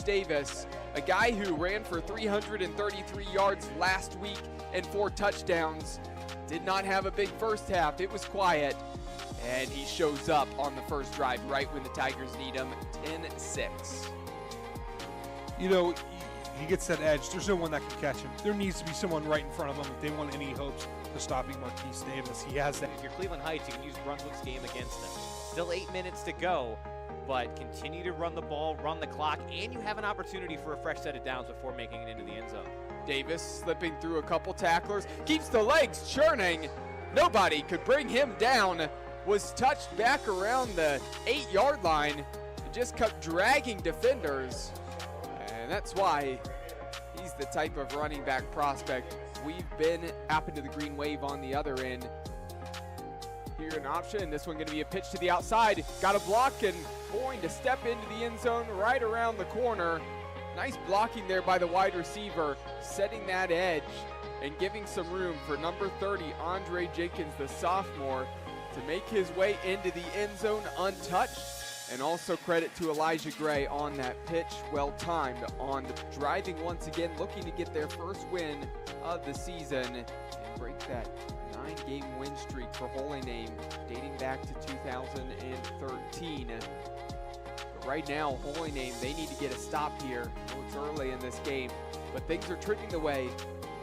Davis, a guy who ran for 333 yards last week and 4 touchdowns, did not have a big first half. It was quiet, and he shows up on the first drive right when the Tigers need him, 10-6. You know, he gets that edge. There's no one that can catch him. There needs to be someone right in front of him if they want any hopes of stopping Marquise Davis. He has that. If you're Cleveland Heights, you can use Brunswick's game against them. Still 8 minutes to go, but continue to run the ball, run the clock, and you have an opportunity for a fresh set of downs before making it into the end zone. Davis slipping through a couple tacklers, keeps the legs churning. Nobody could bring him down. Was touched back around the 8-yard line and just kept dragging defenders. And that's why he's the type of running back prospect we've been. Happened to the green wave on the other end. Here an option, this one going to be a pitch to the outside. Got a block and going to step into the end zone right around the corner. Nice blocking there by the wide receiver, setting that edge and giving some room for number 30, Andre Jenkins, the sophomore, to make his way into the end zone untouched. And also credit to Elijah Gray on that pitch, well timed on driving once again, looking to get their first win of the season and break that 9-game win streak for Holy Name dating back to 2013. But right now, Holy Name, they need to get a stop here. I know it's early in this game, but things are trending the way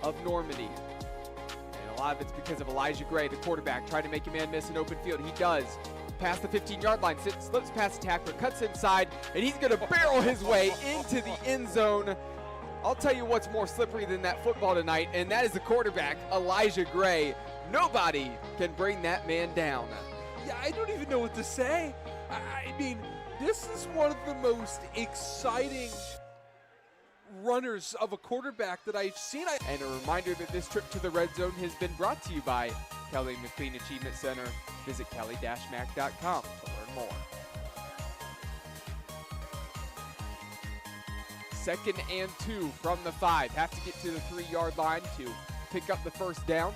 of Normandy. And a lot of it's because of Elijah Gray, the quarterback, trying to make a man miss an open field. He does. Past the 15-yard line, slips past the tackler, cuts inside, and he's going to barrel his way into the end zone. I'll tell you what's more slippery than that football tonight, and that is the quarterback, Elijah Gray. Nobody can bring that man down. Yeah, I don't even know what to say. I mean, this is one of the most exciting runners of a quarterback that I've seen. And a reminder that this trip to the Red Zone has been brought to you by Kelly McLean Achievement Center. Visit kelly-mac.com to learn more. 2nd and 2 from the 5. Have to get to the 3-yard line to pick up the first down.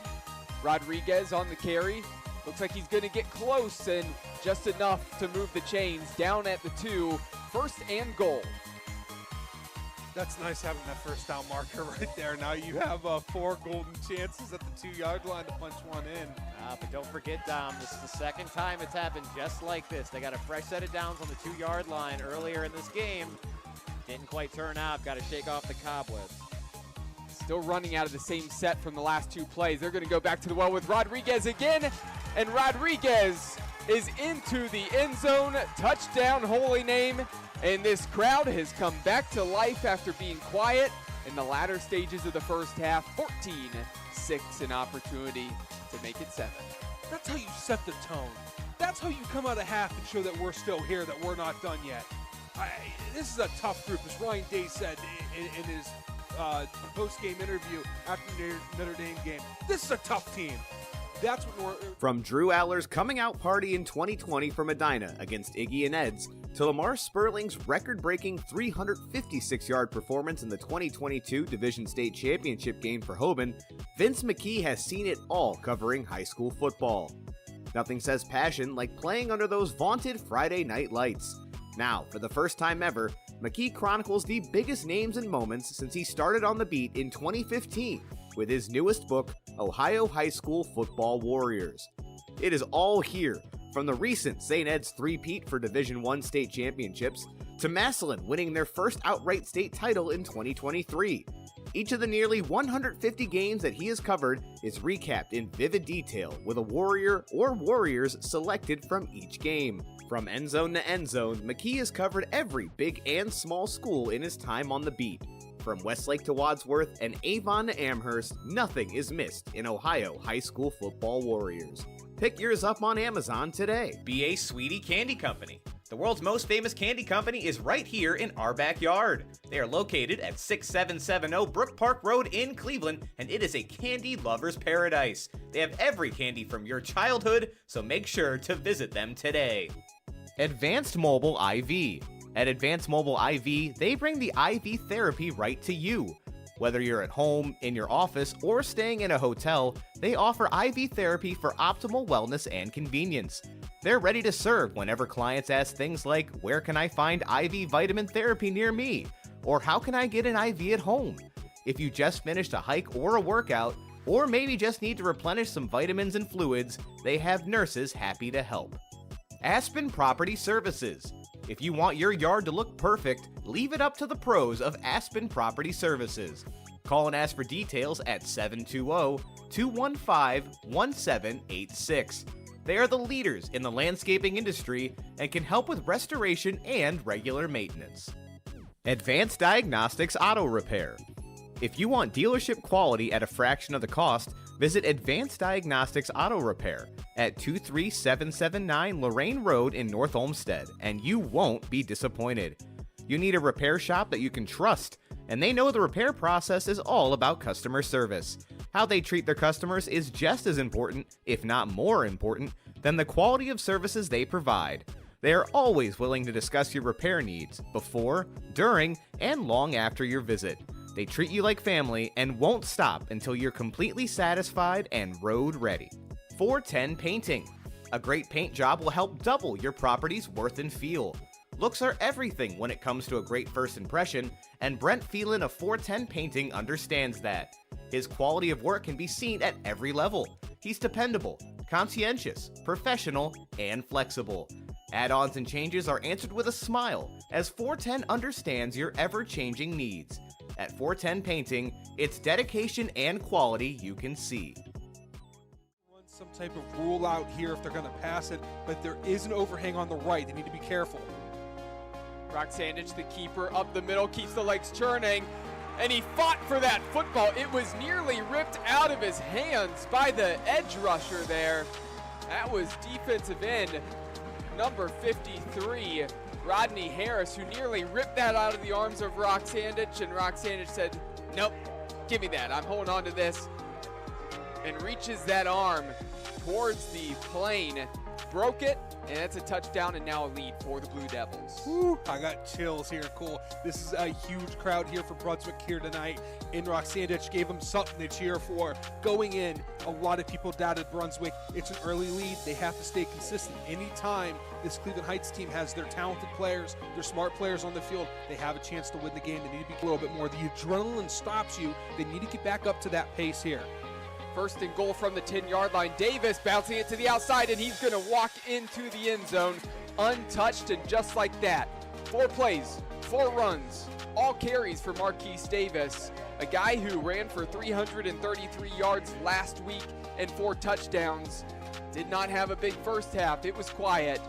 Rodriguez on the carry. Looks like he's going to get close and just enough to move the chains. Down at the 2. 1st and goal. That's nice having that first down marker right there. Now you have 4 golden chances at the 2-yard line to punch one in. But don't forget, Dom, this is the second time it's happened just like this. They got a fresh set of downs on the 2-yard line earlier in this game. Didn't quite turn out. Got to shake off the cobwebs. Still running out of the same set from the last 2 plays. They're going to go back to the well with Rodriguez again. And Rodriguez is into the end zone. Touchdown, Holy Name. And this crowd has come back to life after being quiet in the latter stages of the first half. 14-6, an opportunity to make it 7. That's how you set the tone. That's how you come out of half and show that we're still here, that we're not done yet. This is a tough group, as Ryan Day said in his post-game interview after the Notre Dame game. This is a tough team. That's what we're... From Drew Aller's coming out party in 2020 for Medina against Iggy and Ed's, to Lamar Sperling's record-breaking 356-yard performance in the 2022 Division State Championship game for Hoban, Vince McKee has seen it all covering high school football. Nothing says passion like playing under those vaunted Friday night lights. Now, for the first time ever, McKee chronicles the biggest names and moments since he started on the beat in 2015 with his newest book, Ohio High School Football Warriors. It is all here, from the recent St. Ed's three-peat for Division I state championships to Massillon winning their first outright state title in 2023. Each of the nearly 150 games that he has covered is recapped in vivid detail with a warrior or warriors selected from each game. From end zone to end zone, McKee has covered every big and small school in his time on the beat. From Westlake to Wadsworth and Avon to Amherst, nothing is missed in Ohio High School Football Warriors. Pick yours up on Amazon today. B.A. Sweetie Candy Company. The world's most famous candy company is right here in our backyard. They are located at 6770 Brook Park Road in Cleveland, and it is a candy lover's paradise. They have every candy from your childhood, so make sure to visit them today. Advanced Mobile IV. At Advanced Mobile IV, they bring the IV therapy right to you. Whether you're at home, in your office, or staying in a hotel, they offer IV therapy for optimal wellness and convenience. They're ready to serve whenever clients ask things like, "Where can I find IV vitamin therapy near me?" Or how can I get an IV at home? If you just finished a hike or a workout, or maybe just need to replenish some vitamins and fluids, they have nurses happy to help. Aspen Property Services. If you want your yard to look perfect, leave it up to the pros of Aspen Property Services. Call and ask for details at 720-215-1786. They are the leaders in the landscaping industry and can help with restoration and regular maintenance. Advanced Diagnostics Auto Repair. If you want dealership quality at a fraction of the cost, visit Advanced Diagnostics Auto Repair at 23779 Lorraine Road in North Olmsted, and you won't be disappointed. You need a repair shop that you can trust, and they know the repair process is all about customer service. How they treat their customers is just as important, if not more important, than the quality of services they provide. They are always willing to discuss your repair needs before, during, and long after your visit. They treat you like family and won't stop until you're completely satisfied and road ready. 410 Painting. A great paint job will help double your property's worth and feel. Looks are everything when it comes to a great first impression, and Brent Phelan of 410 Painting understands that. His quality of work can be seen at every level. He's dependable, conscientious, professional, and flexible. Add-ons and changes are answered with a smile, as 410 understands your ever-changing needs. At 410 Painting, it's dedication and quality you can see. Run some type of rule out here if they're going to pass it, but there is an overhang on the right. They need to be careful. Roxandich, the keeper, up the middle, keeps the legs churning, and he fought for that football. It was nearly ripped out of his hands by the edge rusher there. That was defensive end number 53, Rodney Harris, who nearly ripped that out of the arms of Roxandich, and Roxandich said, nope, give me that, I'm holding on to this, and reaches that arm towards the plane, broke it, and that's a touchdown and now a lead for the Blue Devils. Woo, I got chills here, Cole. This is a huge crowd here for Brunswick here tonight, and Roxandich gave them something to cheer for. Going in, a lot of people doubted Brunswick. It's an early lead. They have to stay consistent. Anytime this Cleveland Heights team has their talented players, their smart players on the field, they have a chance to win the game. They need to be a little bit more. The adrenaline stops you. They need to get back up to that pace here. First and goal from the 10-yard line. Davis bouncing it to the outside, and he's going to walk into the end zone untouched, and just like that. 4 plays, 4 runs, all carries for Marquise Davis, a guy who ran for 333 yards last week and 4 touchdowns. Did not have a big first half. It was quiet,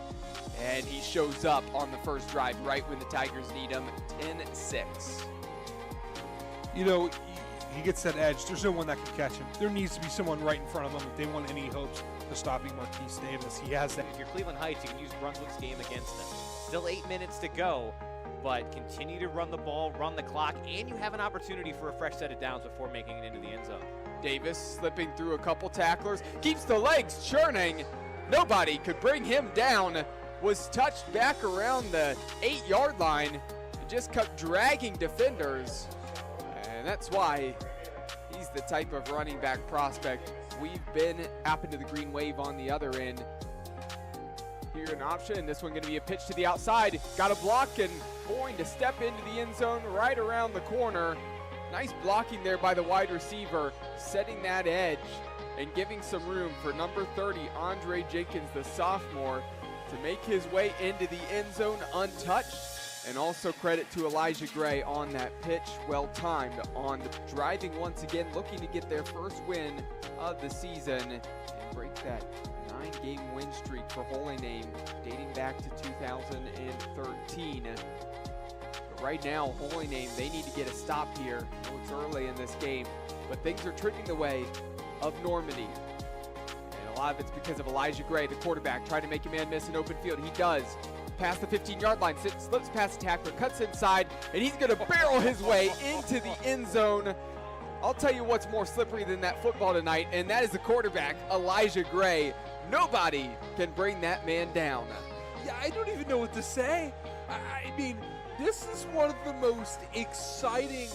and he shows up on the first drive right when the Tigers need him, 10-6. You know, he gets that edge. There's no one that can catch him. There needs to be someone right in front of him if they want any hopes of stopping Marquise Davis. He has that. If you're Cleveland Heights, you can use Brunswick's game against them. Still 8 minutes to go, but continue to run the ball, run the clock, and you have an opportunity for a fresh set of downs before making it into the end zone. Davis slipping through a couple tacklers, keeps the legs churning. Nobody could bring him down. Was touched back around the 8-yard line and just kept dragging defenders. And that's why he's the type of running back prospect we've been. Happened to the green wave on the other end. Here an option, this one going to be a pitch to the outside. Got a block and going to step into the end zone right around the corner. Nice blocking there by the wide receiver, setting that edge and giving some room for number 30, Andre Jenkins, the sophomore, to make his way into the end zone untouched. And also credit to Elijah Gray on that pitch, well timed on the driving once again, looking to get their first win of the season and break that 9-game win streak for Holy Name dating back to 2013. But right now, Holy Name, they need to get a stop here. I know it's early in this game, but things are trending the way of Normandy. And a lot of it's because of Elijah Gray, the quarterback, trying to make a man miss an open field. He does. Past the 15-yard line, slips past the tackler, cuts inside, and he's going to barrel his way into the end zone. I'll tell you what's more slippery than that football tonight, and that is the quarterback, Elijah Gray. Nobody can bring that man down. Yeah, I don't even know what to say. I mean, this is one of the most exciting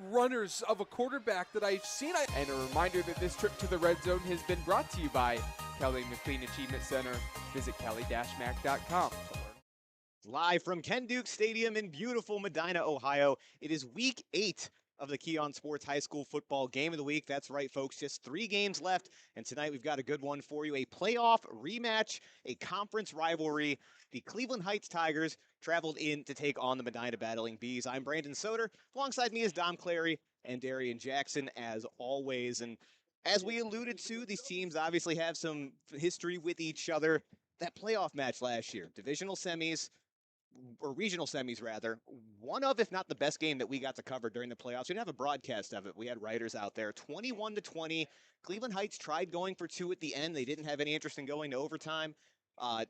runners of a quarterback that I've seen. And a reminder that this trip to the Red Zone has been brought to you by Kelly McLean Achievement Center. Visit kelly-mac.com. Live from Ken Duke Stadium in beautiful Medina, Ohio. It is week 8 of the Keon Sports High School football game of the week. That's right, folks. Just 3 games left. And tonight we've got a good one for you. A playoff rematch, a conference rivalry. The Cleveland Heights Tigers traveled in to take on the Medina Battling Bees. I'm Brandon Soder. Alongside me is Dom Clary and Darian Jackson, as always. And as we alluded to, these teams obviously have some history with each other. That playoff match last year, divisional semis, or regional semis rather, one of, if not the best game that we got to cover during the playoffs. We didn't have a broadcast of it. We had writers out there. 21-20. Cleveland Heights tried going for 2 at the end. They didn't have any interest in going to overtime.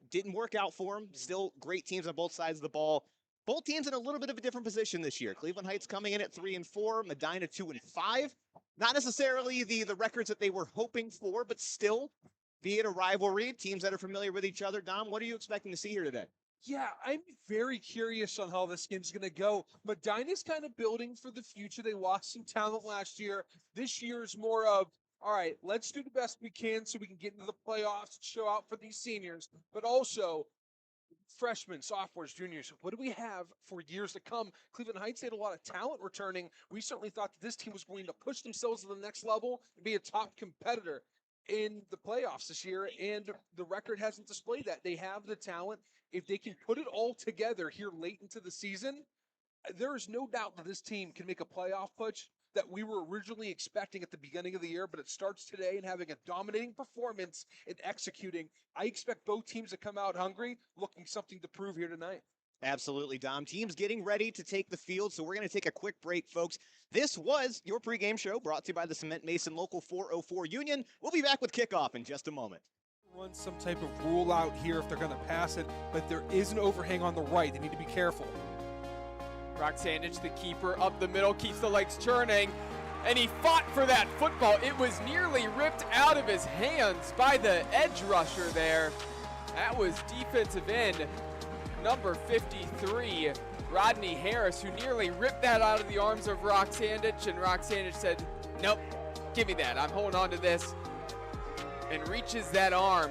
Didn't work out for them. Still great teams on both sides of the ball. Both teams in a little bit of a different position this year. Cleveland Heights coming in at 3-4, Medina 2-5. Not necessarily the records that they were hoping for, but still, be it a rivalry, teams that are familiar with each other. Dom, what are you expecting to see here today? Yeah, I'm very curious on how this game's going to go. Medina's kind of building for the future. They lost some talent last year. This year is more of, all right, let's do the best we can so we can get into the playoffs and show out for these seniors, but also freshmen, sophomores, juniors. What do we have for years to come? Cleveland Heights had a lot of talent returning. We certainly thought that this team was going to push themselves to the next level and be a top competitor in the playoffs this year, and the record hasn't displayed that. They have the talent. If they can put it all together here late into the season, there is no doubt that this team can make a playoff push that we were originally expecting at the beginning of the year, but it starts today and having a dominating performance and executing. I expect both teams to come out hungry, looking something to prove here tonight. Absolutely, Dom. Teams getting ready to take the field, so we're going to take a quick break, folks. This was your pregame show brought to you by the Cement Mason Local 404 Union. We'll be back with kickoff in just a moment. Run some type of rule out here if they're going to pass it, but there is an overhang on the right. They need to be careful. Roxandich, the keeper, up the middle, keeps the legs churning, and he fought for that football. It was nearly ripped out of his hands by the edge rusher there. That was defensive end number 53, Rodney Harris, who nearly ripped that out of the arms of Roxandich, and Roxandich said, nope, give me that. I'm holding on to this. And reaches that arm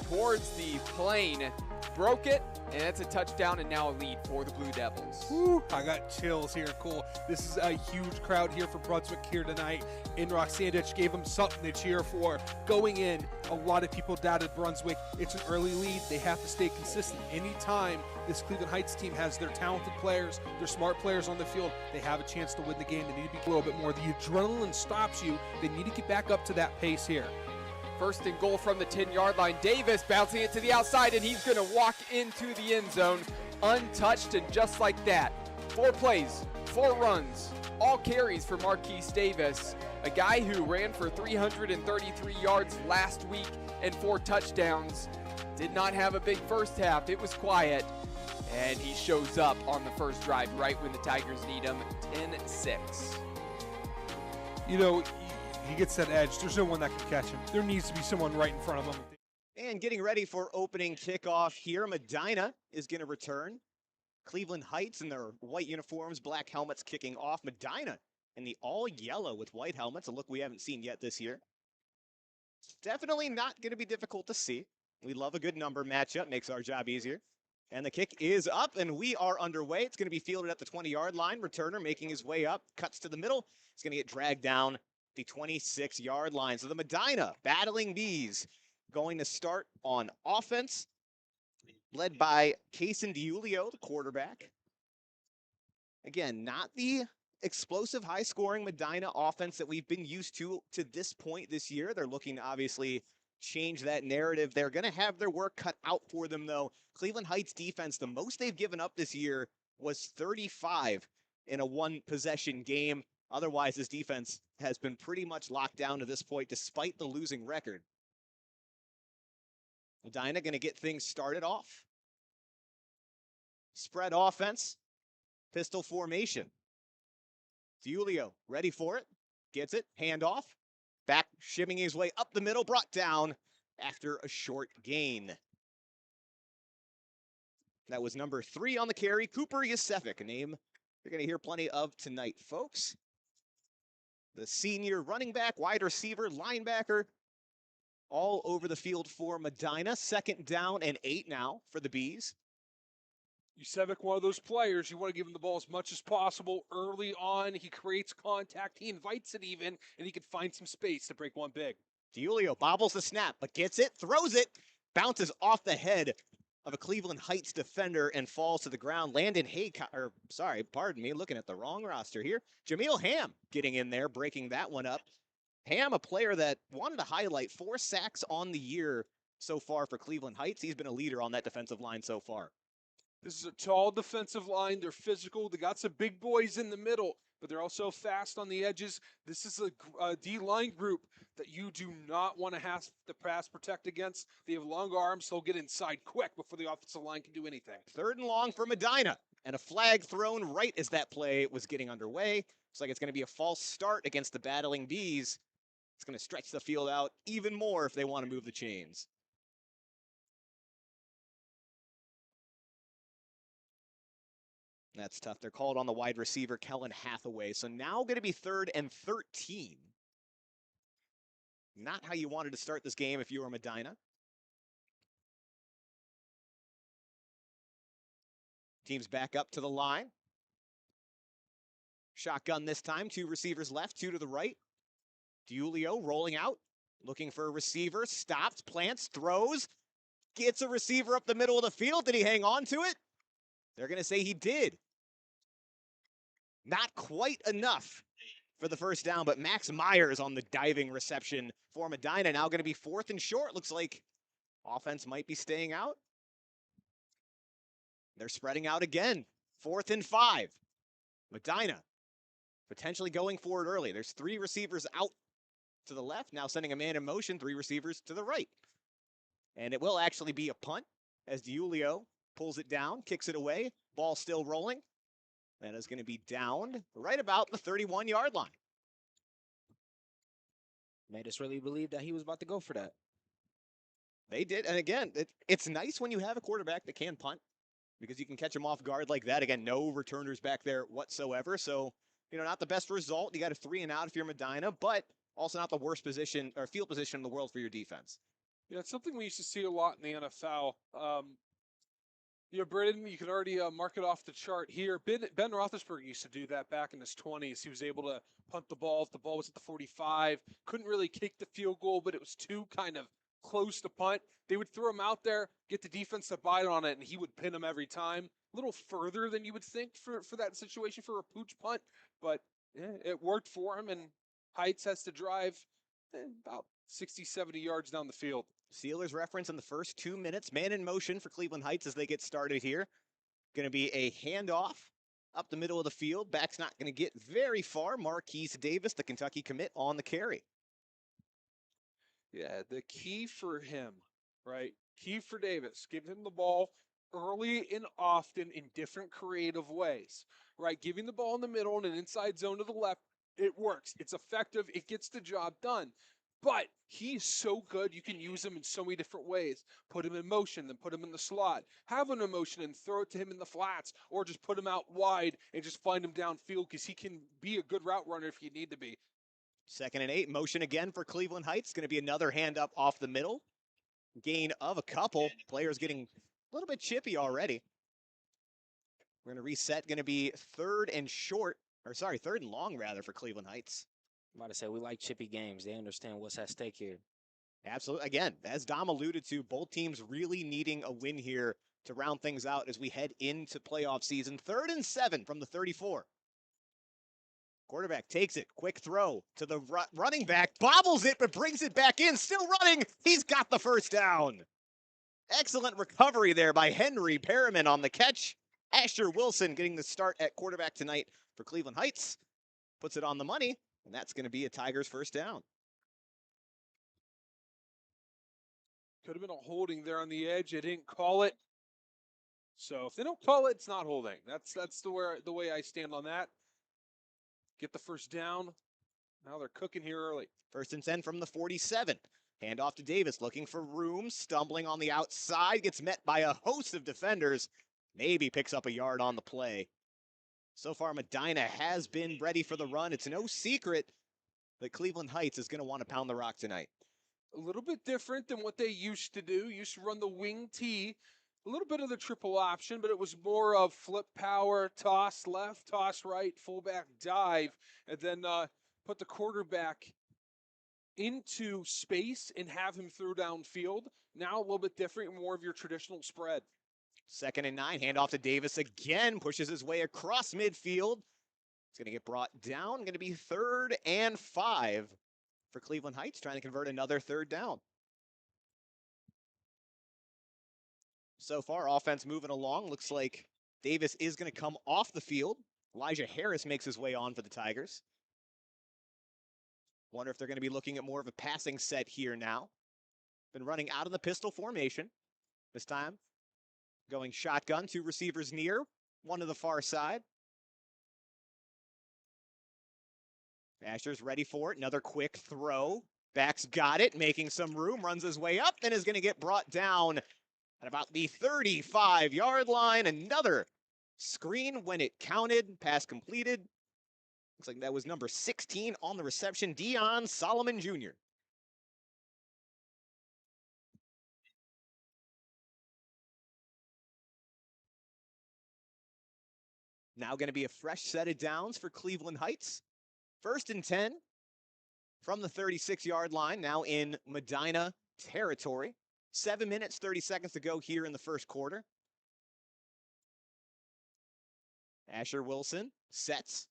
towards the plane, broke it, and that's a touchdown and now a lead for the Blue Devils. Woo, I got chills here. Cool. This is a huge crowd here for Brunswick here tonight. And Roxandich gave them something to cheer for. Going in, a lot of people doubted Brunswick. It's an early lead. They have to stay consistent. Anytime this Cleveland Heights team has their talented players, their smart players on the field, they have a chance to win the game. They need to be a little bit more. The adrenaline stops you. They need to get back up to that pace here. First and goal from the 10-yard line. Davis bouncing it to the outside, and he's going to walk into the end zone untouched, and just like that. 4 plays, 4 runs, all carries for Marquise Davis, a guy who ran for 333 yards last week and 4 touchdowns. Did not have a big first half. It was quiet, and he shows up on the first drive right when the Tigers need him, 10-6. You know, he gets that edge. There's no one that can catch him. There needs to be someone right in front of him. And getting ready for opening kickoff here, Medina is going to return. Cleveland Heights in their white uniforms, black helmets kicking off. Medina in the all yellow with white helmets, a look we haven't seen yet this year. Definitely not going to be difficult to see. We love a good number matchup, makes our job easier. And the kick is up, and we are underway. It's going to be fielded at the 20-yard line. Returner making his way up, cuts to the middle. He's going to get dragged down the 26-yard line. So the Medina Battling Bees going to start on offense, led by Kaysen DiUlio, the quarterback. Again, not the explosive, high-scoring Medina offense that we've been used to this point this year. They're looking to obviously change that narrative. They're going to have their work cut out for them, though. Cleveland Heights defense, the most they've given up this year was 35 in a one-possession game. Otherwise, this defense has been pretty much locked down to this point, despite the losing record. Medina going to get things started off. Spread offense, pistol formation. DiUlio ready for it, gets it, handoff. Back shimming his way up the middle, brought down after a short gain. That was number 3 on the carry, Cooper Yasefik, a name you're going to hear plenty of tonight, folks. The senior running back, wide receiver, linebacker, all over the field for Medina. 2nd down and 8 now for the Bees. Jusevic, one of those players, you want to give him the ball as much as possible early on. He creates contact, he invites it even, and he can find some space to break one big. DiIulio bobbles the snap, but gets it, throws it, bounces off the head of a Cleveland Heights defender and falls to the ground. Looking at the wrong roster here. Jameel Ham getting in there, breaking that one up. Ham, a player that wanted to highlight 4 sacks on the year so far for Cleveland Heights. He's been a leader on that defensive line so far. This is a tall defensive line. They're physical. They got some big boys in the middle, but they're also fast on the edges. This is a D-line group that you do not want to have to pass protect against. They have long arms, so they'll get inside quick before the offensive line can do anything. 3rd and long for Medina, and a flag thrown right as that play was getting underway. Looks like it's going to be a false start against the battling Bees. It's going to stretch the field out even more if they want to move the chains. That's tough. They're called on the wide receiver, Kellen Hathaway. So now going to be 3rd and 13. Not how you wanted to start this game if you were Medina. Teams back up to the line. Shotgun this time. 2 receivers left, 2 to the right. DiIulio rolling out, looking for a receiver. Stops, plants, throws. Gets a receiver up the middle of the field. Did he hang on to it? They're going to say he did. Not quite enough for the first down, but Max Myers on the diving reception for Medina. Now going to be 4th and short. Looks like offense might be staying out. They're spreading out again. 4th and 5. Medina potentially going for it early. There's 3 receivers out to the left. Now sending a man in motion, 3 receivers to the right. And it will actually be a punt as DiIulio pulls it down, kicks it away. Ball still rolling. That is going to be downed right about the 31-yard line. Made us really believe that he was about to go for that. They did. And again, it's nice when you have a quarterback that can punt because you can catch him off guard like that. Again, no returners back there whatsoever. So, not the best result. You got a 3 and out if you're Medina, but also not the worst position or field position in the world for your defense. Yeah, it's something we used to see a lot in the NFL. Brendan, you can already mark it off the chart here. Ben Roethlisberger used to do that back in his 20s. He was able to punt the ball if the ball was at the 45. Couldn't really kick the field goal, but it was too kind of close to punt. They would throw him out there, get the defense to bite on it, and he would pin him every time. A little further than you would think for that situation for a pooch punt, but yeah, it worked for him, and Heights has to drive about 60, 70 yards down the field. Steelers reference in the first 2 minutes. Man in motion for Cleveland Heights as they get started here. Going to be a handoff up the middle of the field. Back's not going to get very far. Marquise Davis, the Kentucky commit, on the carry. Yeah, the key for him, right? Key for Davis, give him the ball early and often in different creative ways, right? Giving the ball in the middle and an inside zone to the left, it works. It's effective. It gets the job done. But he's so good, you can use him in so many different ways. Put him in motion, then put him in the slot. Have him in motion and throw it to him in the flats, or just put him out wide and just find him downfield because he can be a good route runner if you need to be. 2nd and 8, motion again for Cleveland Heights. Going to be another hand up off the middle. Gain of a couple. Players getting a little bit chippy already. We're going to reset. Going to be 3rd and long rather for Cleveland Heights. I'm about to say, we like chippy games. They understand what's at stake here. Absolutely. Again, as Dom alluded to, both teams really needing a win here to round things out as we head into playoff season. 3rd and 7 from the 34. Quarterback takes it. Quick throw to the running back. Bobbles it, but brings it back in. Still running. He's got the first down. Excellent recovery there by Henry Perriman on the catch. Asher Wilson getting the start at quarterback tonight for Cleveland Heights. Puts it on the money. And that's going to be a Tigers first down. Could have been a holding there on the edge. They didn't call it. So if they don't call it, it's not holding. That's the way I stand on that. Get the first down. Now they're cooking here early. 1st and 10 from the 47. Hand off to Davis, looking for room, stumbling on the outside, gets met by a host of defenders. Maybe picks up a yard on the play. So far, Medina has been ready for the run. It's no secret that Cleveland Heights is going to want to pound the rock tonight. A little bit different than what they used to do. Used to run the wing T, A little bit of the triple option, but it was more of flip power, toss left, toss right, fullback dive, and then put the quarterback into space and have him throw downfield. Now a little bit different, more of your traditional spread. 2nd and 9, handoff to Davis again, pushes his way across midfield. It's going to get brought down, going to be 3rd and 5 for Cleveland Heights, trying to convert another 3rd down. So far, offense moving along. Looks like Davis is going to come off the field. Elijah Harris makes his way on for the Tigers. Wonder if they're going to be looking at more of a passing set here now. Been running out of the pistol formation. This time, going shotgun, 2 receivers near, 1 to the far side. Asher's ready for it. Another quick throw. Back's got it, making some room, runs his way up, and is going to get brought down at about the 35-yard line. Another screen when it counted. Pass completed. Looks like that was number 16 on the reception, Dion Solomon Jr. Now going to be a fresh set of downs for Cleveland Heights. 1st and 10 from the 36-yard line, now in Medina territory. 7 minutes, 30 seconds to go here in the first quarter. Asher Wilson sets,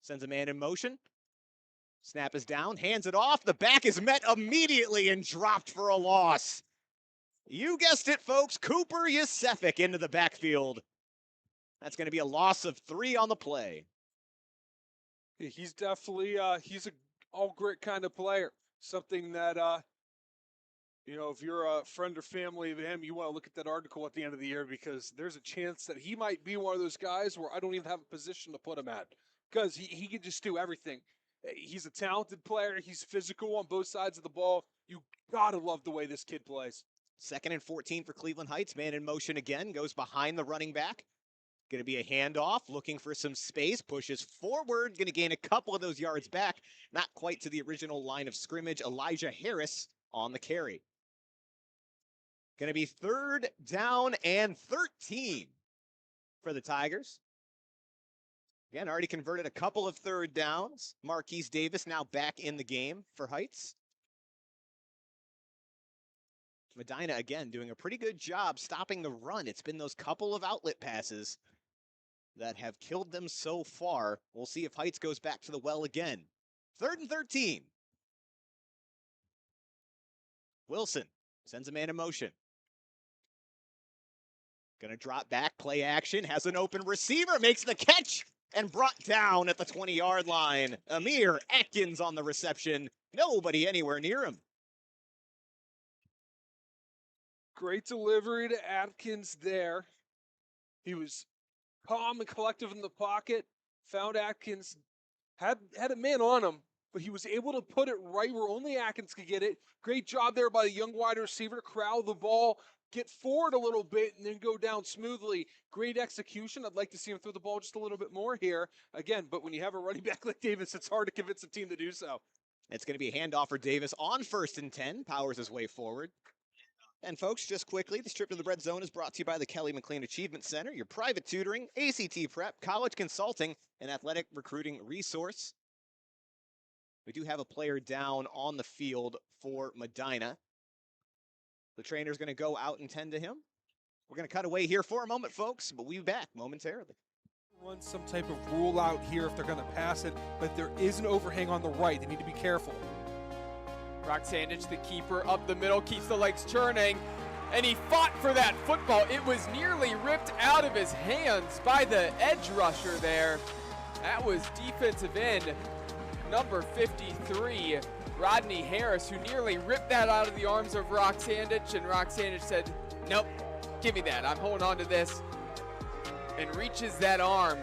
sends a man in motion. Snap is down, hands it off. The back is met immediately and dropped for a loss. You guessed it, folks. Cooper Yusefik into the backfield. That's going to be a loss of 3 on the play. He's definitely he's an all-grit kind of player. Something that, if you're a friend or family of him, you want to look at that article at the end of the year because there's a chance that he might be one of those guys where I don't even have a position to put him at because he can just do everything. He's a talented player. He's physical on both sides of the ball. You got to love the way this kid plays. 2nd and 14 for Cleveland Heights. Man in motion again, goes behind the running back. Going to be a handoff, looking for some space, pushes forward, going to gain a couple of those yards back. Not quite to the original line of scrimmage. Elijah Harris on the carry. Going to be 3rd down and 13 for the Tigers. Again, already converted a couple of 3rd downs. Marquise Davis now back in the game for Heights. Medina, again, doing a pretty good job stopping the run. It's been those couple of outlet passes that have killed them so far. We'll see if Heights goes back to the well again. 3rd and 13. Wilson sends a man in motion. Gonna drop back, play action, has an open receiver, makes the catch, and brought down at the 20-yard line. Amir Atkins on the reception. Nobody anywhere near him. Great delivery to Atkins there. He was calm and collective in the pocket. Found Atkins, had a man on him, but he was able to put it right where only Atkins could get it. Great job there by the young wide receiver to corral the ball, get forward a little bit, and then go down smoothly. Great execution. I'd like to see him throw the ball just a little bit more here. Again, but when you have a running back like Davis, it's hard to convince a team to do so. It's going to be a handoff for Davis on 1st and 10. Powers his way forward. And folks, just quickly, this trip to the Red Zone is brought to you by the Kelly McLean Achievement Center, your private tutoring, ACT prep, college consulting, and athletic recruiting resource. We do have a player down on the field for Medina. The trainer's going to go out and tend to him. We're going to cut away here for a moment, folks, but we'll be back momentarily. Run some type of rule out here if they're going to pass it, but there is an overhang on the right. They need to be careful. Roxandich, the keeper, up the middle, keeps the legs churning, and he fought for that football. It was nearly ripped out of his hands by the edge rusher there. That was defensive end, number 53, Rodney Harris, who nearly ripped that out of the arms of Roxandich, and Roxandich said, nope, give me that. I'm holding on to this, and reaches that arm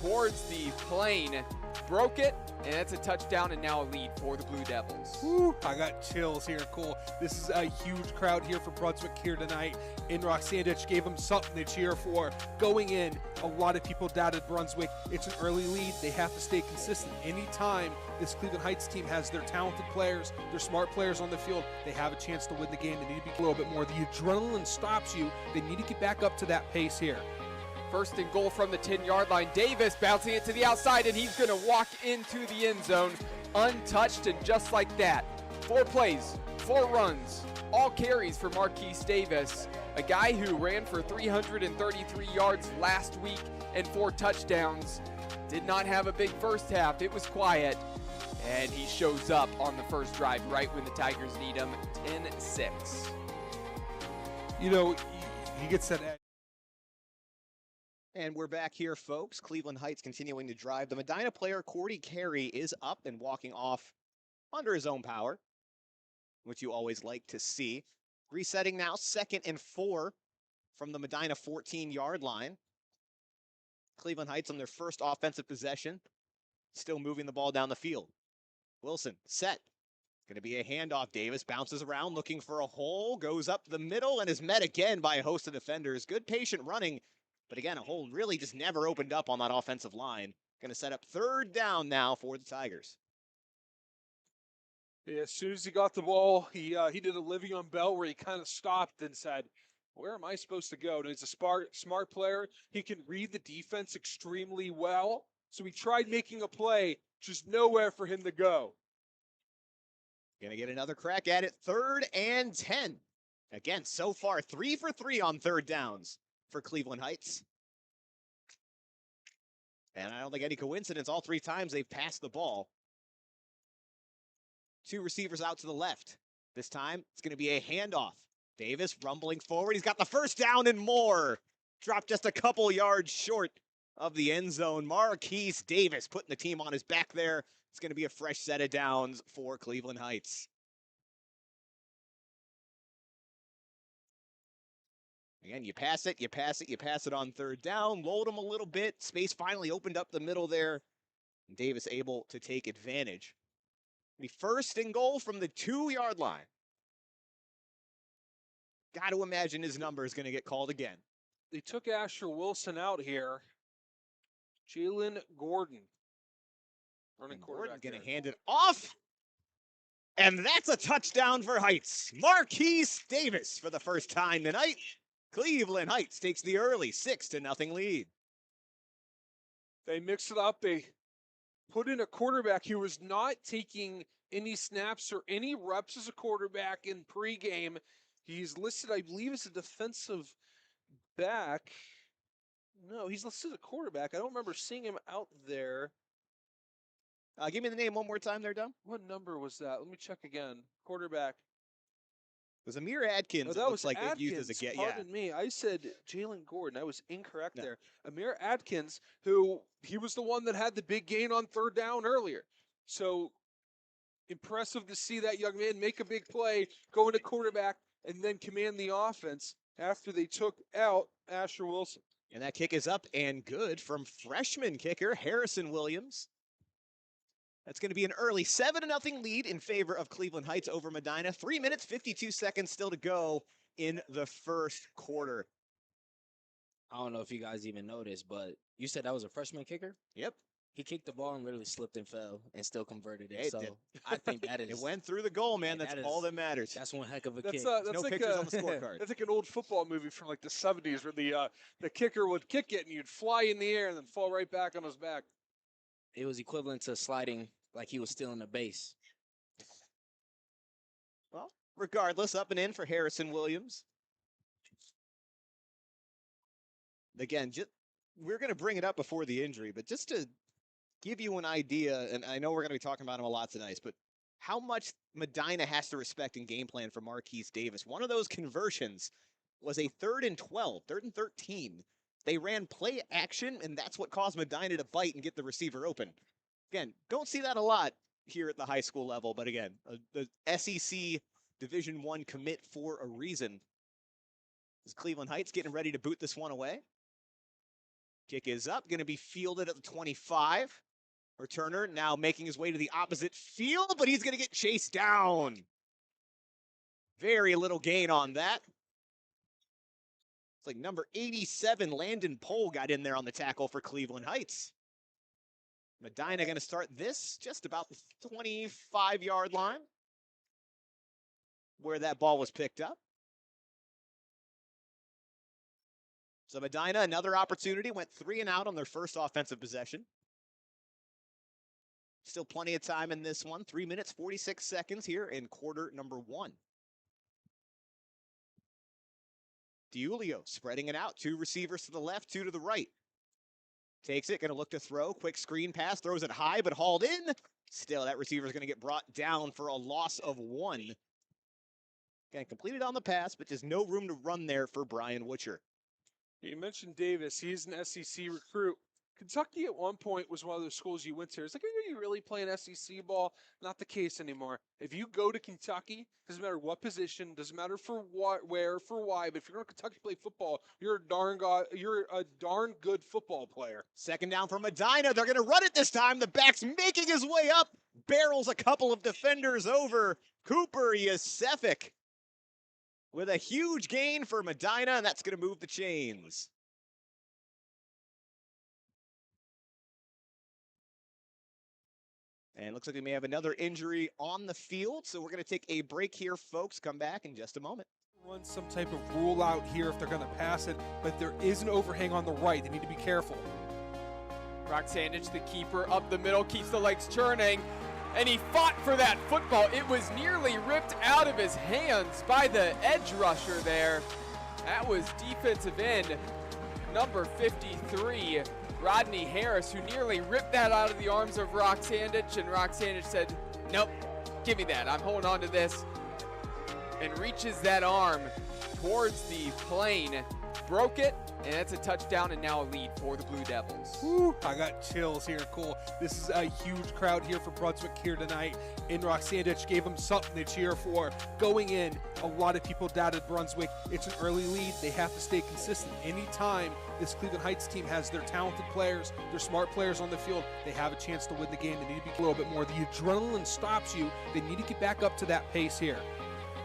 towards the plane broke it, and it's a touchdown and now a lead for the Blue Devils. Woo, I got chills here, Cole. This is a huge crowd here for Brunswick here tonight. In Roxandich gave them something to cheer for. Going in, a lot of people doubted Brunswick. It's an early lead. They have to stay consistent. Anytime this Cleveland Heights team has their talented players, their smart players on the field, they have a chance to win the game. They need to be a little bit more. The adrenaline stops you. They need to get back up to that pace here. First and goal from the 10-yard line. Davis bouncing it to the outside, and he's going to walk into the end zone untouched, and just like that. 4 plays, 4 runs, all carries for Marquise Davis, a guy who ran for 333 yards last week and 4 touchdowns. Did not have a big first half. It was quiet, and he shows up on the first drive right when the Tigers need him, 10-6. You know, he gets that edge. And we're back here, folks. Cleveland Heights continuing to drive. The Medina player, Cordy Carey, is up and walking off under his own power, which you always like to see. Resetting now, 2nd and 4 from the Medina 14-yard line. Cleveland Heights on their first offensive possession, still moving the ball down the field. Wilson, set. Going to be a handoff. Davis bounces around, looking for a hole, goes up the middle, and is met again by a host of defenders. Good patient running. But again, a hole really just never opened up on that offensive line. Going to set up 3rd down now for the Tigers. Yeah, as soon as he got the ball, he did a Le'Veon Bell where he kind of stopped and said, where am I supposed to go? And he's a smart player. He can read the defense extremely well. So he tried making a play, just nowhere for him to go. Going to get another crack at it. 3rd and 10. Again, so far, 3 for 3 on 3rd downs for Cleveland Heights. And I don't think any coincidence, all 3 times they've passed the ball. 2 receivers out to the left. This time, it's going to be a handoff. Davis rumbling forward. He's got the first down and more. Dropped just a couple yards short of the end zone. Marquise Davis putting the team on his back there. It's going to be a fresh set of downs for Cleveland Heights. Again, you pass it, you pass it, you pass it on 3rd down. Load them a little bit. Space finally opened up the middle there. Davis able to take advantage. The 1st and goal from the 2-yard line. Got to imagine his number is going to get called again. They took Asher Wilson out here. Jalen Gordon. Running Gordon's quarterback going to hand it off. And that's a touchdown for Heights. Marquise Davis for the first time tonight. Cleveland Heights takes the early 6-0 lead. They mixed it up. They put in a quarterback who was not taking any snaps or any reps as a quarterback in pregame. He's listed, I believe, as a defensive back. No, he's listed as a quarterback. I don't remember seeing him out there. Give me the name one more time there, Dom. What number was that? Let me check again. Quarterback. It was Amir Adkins. Oh, that was like Adkins. used as a get. Pardon me. I said Jalen Gordon. I was incorrect there. Amir Adkins, who he was the one that had the big gain on 3rd down earlier. So impressive to see that young man make a big play, go into quarterback, and then command the offense after they took out Asher Wilson. And that kick is up and good from freshman kicker Harrison Williams. That's going to be an early 7-0 lead in favor of Cleveland Heights over Medina. 3 minutes, 52 seconds still to go in the first quarter. I don't know if you guys even noticed, but you said that was a freshman kicker? Yep. He kicked the ball and literally slipped and fell and still converted it. It So did. I think that is. It went through the goal, man. That's all that matters. That's one heck of a That's kick. that's No like pictures on the scorecard. That's like an old football movie from like the 70s where the kicker would kick it and you'd fly in the air and then fall right back on his back. It was equivalent to sliding like he was still in the base. Well, regardless, up and in for Harrison Williams. Again, we're going to bring it up before the injury, but just to give you an idea, and I know we're going to be talking about him a lot tonight, but how much Medina has to respect in game plan for Marquise Davis. One of those conversions was a 3rd and 12, 3rd and 13. They ran play action, and that's what caused Medina to bite and get the receiver open. Again, don't see that a lot here at the high school level, but again, the SEC Division I commit for a reason. Is Cleveland Heights getting ready to boot this one away? Kick is up, going to be fielded at the 25. Returner now making his way to the opposite field, but he's going to get chased down. Very little gain on that. It's like number 87, Landon Pohl, got in there on the tackle for Cleveland Heights. Medina going to start this just about the 25-yard line where that ball was picked up. So Medina, another opportunity, went 3 and out on their first offensive possession. Still plenty of time in this one. 3 minutes, 46 seconds here in quarter number 1. DiUlio spreading it out. 2 receivers to the left, 2 to the right. Takes it, going to look to throw. Quick screen pass, throws it high, but hauled in. Still, that receiver is going to get brought down for a loss of 1. Again, completed on the pass, but just no room to run there for Brian Witcher. You mentioned Davis. He's an SEC recruit. Kentucky at one point was one of those schools you went to. It's like, are you really playing SEC ball? Not the case anymore. If you go to Kentucky, doesn't matter what position, doesn't matter for what, where, for why, but if you're going to Kentucky to play football, you're a darn good football player. Second down for Medina. They're going to run it this time. The back's making his way up. Barrels a couple of defenders over. Cooper Yasefik with a huge gain for Medina, and that's going to move the chains. And looks like we may have another injury on the field, so we're going to take a break here, folks. Come back in just a moment. Run some type of rule out here if they're going to pass it, but there is an overhang on the right. They need to be careful. Brock Sandage, the keeper, up the middle, keeps the legs churning, and he fought for that football. It was nearly ripped out of his hands by the edge rusher there. That was defensive end number 53, Rodney Harris, who nearly ripped that out of the arms of Rock Sandage, and Rock Sandage said, nope, give me that, I'm holding on to this, and reaches that arm towards the plane, broke it, and that's a touchdown and now a lead for the Blue Devils. Woo, I got chills here. Cool. This is a huge crowd here for Brunswick here tonight. And Rock Sandage gave them something to cheer for. Going in, a lot of people doubted Brunswick. It's an early lead. They have to stay consistent. Anytime this Cleveland Heights team has their talented players, their smart players on the field, they have a chance to win the game. They need to be a little bit more. The adrenaline stops you. They need to get back up to that pace here.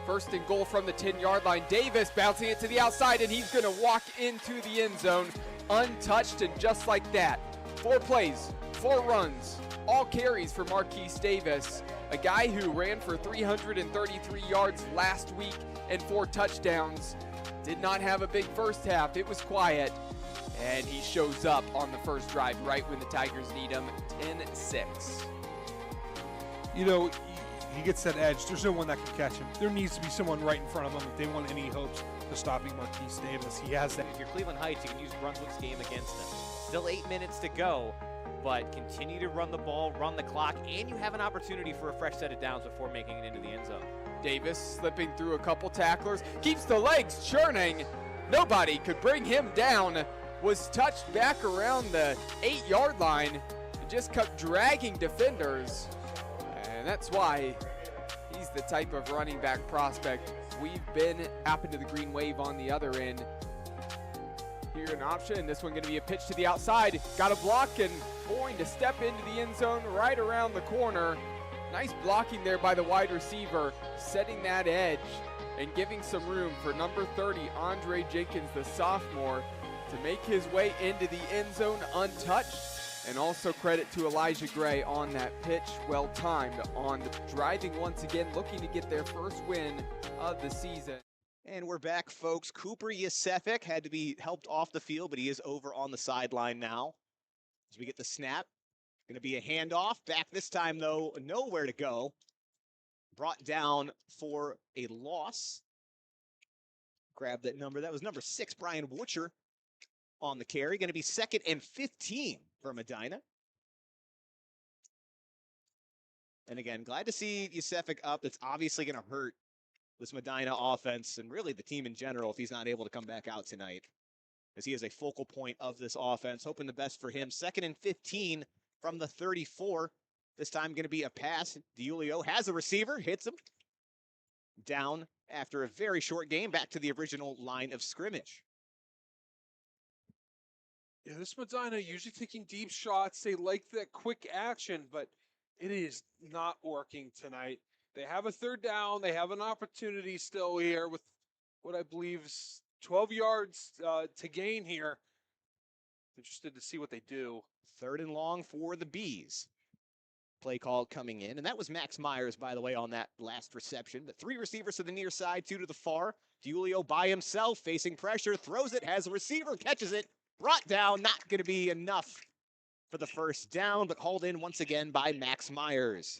First and goal from the 10-yard line. Davis bouncing it to the outside, and he's going to walk into the end zone untouched, and just like that. 4 plays, 4 runs, all carries for Marquise Davis, a guy who ran for 333 yards last week and 4 touchdowns. Did not have a big first half. It was quiet, and he shows up on the first drive right when the Tigers need him, 10-6. You know, he gets that edge. There's no one that can catch him. There needs to be someone right in front of him if they want any hopes of stopping Marquise Davis. He has that. If you're Cleveland Heights, you can use Brunswick's game against them. Still 8 minutes to go, but continue to run the ball, run the clock, and you have an opportunity for a fresh set of downs before making it into the end zone. Davis slipping through a couple tacklers, keeps the legs churning. Nobody could bring him down. Was touched back around the 8-yard line and just kept dragging defenders. And that's why he's the type of running back prospect we've been. Happened to the green wave on the other end. Here an option. This one going to be a pitch to the outside. Got a block and going to step into the end zone right around the corner. Nice blocking there by the wide receiver, setting that edge and giving some room for number 30, Andre Jenkins, the sophomore, to make his way into the end zone untouched. And also credit to Elijah Gray on that pitch, well timed on the driving once again, looking to get their first win of the season. And we're back, folks. Cooper Yasefik had to be helped off the field, but he is over on the sideline now. As we get the snap, going to be a handoff. Back this time, though, nowhere to go. Brought down for a loss. Grab that number. That was number 6, Brian Witcher, on the carry. Going to be 2nd and 15 for Medina. And again, glad to see Yasefik up. It's obviously going to hurt this Medina offense and really the team in general if he's not able to come back out tonight, as he is a focal point of this offense. Hoping the best for him. 2nd and 15 from the 34. This time going to be a pass. DiUlio has a receiver, hits him. Down after a very short game, back to the original line of scrimmage. Yeah, this Medina usually taking deep shots. They like that quick action, but it is not working tonight. They have a third down. They have an opportunity still here with what I believe is 12 yards to gain here. Interested to see what they do. 3rd and long for the Bees. Play call coming in, and that was Max Myers, by the way, on that last reception. But 3 receivers to the near side, 2 to the far. Julio by himself, facing pressure, throws it, has a receiver, catches it, brought down, not going to be enough for the first down, but hauled in once again by Max Myers.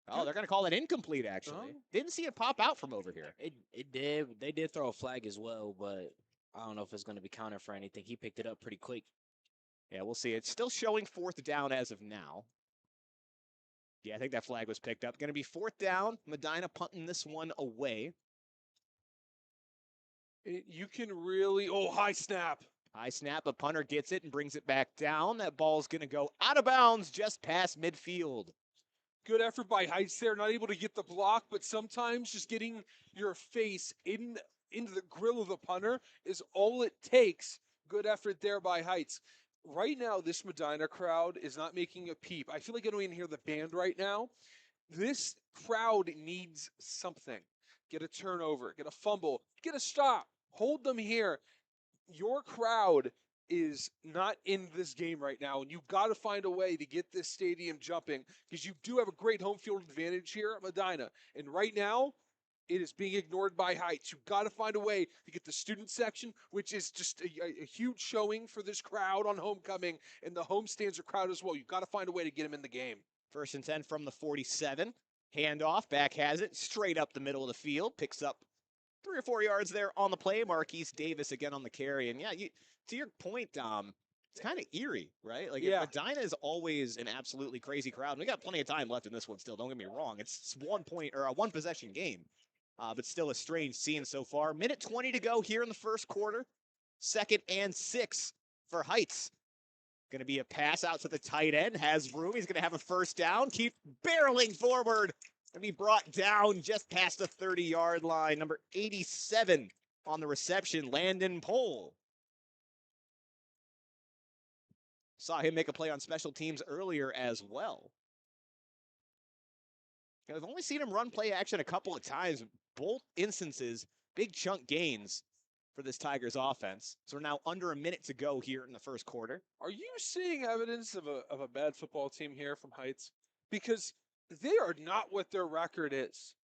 Oh, they're going to call it incomplete, actually. Oh. Didn't see it pop out from over here. It did. They did throw a flag as well, but I don't know if it's going to be counted for anything. He picked it up pretty quick. Yeah, we'll see. It's still showing 4th down as of now. Yeah, I think that flag was picked up. Going to be 4th down. Medina punting this one away. You can really, high snap. High snap, a punter gets it and brings it back down. That ball's going to go out of bounds just past midfield. Good effort by Heights there, not able to get the block, but sometimes just getting your face into the grill of the punter is all it takes. Good effort there by Heights. Right now, this Medina crowd is not making a peep. I feel like I don't even hear the band right now. This crowd needs something. Get a turnover, get a fumble, get a stop. Hold them here. Your crowd is not in this game right now, and you've got to find a way to get this stadium jumping because you do have a great home field advantage here at Medina. And right now, it is being ignored by Heights. You've got to find a way to get the student section, which is just a huge showing for this crowd on homecoming, and the home stands crowd as well. You've got to find a way to get them in the game. 1st and 10 from the 47. Handoff, back has it, straight up the middle of the field. Picks up 3 or 4 yards there on the play. Marquise Davis again on the carry. And yeah, to your point, it's kind of eerie, right? Like, Yeah. Medina is always an absolutely crazy crowd. And we got plenty of time left in this one still, don't get me wrong. It's 1 point or a 1 possession game. But still a strange scene so far. Minute 20 to go here in the first quarter. 2nd and 6 for Heights. Going to be a pass out to the tight end. Has room. He's going to have a first down. Keep barreling forward. And be brought down just past the 30-yard line. Number 87 on the reception, Landon Pohl. Saw him make a play on special teams earlier as well. I've only seen him run play action a couple of times. Both instances, big chunk gains for this Tigers offense. So we're now under a minute to go here in the first quarter. Are you seeing evidence of a bad football team here from Heights? Because they are not what their record is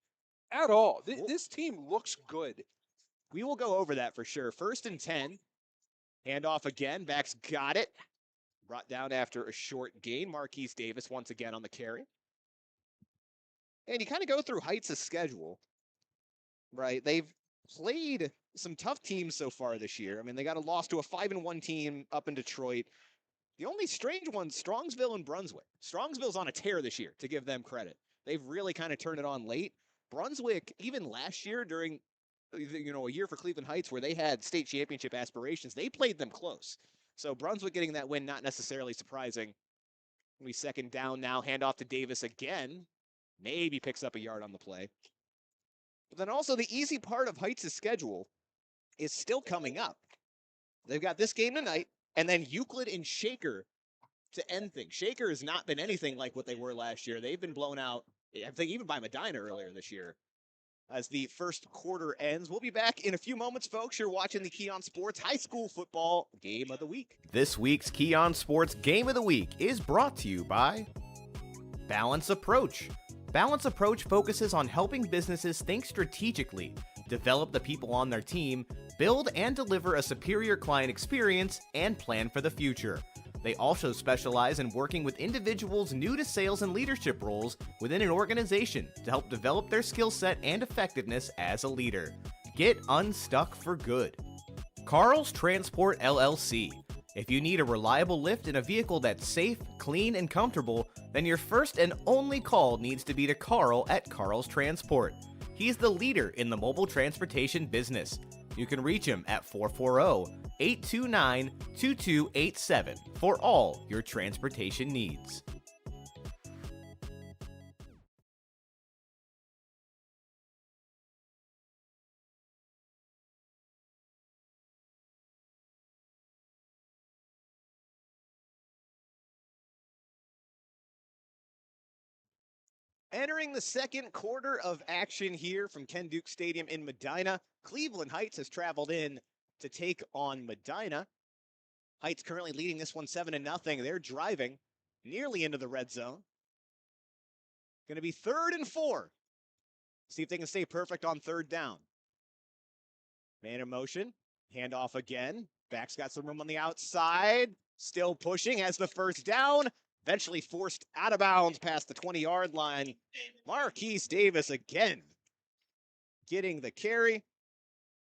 at all. This team looks good. We will go over that for sure. 1st and 10. Handoff again. Backs got it. Brought down after a short gain. Marquise Davis once again on the carry. And you kind of go through Heights' schedule, right? They've played some tough teams so far this year. I mean, they got a loss to a 5-1 team up in Detroit. The only strange ones, Strongsville and Brunswick. Strongsville's on a tear this year, to give them credit. They've really kind of turned it on late. Brunswick, even last year during, a year for Cleveland Heights where they had state championship aspirations, they played them close. So Brunswick getting that win, not necessarily surprising. We 2nd down now, handoff to Davis again. Maybe picks up a yard on the play. But then also the easy part of Heights' schedule is still coming up. They've got this game tonight, and then Euclid and Shaker to end things. Shaker has not been anything like what they were last year. They've been blown out, I think, even by Medina earlier this year. As the first quarter ends, we'll be back in a few moments, folks. You're watching the Keon Sports High School Football Game of the Week. This week's Keon Sports Game of the Week is brought to you by Balance Approach. Balance Approach focuses on helping businesses think strategically, develop the people on their team, build and deliver a superior client experience, and plan for the future. They also specialize in working with individuals new to sales and leadership roles within an organization to help develop their skill set and effectiveness as a leader. Get unstuck for good. Carl's Transport LLC. If you need a reliable lift in a vehicle that's safe, clean, and comfortable, then your first and only call needs to be to Carl at Carl's Transport. He's the leader in the mobile transportation business. You can reach him at 440-829-2287 for all your transportation needs. Entering the second quarter of action here from Ken Duke Stadium in Medina, Cleveland Heights has traveled in to take on Medina. Heights currently leading this one 7-0. They're driving nearly into the red zone. Going to be 3rd and 4. See if they can stay perfect on 3rd down. Man in motion, handoff again. Back's got some room on the outside. Still pushing, has the first down. Eventually forced out of bounds past the 20-yard line. Marquise Davis again getting the carry.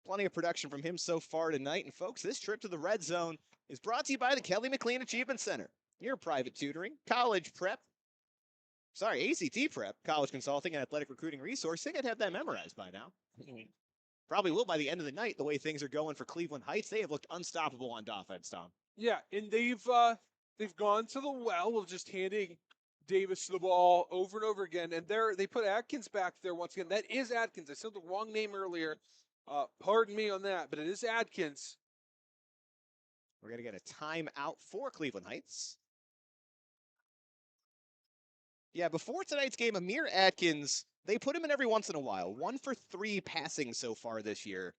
Plenty of production from him so far tonight. And folks, this trip to the red zone is brought to you by the Kelly McLean Achievement Center. Your private tutoring, college prep, ACT prep, college consulting, and athletic recruiting resource. I think I'd have that memorized by now. Probably will by the end of the night, the way things are going for Cleveland Heights. They have looked unstoppable on offense, Tom. Yeah, and they've gone to the well of just handing Davis the ball over and over again, and they put Atkins back there once again. That is Atkins. I said the wrong name earlier. Pardon me on that, but it is Atkins. We're going to get a timeout for Cleveland Heights. Yeah, before tonight's game, Amir Atkins, they put him in every once in a while. 1 for 3 passing so far this year.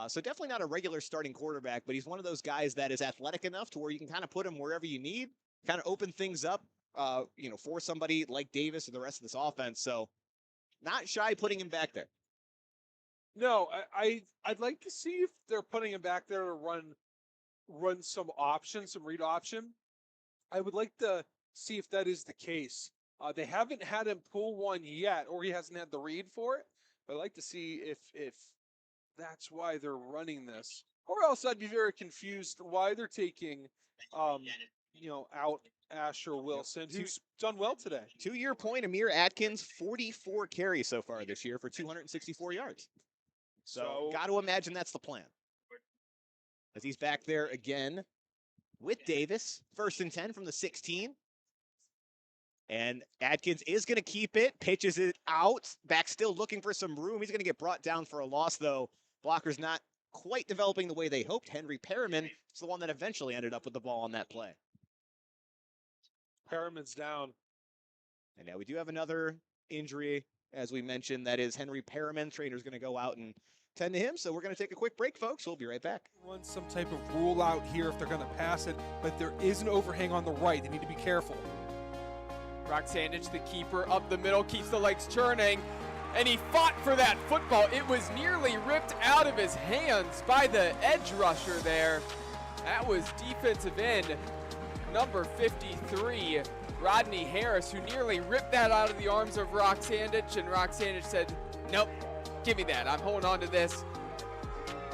So definitely not a regular starting quarterback, but he's one of those guys that is athletic enough to where you can kind of put him wherever you need, kind of open things up, for somebody like Davis and the rest of this offense. So not shy putting him back there. No, I'd like to see if they're putting him back there to run some options, some read option. I would like to see if that is the case. They haven't had him pull one yet, or he hasn't had the read for it. But I'd like to see if that's why they're running this. Or else I'd be very confused why they're taking, out Asher Wilson, who's done well today. To your point, Amir Atkins, 44 carries so far this year for 264 yards. So got to imagine that's the plan. As he's back there again with Davis, 1st and 10 from the 16. And Atkins is going to keep it, pitches it out. Back still looking for some room. He's going to get brought down for a loss, though. Blocker's not quite developing the way they hoped. Henry Perriman is the one that eventually ended up with the ball on that play. Perriman's down. And now we do have another injury, as we mentioned. That is Henry Perriman. Trainer's going to go out and tend to him. So we're going to take a quick break, folks. We'll be right back. Run some type of rule out here if they're going to pass it, but there is an overhang on the right. They need to be careful. Roxandich, the keeper, up the middle, keeps the legs churning, and he fought for that football. It was nearly ripped out of his hands by the edge rusher there. That was defensive end number 53, Rodney Harris, who nearly ripped that out of the arms of Roxandich, and Roxandich said, nope, give me that. I'm holding on to this,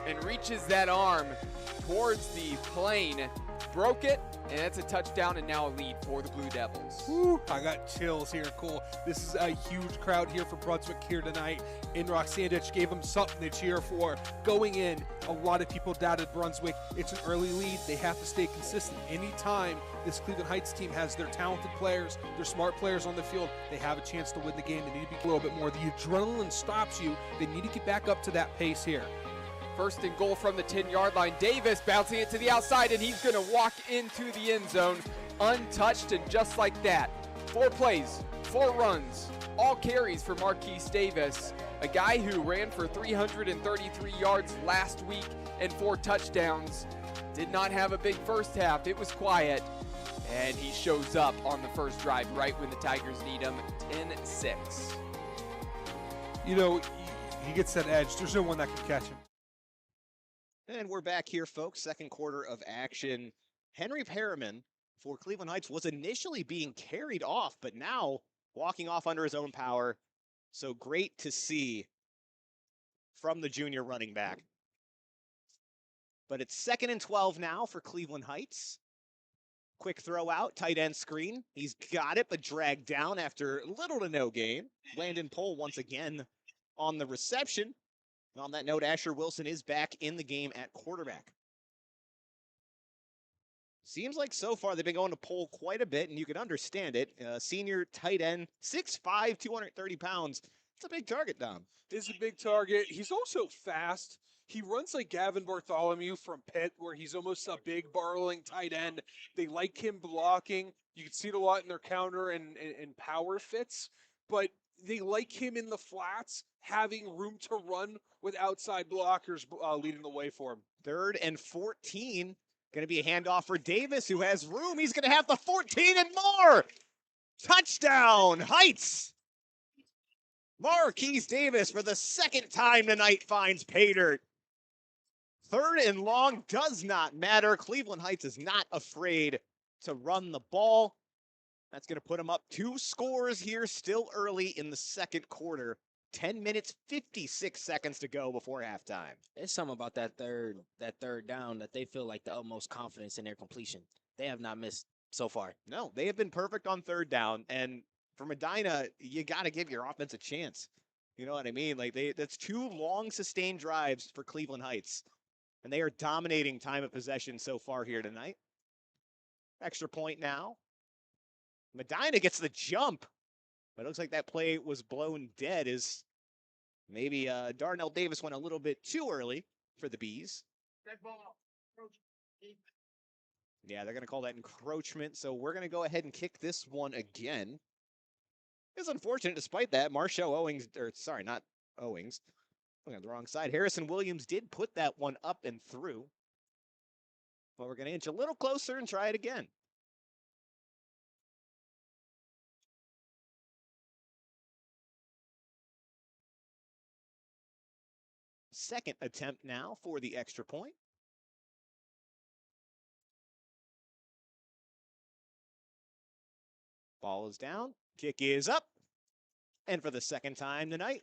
and reaches that arm towards the plane, broke it, and that's a touchdown and now a lead for the Blue Devils. Woo, I got chills here, Cole. This is a huge crowd here for Brunswick here tonight, and Roxandich gave them something to cheer for. Going in, a lot of people doubted Brunswick. It's an early lead. They have to stay consistent. Anytime this Cleveland Heights team has their talented players, their smart players on the field, they have a chance to win the game. They need to be a little bit more. The adrenaline stops you. They need to get back up to that pace here. 1st and goal from the 10-yard line. Davis bouncing it to the outside, and he's going to walk into the end zone untouched, and just like that, 4 plays, 4 runs, all carries for Marquise Davis, a guy who ran for 333 yards last week and 4 touchdowns. Did not have a big first half. It was quiet, and he shows up on the first drive right when the Tigers need him, 10-6. You know, he gets that edge. There's no one that can catch him. And we're back here, folks. Second quarter of action. Henry Perriman for Cleveland Heights was initially being carried off, but now walking off under his own power. So great to see from the junior running back. But it's 2nd and 12 now for Cleveland Heights. Quick throw out, tight end screen. He's got it, but dragged down after little to no gain. Landon Pohl once again on the reception. On that note, Asher Wilson is back in the game at quarterback. Seems like so far they've been going to Pohl quite a bit, and you can understand it. Senior tight end, 6'5", 230 pounds. It's a big target, Dom. It's a big target. He's also fast. He runs like Gavin Bartholomew from Pitt, where he's almost a big, barreling tight end. They like him blocking. You can see it a lot in their counter and power fits. But they like him in the flats, having room to run with outside blockers leading the way for him. 3rd and 14. Going to be a handoff for Davis, who has room. He's going to have the 14 and more. Touchdown, Heights. Marquise Davis, for the 2nd time tonight, finds pay dirt. 3rd and long does not matter. Cleveland Heights is not afraid to run the ball. That's going to put them up 2 scores here, still early in the 2nd quarter. 10 minutes, 56 seconds to go before halftime. There's something about that third down that they feel like the utmost confidence in their completion. They have not missed so far. No, they have been perfect on 3rd down. And for Medina, you got to give your offense a chance. You know what I mean? Like that's 2 long sustained drives for Cleveland Heights. And they are dominating time of possession so far here tonight. Extra point now. Medina gets the jump. But it looks like that play was blown dead as maybe Darnell Davis went a little bit too early for the Bees. Dead ball. Yeah, they're going to call that encroachment. So we're going to go ahead and kick this one again. It's unfortunate despite that. Marshall Owings, or sorry, not Owings. I'm on the wrong side. Harrison Williams did put that one up and through. But we're going to inch a little closer and try it again. Second attempt now for the extra point. Ball is down. Kick is up. And for the 2nd time tonight,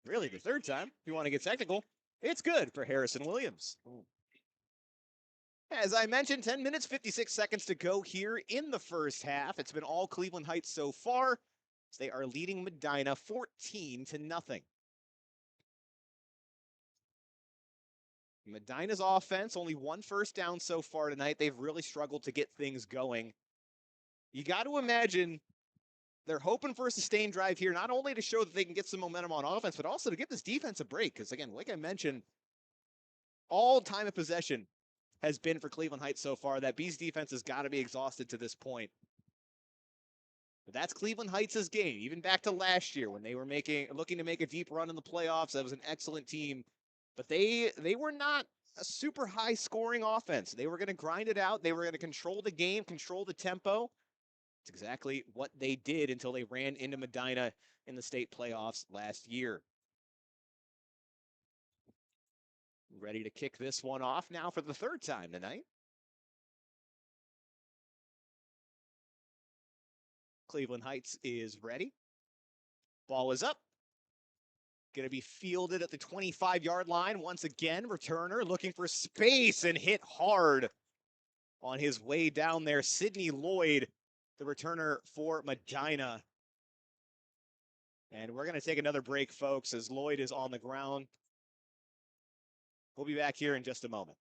really the 3rd time, if you want to get technical, it's good for Harrison Williams. As I mentioned, 10 minutes, 56 seconds to go here in the first half. It's been all Cleveland Heights so far, as they are leading Medina 14-0. Medina's offense, only 1 first down so far tonight. They've really struggled to get things going. You got to imagine they're hoping for a sustained drive here, not only to show that they can get some momentum on offense, but also to give this defense a break. Because, again, like I mentioned, all time of possession has been for Cleveland Heights so far. That Bees defense has got to be exhausted to this point. But that's Cleveland Heights' game. Even back to last year when they were looking to make a deep run in the playoffs. That was an excellent team. But they were not a super high scoring offense. They were going to grind it out. They were going to control the game, control the tempo. It's exactly what they did until they ran into Medina in the state playoffs last year. Ready to kick this one off now for the 3rd time tonight. Cleveland Heights is ready. Ball is up. Going to be fielded at the 25-yard line. Once again, returner looking for space and hit hard on his way down there. Sidney Lloyd, the returner for Medina. And we're going to take another break, folks, as Lloyd is on the ground. We'll be back here in just a moment.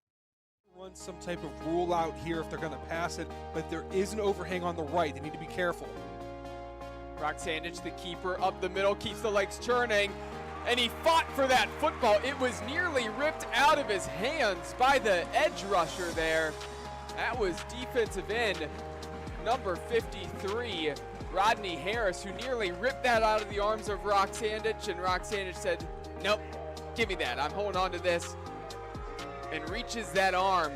Run some type of rule out here if they're going to pass it, but there is an overhang on the right. They need to be careful. Brock Sandage, the keeper, up the middle, keeps the legs churning. And he fought for that football. It was nearly ripped out of his hands by the edge rusher there. That was defensive end number 53, Rodney Harris, who nearly ripped that out of the arms of Rock Sandage. And Rock Sandage said, nope, give me that. I'm holding on to this. And reaches that arm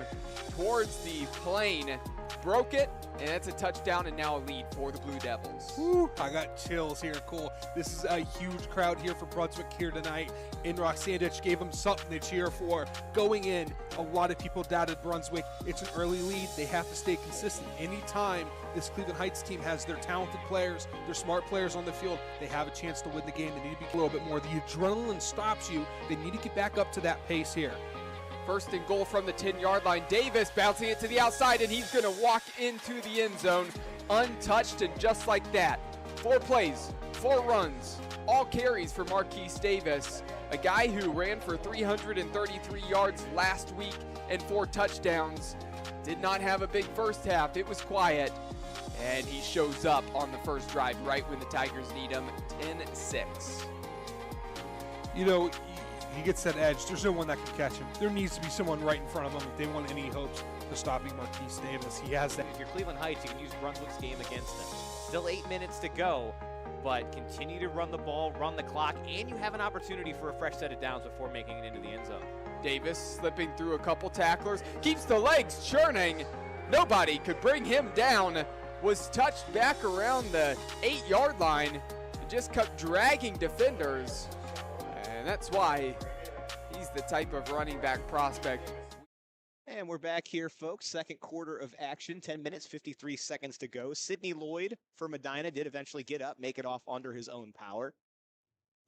towards the plane. Broke it, and that's a touchdown and now a lead for the Blue Devils. Woo, I got chills here, Cole. This is a huge crowd here for Brunswick here tonight, and Rock Sandage gave them something to cheer for. Going in, a lot of people doubted Brunswick. It's an early lead. They have to stay consistent. Anytime this Cleveland Heights team has their talented players, their smart players on the field, they have a chance to win the game. They need to be a little bit more. The adrenaline stops you. They need to get back up to that pace here. 1st and goal from the 10-yard line. Davis bouncing it to the outside, and he's going to walk into the end zone untouched, and just like that. 4 plays, 4 runs, all carries for Marquise Davis, a guy who ran for 333 yards last week and 4 touchdowns. Did not have a big first half. It was quiet, and he shows up on the first drive right when the Tigers need him, 10-6. You know, he gets that edge. There's no one that can catch him. There needs to be someone right in front of him if they want any hopes of stopping Marquise Davis. He has that. If you're Cleveland Heights, you can use Brunswick's game against them. Still 8 minutes to go. but continue to run the ball, run the clock, and you have an opportunity for a fresh set of downs before making it into the end zone. Davis slipping through a couple tacklers, keeps the legs churning. Nobody could bring him down. Was touched back around the 8-yard line and just kept dragging defenders. And that's why he's the type of running back prospect. And we're back here, folks. Second quarter of action, 10 minutes, 53 seconds to go. Sidney Lloyd for Medina did eventually get up, make it off under his own power.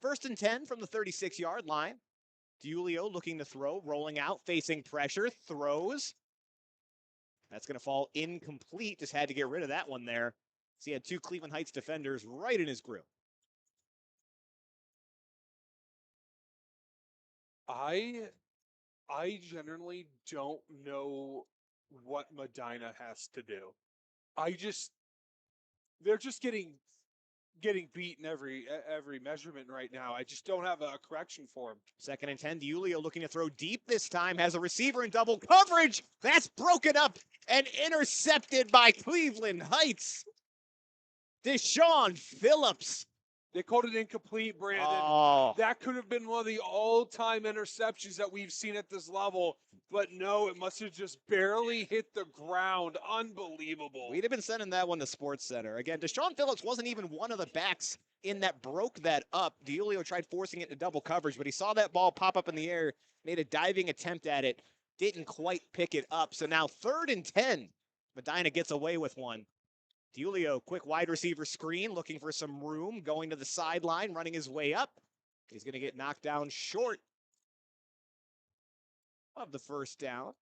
1st and 10 from the 36-yard line. DiUlio looking to throw, rolling out, facing pressure, throws. That's going to fall incomplete. Just had to get rid of that one there. So he had 2 Cleveland Heights defenders right in his grill. I generally don't know what Medina has to do. They're just getting beaten every measurement right now. I just don't have a correction for him. 2nd and 10, DiUlio looking to throw deep this time, has a receiver in double coverage. That's broken up and intercepted by Cleveland Heights. Deshaun Phillips. They called it incomplete, Brandon. Oh. That could have been one of the all-time interceptions that we've seen at this level. But no, it must have just barely hit the ground. Unbelievable. We'd have been sending that one to Sports Center. Again, Deshaun Phillips wasn't even one of the backs in that broke that up. DiUlio tried forcing it into double coverage, but he saw that ball pop up in the air, made a diving attempt at it, didn't quite pick it up. So now 3rd and 10. Medina gets away with one. DiUlio, quick wide receiver screen, looking for some room, going to the sideline, running his way up. He's going to get knocked down short of the first down.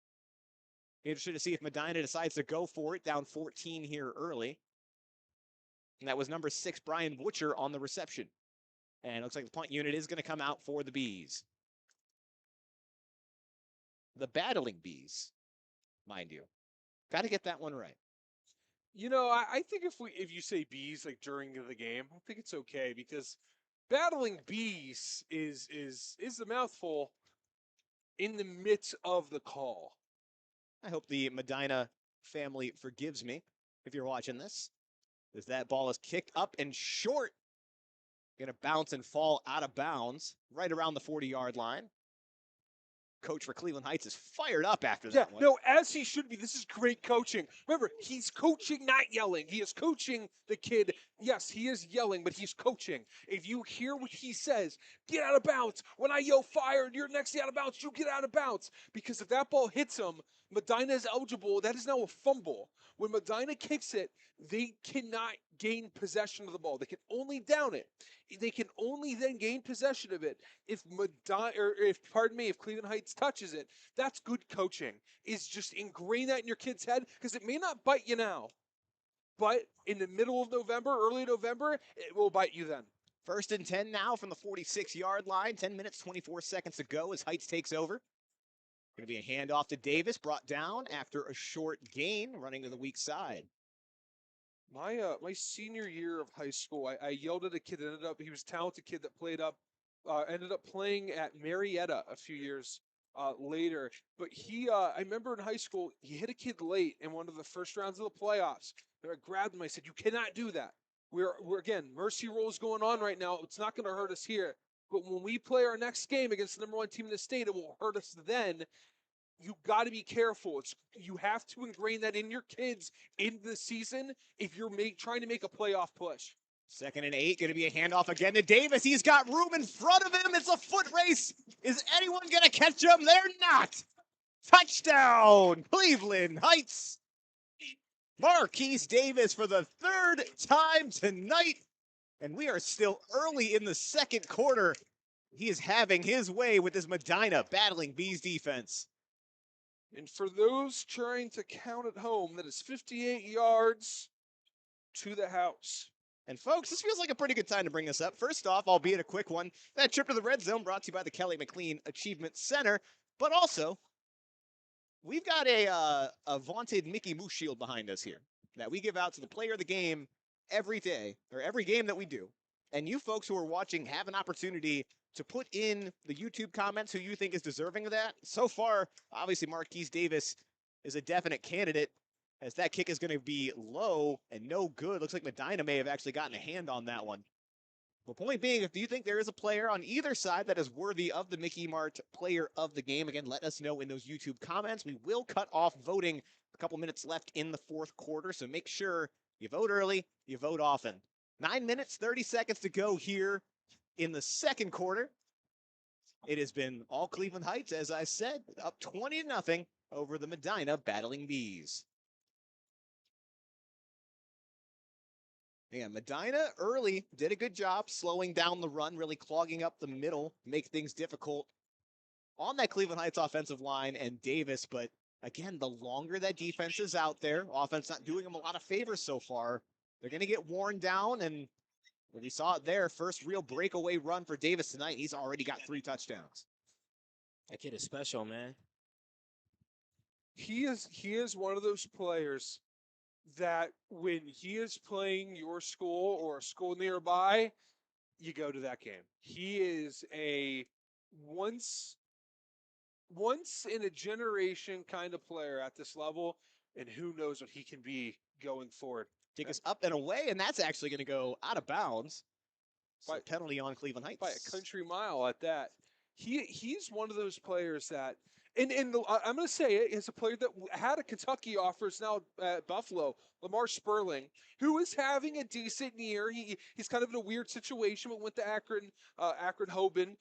Interested to see if Medina decides to go for it, down 14 here early. And that was number 6, Brian Butcher, on the reception. And it looks like the punt unit is going to come out for the Bees. The Battling Bees, mind you. Got to get that one right. You know, I think if you say bees like during the game, I think it's okay because battling bees is a mouthful in the midst of the call. I hope the Medina family forgives me if you're watching this. As that ball is kicked up and short. Going to bounce and fall out of bounds right around the 40-yard line. Coach for Cleveland Heights is fired up after that one. No, as he should be. This is great coaching. Remember, he's coaching, not yelling. He is coaching the kid. Yes, he is yelling, but he's coaching. If you hear what he says, get out of bounds. When I yell fire and you're next to out of bounds, you get out of bounds. Because if that ball hits him, Medina is eligible. That is now a fumble. When Medina kicks it, they cannot gain possession of the ball. They can only down it. They can only then gain possession of it if if Cleveland Heights touches it. That's good coaching. Is just ingrain that in your kid's head because it may not bite you now, but in the middle of November, early November, it will bite you then. 1st and 10 now from the 46-yard line. 10 minutes, 24 seconds to go as Heights takes over. Going to be a handoff to Davis, brought down after a short gain, running to the weak side. My senior year of high school, I yelled at a kid. He was a talented kid that ended up playing at Marietta a few years later. But I remember in high school, he hit a kid late in one of the first rounds of the playoffs. And I grabbed him. I said, "You cannot do that. We're again, mercy rules going on right now. It's not going to hurt us here. But when we play our next game against the number 1 team in the state, it will hurt us then. You got to be careful. You have to ingrain that in your kids in the season if you're trying to make a playoff push." 2nd and 8, going to be a handoff again to Davis. He's got room in front of him. It's a foot race. Is anyone going to catch him? They're not. Touchdown, Cleveland Heights. Marquise Davis for the 3rd time tonight. And we are still early in the second quarter. He is having his way with this Medina Battling Bees defense. And for those trying to count at home, that is 58 yards to the house. And folks, this feels like a pretty good time to bring this up. First off, albeit a quick one, that trip to the red zone brought to you by the Kelly McLean Achievement Center. But also, we've got a vaunted Mickey Mouse shield behind us here that we give out to the player of the game every day, or every game that we do. And you folks who are watching have an opportunity to put in the YouTube comments who you think is deserving of that. So far, obviously, Marquise Davis is a definite candidate, as that kick is going to be low and no good. Looks like Medina may have actually gotten a hand on that one. Well, point being, if you think there is a player on either side that is worthy of the Mickey Mart player of the game, again, let us know in those YouTube comments. We will cut off voting a couple minutes left in the fourth quarter, so make sure you vote early, you vote often. 9 minutes, 30 seconds to go here in the second quarter. It has been all Cleveland Heights, as I said, up 20-0 over the Medina Battling Bees. Yeah, Medina early did a good job slowing down the run, really clogging up the middle, make things difficult on that Cleveland Heights offensive line and Davis. But again, the longer that defense is out there, offense not doing them a lot of favors so far. They're going to get worn down, and we saw it there. First real breakaway run for Davis tonight. He's already got 3 touchdowns. That kid is special, man. He is one of those players that when he is playing your school or a school nearby, you go to that game. He is a once in a generation kind of player at this level, and who knows what he can be going forward. Take us up and away, and that's actually going to go out of bounds. So penalty on Cleveland Heights. By a country mile at that. He's one of those players that, and I'm going to say it, is a player that had a Kentucky offer, is now at Buffalo, Lamar Sperling, who is having a decent year. He's kind of in a weird situation, but went to Akron Hoban,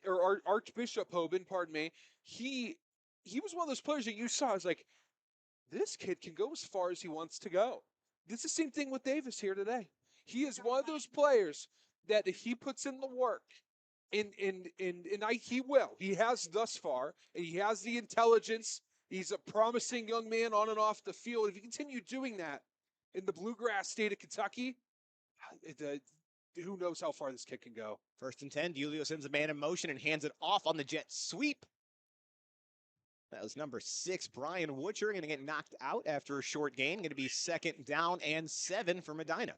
or Archbishop Hoban, pardon me. He was one of those players that you saw. It's like, this kid can go as far as he wants to go. It's the same thing with Davis here today. He is one of those players that if he puts in the work, he will. He has thus far, and he has the intelligence. He's a promising young man on and off the field. If you continue doing that in the bluegrass state of Kentucky, who knows how far this kid can go. 1st and 10, Julio sends a man in motion and hands it off on the jet sweep. That was number 6, Brian Wutcher, going to get knocked out after a short gain. Going to be 2nd down and 7 for Medina.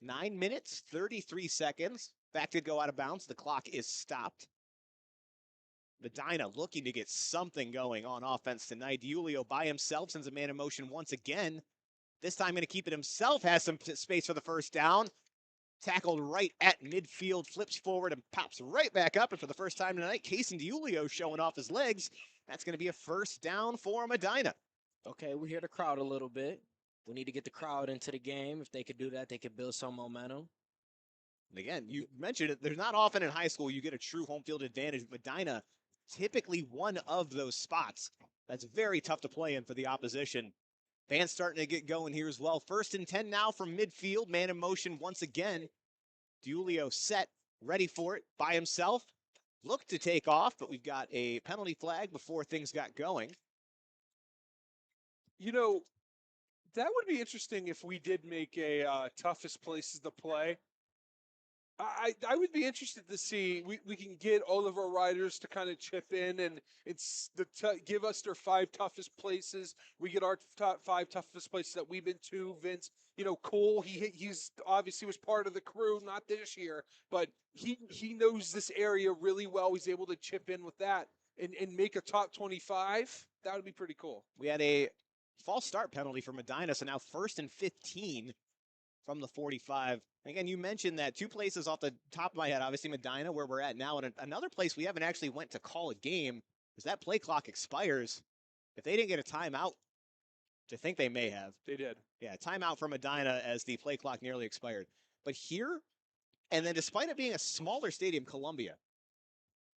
9 minutes, 33 seconds. Back did go out of bounds. The clock is stopped. Medina looking to get something going on offense tonight. Julio by himself sends a man in motion once again. This time going to keep it himself. Has some space for the 1st down. Tackled right at midfield, flips forward and pops right back up. And for the first time tonight, Casey Julio showing off his legs. That's going to be a 1st down for Medina. Okay, we hear the crowd a little bit. We need to get the crowd into the game. If they could do that, they could build some momentum. And again, you mentioned it. There's not often in high school you get a true home field advantage. Medina, typically one of those spots. That's very tough to play in for the opposition. Fans starting to get going here as well. 1st and 10 now from midfield. Man in motion once again. Julio set, ready for it by himself. Looked to take off, but we've got a penalty flag before things got going. You know, that would be interesting if we did make a toughest places to play. I would be interested to see, we can get all of our riders to kind of chip in and give us their 5 toughest places. We get our top 5 toughest places that we've been to. Vince, Cole, he's obviously was part of the crew, not this year, but he knows this area really well. He's able to chip in with that and make a top 25. That would be pretty cool. We had a false start penalty for Medina, so now 1st and 15 from the 45. Again, you mentioned that 2 places off the top of my head, obviously Medina, where we're at now, and another place we haven't actually went to call a game, is that play clock expires. If they didn't get a timeout, which I think they may have. They did. Yeah, timeout for Medina as the play clock nearly expired. But here, and then despite it being a smaller stadium, Columbia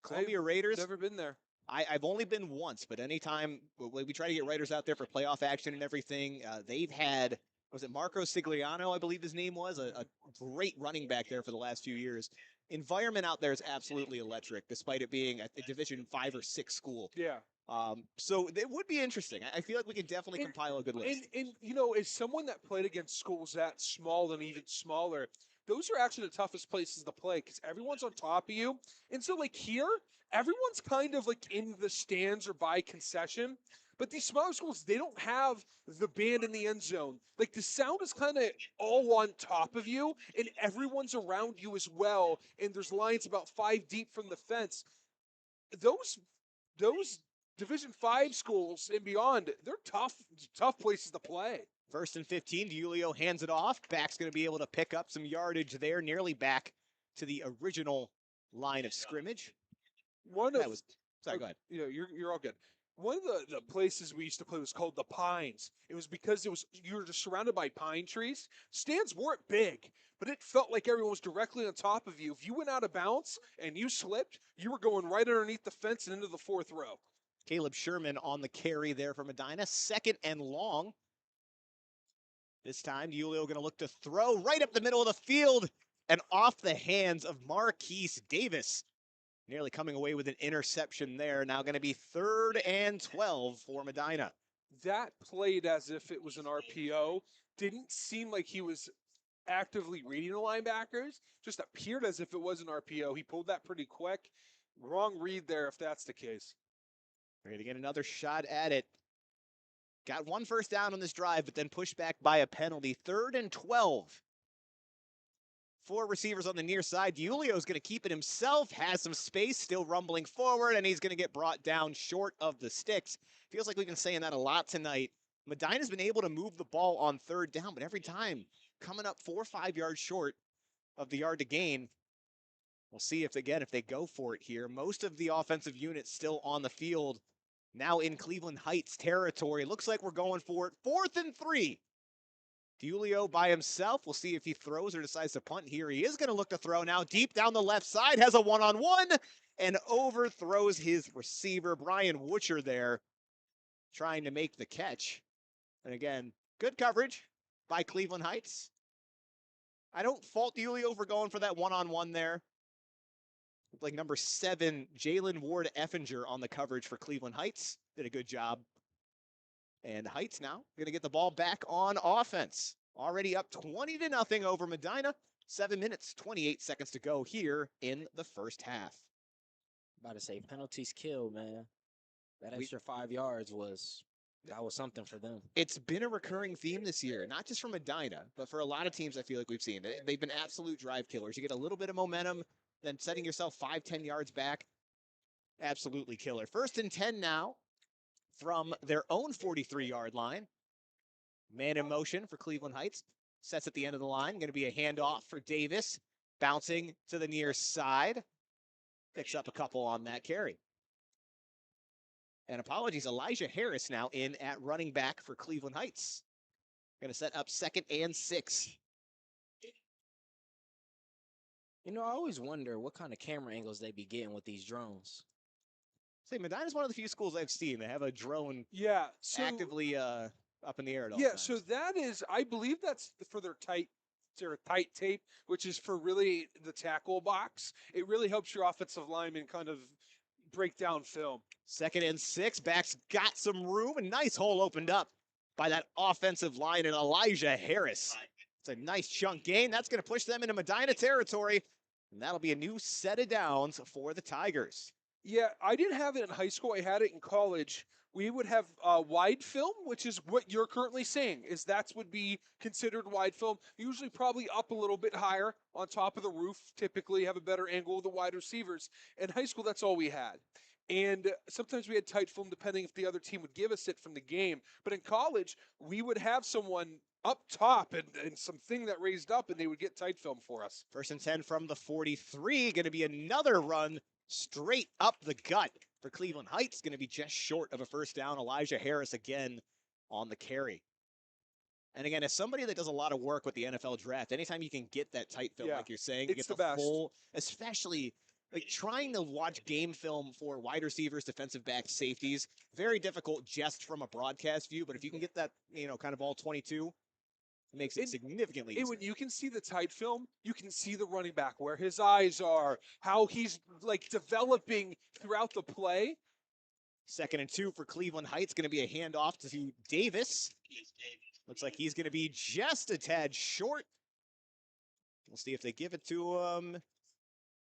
Raiders. Never been there. I've only been once, but anytime we try to get Raiders out there for playoff action and everything, they've had, was it Marco Sigliano, I believe his name was, a great running back there for the last few years. Environment out there is absolutely electric, despite it being a Division 5 or 6 school. Yeah. So it would be interesting. I feel like we could definitely compile a good list. And as someone that played against schools that small and even smaller, those are actually the toughest places to play because everyone's on top of you. And so, here, everyone's kind of in the stands or by concession. But these smaller schools, they don't have the band in the end zone. The sound is kind of all on top of you, and everyone's around you as well. And there's lines about 5 deep from the fence. Those Division 5 schools and beyond, they're tough places to play. First and 15, Julio hands it off. Back's going to be able to pick up some yardage there, nearly back to the original line of scrimmage. Sorry, go ahead. You're all good. One of the places we used to play was called the Pines. It was because you were just surrounded by pine trees. Stands weren't big, but it felt like everyone was directly on top of you. If you went out of bounds and you slipped, you were going right underneath the fence and into the fourth row. Caleb Sherman on the carry there for Medina. Second and long. This time, Julio going to look to throw right up the middle of the field and off the hands of Marquise Davis. Nearly coming away with an interception there. Now going to be 3rd and 12 for Medina. That played as if it was an RPO. Didn't seem like he was actively reading the linebackers. Just appeared as if it was an RPO. He pulled that pretty quick. Wrong read there if that's the case. Ready to get another shot at it. Got one first down on this drive, but then pushed back by a penalty. 3rd and 12. 4 receivers on the near side. Julio's going to keep it himself, has some space, still rumbling forward, and he's going to get brought down short of the sticks. Feels like we've been saying that a lot tonight. Medina's been able to move the ball on 3rd down, but every time coming up 4 or 5 yards short of the yard to gain. We'll see if they go for it here. Most of the offensive units still on the field, now in Cleveland Heights territory. Looks like we're going for it. 4th and 3. Julio by himself. We'll see if he throws or decides to punt here. He is going to look to throw now. Deep down the left side, has a one-on-one and overthrows his receiver. Brian Wutcher there trying to make the catch. And again, good coverage by Cleveland Heights. I don't fault Julio for going for that one-on-one there. Looked like number 7, Jalen Ward Effinger on the coverage for Cleveland Heights. Did a good job. And Heights now going to get the ball back on offense. Already up 20-0 over Medina. 7 minutes, 28 seconds to go here in the first half. About to say penalties kill, man. That extra 5 yards was something for them. It's been a recurring theme this year, not just for Medina, but for a lot of teams I feel like we've seen. They've been absolute drive killers. You get a little bit of momentum, then setting yourself 5-10 yards back. Absolutely killer. 1st and 10 now from their own 43-yard line. Man in motion for Cleveland Heights. Sets at the end of the line. Going to be a handoff for Davis. Bouncing to the near side. Picks up a couple on that carry. And apologies, Elijah Harris now in at running back for Cleveland Heights. Going to set up 2nd and 6. You know, I always wonder what kind of camera angles they be getting with these drones. Say, Medina's one of the few schools I've seen that have a drone actively up in the air at all times. So that is, I believe that's for their tight tape, which is for really the tackle box. It really helps your offensive lineman kind of break down film. 2nd and 6, back's got some room. A nice hole opened up by that offensive line and Elijah Harris. It's a nice chunk gain. That's going to push them into Medina territory, and that'll be a new set of downs for the Tigers. Yeah, I didn't have it in high school. I had it in college. We would have wide film, which is what you're currently saying, is that would be considered wide film. Usually probably up a little bit higher on top of the roof. Typically have a better angle of the wide receivers. In high school, that's all we had. And sometimes we had tight film depending if the other team would give us it from the game. But in college, we would have someone up top and something that raised up, and they would get tight film for us. 1st and 10 from the 43. Going to be another run straight up the gut for Cleveland Heights. Going to be just short of a first down. Elijah Harris again on the carry. And again, as somebody that does a lot of work with the NFL draft, anytime you can get that tight film, like you're saying, you get the best. full, especially like trying to watch game film for wide receivers, defensive backs, safeties, very difficult just from a broadcast view. But if you can get that, kind of all 22, it makes it significantly easier. When you can see the tight film, you can see the running back, where his eyes are, how he's like developing throughout the play. 2nd and 2 for Cleveland Heights. Going to be a handoff to Davis. Looks like he's going to be just a tad short. We'll see if they give it to him.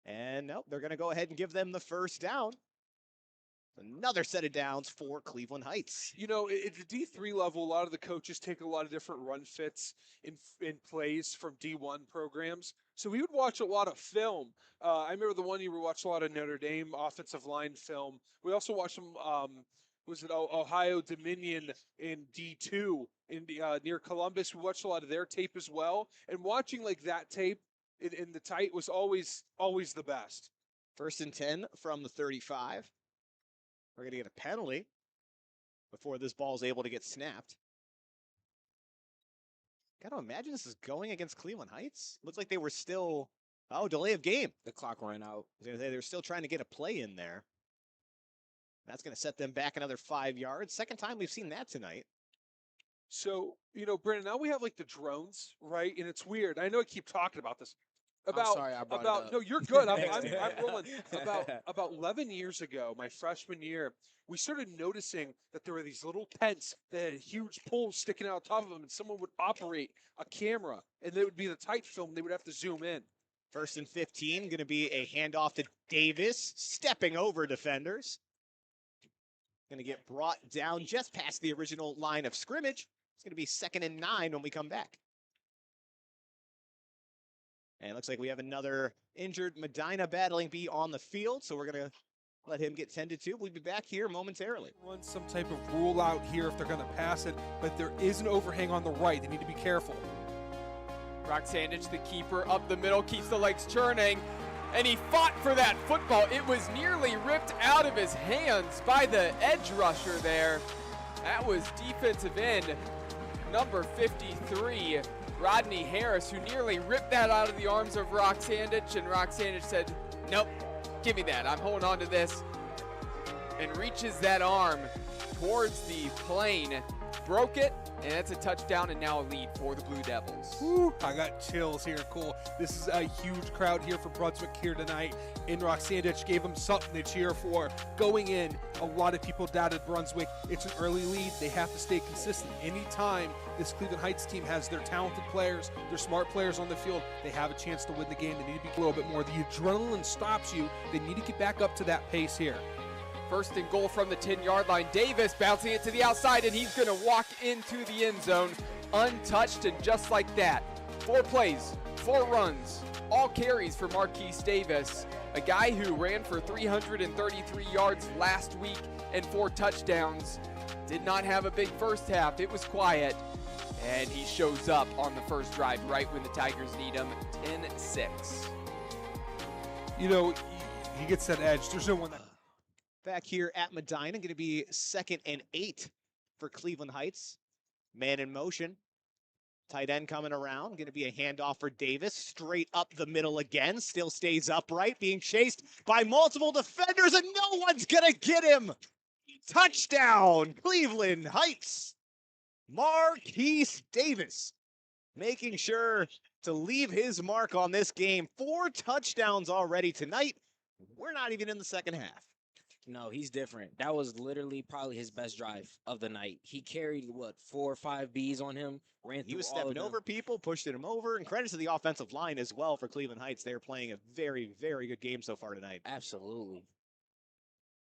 And nope, they're going to go ahead and give them the first down. Another set of downs for Cleveland Heights. At the D3 level, a lot of the coaches take a lot of different run fits in plays from D1 programs. So we would watch a lot of film. I remember the one year we watched a lot of Notre Dame offensive line film. We also watched some was it Ohio Dominion in D2 in near Columbus. We watched a lot of their tape as well, and watching like that tape in the tight was always the best. 1st and 10 from the 35. We're going to get a penalty before this ball is able to get snapped. Got to imagine this is going against Cleveland Heights. Looks like they were still, delay of game. The clock ran out. I was going to say they're still trying to get a play in there. That's going to set them back another 5 yards. Second time we've seen that tonight. So, Brandon, now we have like the drones, right? And it's weird. I know I keep talking about this. I'm sorry I brought it up. No, you're good. I'm rolling. About 11 years ago, my freshman year, we started noticing that there were these little tents that had huge poles sticking out top of them, and someone would operate a camera, and it would be the tight film. They would have to zoom in. 1st and 15, going to be a handoff to Davis, stepping over defenders. Going to get brought down just past the original line of scrimmage. It's going to be 2nd and 9 when we come back. And it looks like we have another injured Medina battling B on the field, so we're going to let him get tended to. We'll be back here momentarily. Run some type of rule out here if they're going to pass it, but there is an overhang on the right. They need to be careful. Roxandich, the keeper, up the middle, keeps the legs churning, and he fought for that football. It was nearly ripped out of his hands by the edge rusher there. That was defensive end number 53, Rodney Harris, who nearly ripped that out of the arms of Roxandich, and Roxandich said, nope, give me that. I'm holding on to this, and reaches that arm towards the plane, broke it, and that's a touchdown and now a lead for the Blue Devils. Woo, I got chills here, Cole. This is a huge crowd here for Brunswick here tonight, and Roxandich gave them something to cheer for. Going in, a lot of people doubted Brunswick. It's an early lead. They have to stay consistent. Anytime this Cleveland Heights team has their talented players, their smart players on the field, they have a chance to win the game. They need to be a little bit more. The adrenaline stops you. They need to get back up to that pace here. 1st and goal from the 10-yard line. Davis bouncing it to the outside, and he's going to walk into the end zone untouched, and just like that, 4 plays, 4 runs, all carries for Marquise Davis, a guy who ran for 333 yards last week and 4 touchdowns. Did not have a big first half. It was quiet, and he shows up on the first drive right when the Tigers need him, 10-6. He gets that edge. There's no one that... Back here at Medina, going to be 2nd and 8 for Cleveland Heights. Man in motion. Tight end coming around. Going to be a handoff for Davis. Straight up the middle again. Still stays upright. Being chased by multiple defenders, and no one's going to get him. Touchdown, Cleveland Heights. Marquise Davis making sure to leave his mark on this game. 4 touchdowns already tonight. We're not even in the second half. No, he's different. That was literally probably his best drive of the night. He carried, 4 or 5 Bs on him, ran through He was all of stepping them. over people, pushed him over, and credit to the offensive line as well for Cleveland Heights. They're playing a very, very good game so far tonight. Absolutely.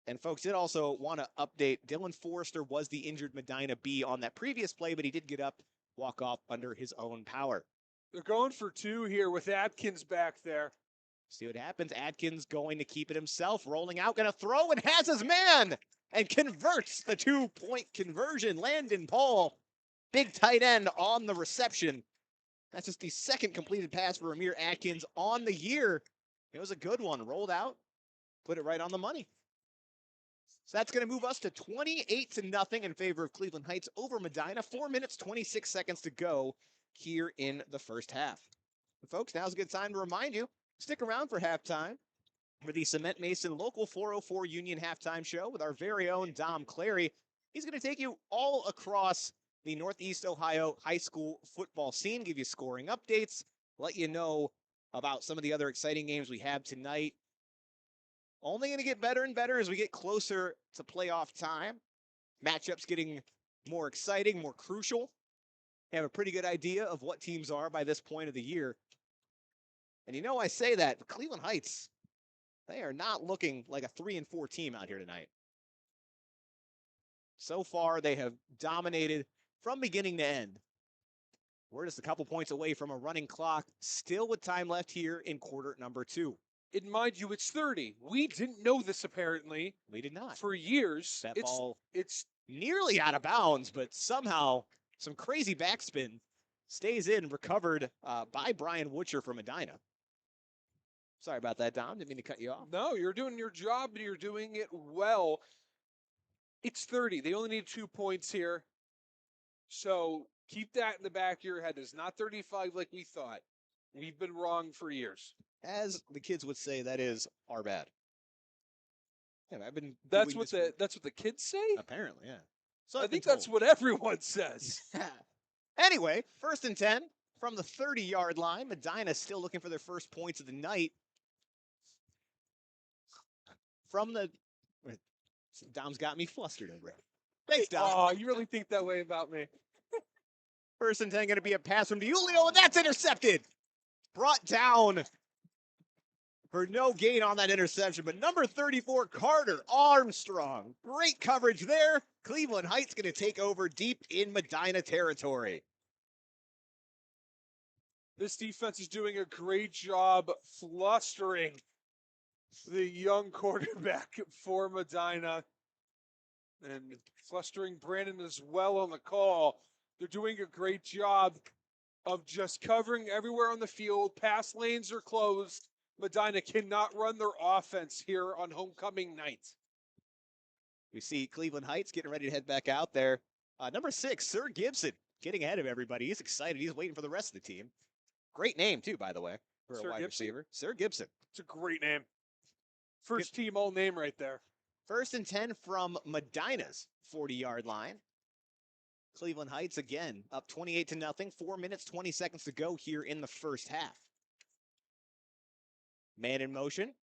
And folks did also want to update, Dylan Forrester was the injured Medina B on that previous play, but he did get up, walk off under his own power. They're going for 2 here with Atkins back there. See what happens. Atkins going to keep it himself, rolling out, going to throw, and has his man, and converts the 2-point conversion. Landon Paul, big tight end on the reception. That's just the 2nd completed pass for Amir Atkins on the year. It was a good one. Rolled out, put it right on the money. So that's going to move us to 28-0 in favor of Cleveland Heights over Medina. 4 minutes, 26 seconds to go here in the first half. And folks, now's a good time to remind you, stick around for halftime for the Cement Mason Local 404 Union halftime show with our very own Dom Clary. He's going to take you all across the Northeast Ohio high school football scene, give you scoring updates, let you know about some of the other exciting games we have tonight. Only going to get better and better as we get closer to playoff time. Matchups getting more exciting, more crucial. Have a pretty good idea of what teams are by this point of the year. And I say that, but Cleveland Heights, they are not looking like a 3-4 team out here tonight. So far, they have dominated from beginning to end. We're just a couple points away from a running clock, still with time left here in quarter number 2. And mind you, it's 30. We didn't know this apparently We did not. for years. That it's ball it's nearly out of bounds, but somehow some crazy backspin stays in, recovered by Brian Wutcher from Medina. Sorry about that, Dom. Didn't mean to cut you off. no, you're doing your job and you're doing it well. It's 30. They only need 2 points here. So keep that in the back of your head. It's not 35 like we thought. We've been wrong for years. As the kids would say, that is our bad. Yeah, I've been. That's doing what this the kids say. apparently, yeah. So I I've been think that's told. what everyone says. Anyway, 1st and 10 from the 30-yard line. Medina still looking for their first points of the night. From the Dom's got me flustered over it. Thanks, Dom. Oh, you really think that way about me? 1st and 10 going to be a pass from DiUlio, and that's intercepted. Brought down for no gain on that interception, but number 34, Carter Armstrong. Great coverage there. Cleveland Heights going to take over deep in Medina territory. This defense is doing a great job flustering the young quarterback for Medina and flustering Brandon as well on the call. They're doing a great job of just covering everywhere on the field. Pass lanes are closed. Medina cannot run their offense here on homecoming night. We see Cleveland Heights getting ready to head back out there. Number 6, Sir Gibson, getting ahead of everybody. He's excited. He's waiting for the rest of the team. Great name, too, by the way, for Sir a wide Gibson? receiver. Sir Gibson. It's a great name. First team all name right there. 1st and 10 from Medina's 40-yard line. Cleveland Heights again up 28-0. 4 minutes, 20 seconds to go here in the first half. Man in motion.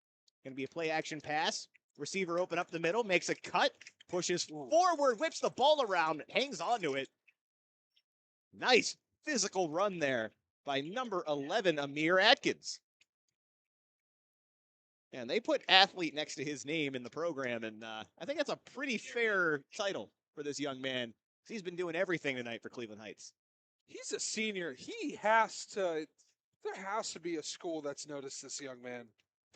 Going to be a play action pass. Receiver open up the middle, makes a cut, pushes forward, whips the ball around, hangs onto it. Nice physical run there by number 11, Amir Atkins. And they put athlete next to his name in the program, and I think that's a pretty fair title for this young man. He's been doing everything tonight for Cleveland Heights. He's a senior. There has to be a school that's noticed this young man.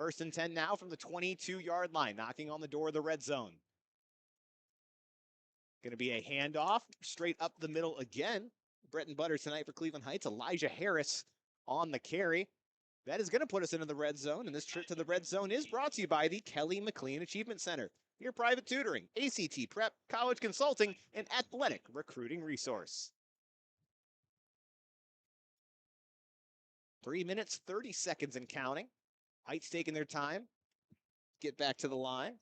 1st and 10 now from the 22-yard line, knocking on the door of the red zone. Going to be a handoff straight up the middle again. Bread and butter tonight for Cleveland Heights. Elijah Harris on the carry. That is going to put us into the red zone, and this trip to the red zone is brought to you by the Kelly McLean Achievement Center, your private tutoring, ACT prep, college consulting, and athletic recruiting resource. 3 minutes, 30 seconds and counting. Heights taking their time. Get back to the line.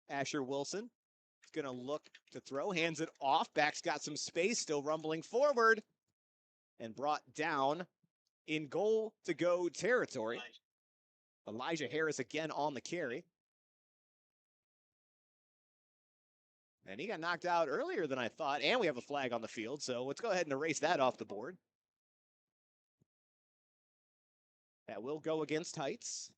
Asher Wilson is going to look to throw, hands it off. Back's got some space, still rumbling forward, and brought down in goal-to-go territory. Elijah Harris again on the carry. And he got knocked out earlier than I thought, and we have a flag on the field, so let's go ahead and erase that off the board. That will go against Heights.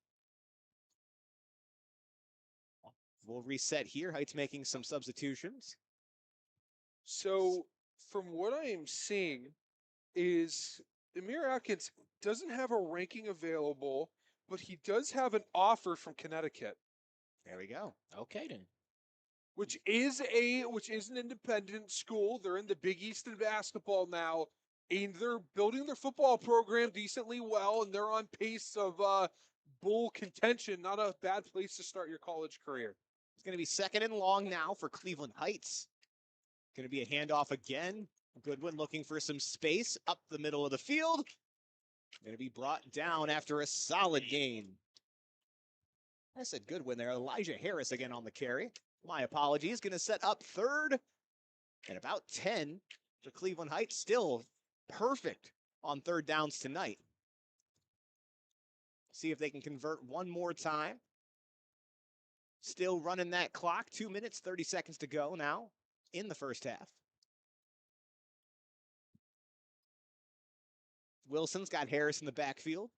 We'll reset here. Heights making some substitutions. So, from what I am seeing, is Amir Atkins doesn't have a ranking available, but he does have an offer from Connecticut, There we go. Okay, then. which is an independent school. They're in the Big East in basketball now, and they're building their football program decently well, and they're on pace of bowl contention. Not a bad place to start your college career. It's going to be 2nd and long now for Cleveland Heights. Going to be a handoff again. Goodwin looking for some space up the middle of the field. Going to be brought down after a solid gain. I said Goodwin there. Elijah Harris again on the carry. My apologies. Going to set up 3rd and about 10 for Cleveland Heights. Still perfect on 3rd downs tonight. See if they can convert one more time. Still running that clock. 2 minutes, 30 seconds to go now in the first half. Wilson's got Harris in the backfield.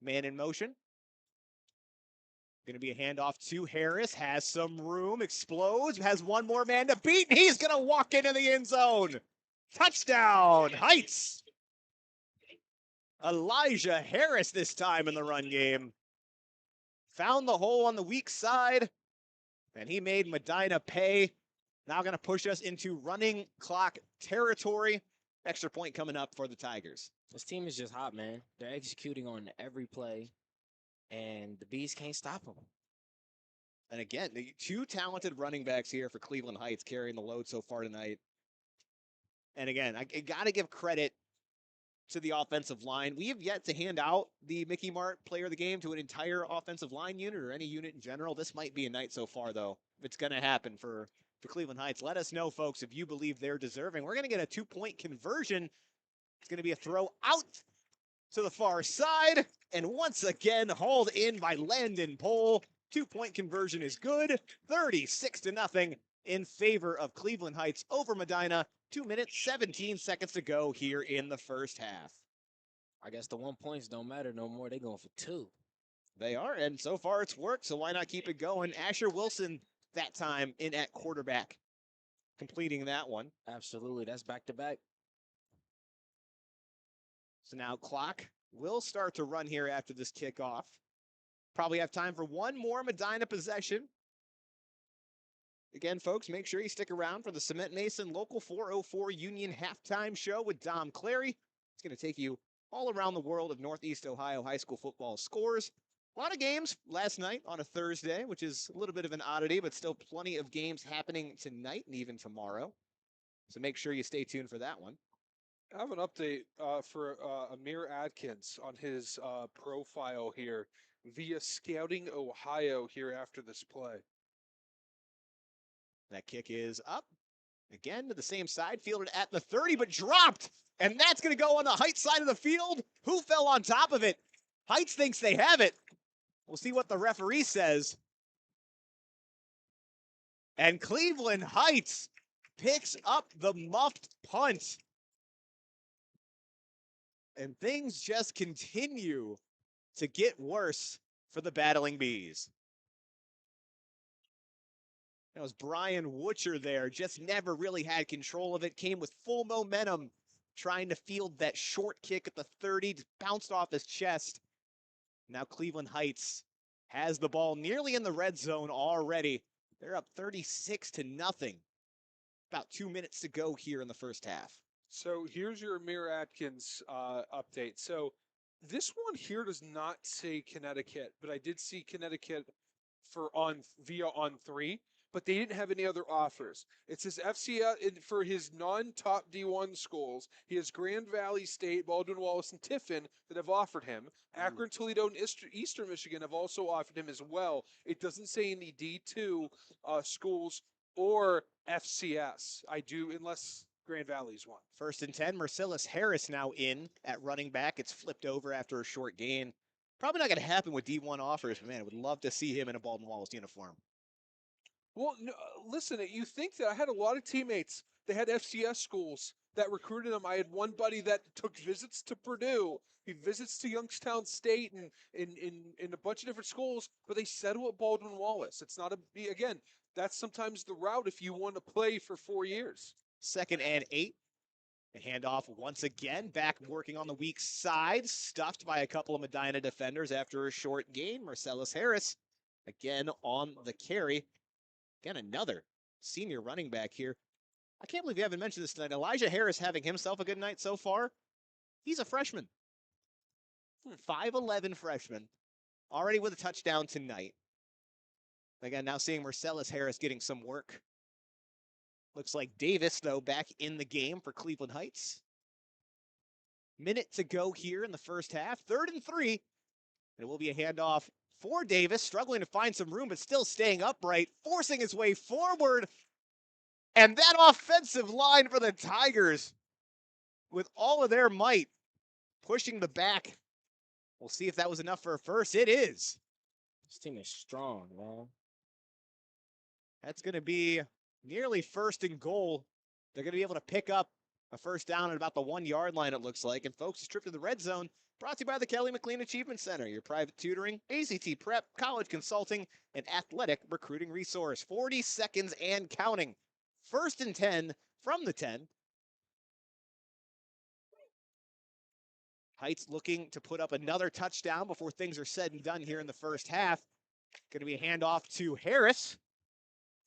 Man in motion. Going to be a handoff to Harris. Has some room. Explodes. Has one more man to beat. He's going to walk into the end zone. Touchdown, Heights. Elijah Harris this time in the run game. Found the hole on the weak side, and he made Medina pay. Now going to push us into running clock territory. Extra point coming up for the Tigers. This team is just hot, man. They're executing on every play, and the Bees can't stop them. And again, the two talented running backs here for Cleveland Heights carrying the load so far tonight. And again, I got to give credit to the offensive line. We have yet to hand out the Mickey Mart player of the game to an entire offensive line unit or any unit in general. This might be a night so far, though. If it's going to happen for Cleveland Heights, let us know, folks, if you believe they're deserving. We're going to get a 2-point conversion. It's going to be a throw out to the far side. And once again, hauled in by Landon Pohl. 2-point conversion is good. 36-0 in favor of Cleveland Heights over Medina. 2 minutes, 17 seconds to go here in the first half. I guess the 1 points don't matter no more. They're going for 2. They are, and so far it's worked, so why not keep it going? Asher Wilson that time in at quarterback, completing that one. Absolutely. That's back-to-back. So now clock will start to run here after this kickoff. Probably have time for one more Medina possession. Again, folks, make sure you stick around for the Cement Mason Local 404 Union Halftime Show with Dom Clary. It's going to take you all around the world of Northeast Ohio high school football scores. A lot of games last night on a Thursday, which is a little bit of an oddity, but still plenty of games happening tonight and even tomorrow. So make sure you stay tuned for that one. I have an update for Amir Adkins on his profile here via Scouting Ohio here after this play. That kick is up. Again to the same side, fielded at the 30, but dropped. And that's going to go on the Heights side of the field. Who fell on top of it? Heights thinks they have it. We'll see what the referee says. And Cleveland Heights picks up the muffed punt. And things just continue to get worse for the Battling Bees. That was Brian Wutcher there, just never really had control of it, came with full momentum, trying to field that short kick at the 30, just bounced off his chest. Now Cleveland Heights has the ball nearly in the red zone already. They're up 36-0. About 2 minutes to go here in the first half. So here's your Amir Atkins update. So this one here does not say Connecticut, but I did see Connecticut via on 3. But they didn't have any other offers. It says FCS for his non-top D1 schools. He has Grand Valley State, Baldwin Wallace, and Tiffin that have offered him. Akron, Toledo, and Eastern Michigan have also offered him as well. It doesn't say any D2 schools or FCS. Unless Grand Valley's one. 1st and 10, Marcellus Harris now in at running back. It's flipped over after a short gain. Probably not going to happen with D1 offers, but man, I would love to see him in a Baldwin Wallace uniform. Well, no, listen, you think that I had a lot of teammates. They had FCS schools that recruited them. I had one buddy that took visits to Purdue. He visits to Youngstown State and in a bunch of different schools, but they settle at Baldwin Wallace. It's not again, that's sometimes the route if you want to play for 4 years. 2nd and 8. The handoff once again, back working on the weak side, stuffed by a couple of Medina defenders after a short gain. Marcellus Harris again on the carry. Again, another senior running back here. I can't believe you haven't mentioned this tonight. Elijah Harris having himself a good night so far. He's a freshman. 5'11" freshman. Already with a touchdown tonight. Again, now seeing Marcellus Harris getting some work. Looks like Davis, though, back in the game for Cleveland Heights. Minute to go here in the first half. 3rd and 3. And it will be a handoff for Davis, struggling to find some room, but still staying upright, forcing his way forward. And that offensive line for the Tigers, with all of their might, pushing the back. We'll see if that was enough for a first. It is. This team is strong, man. That's going to be nearly 1st and goal. They're going to be able to pick up a first down at about the 1-yard line, it looks like. And folks, this trip to the red zone brought to you by the Kelly McLean Achievement Center, your private tutoring, ACT prep, college consulting, and athletic recruiting resource. 40 seconds and counting. 1st and 10 from the 10. Heights looking to put up another touchdown before things are said and done here in the first half. Going to be a handoff to Harris.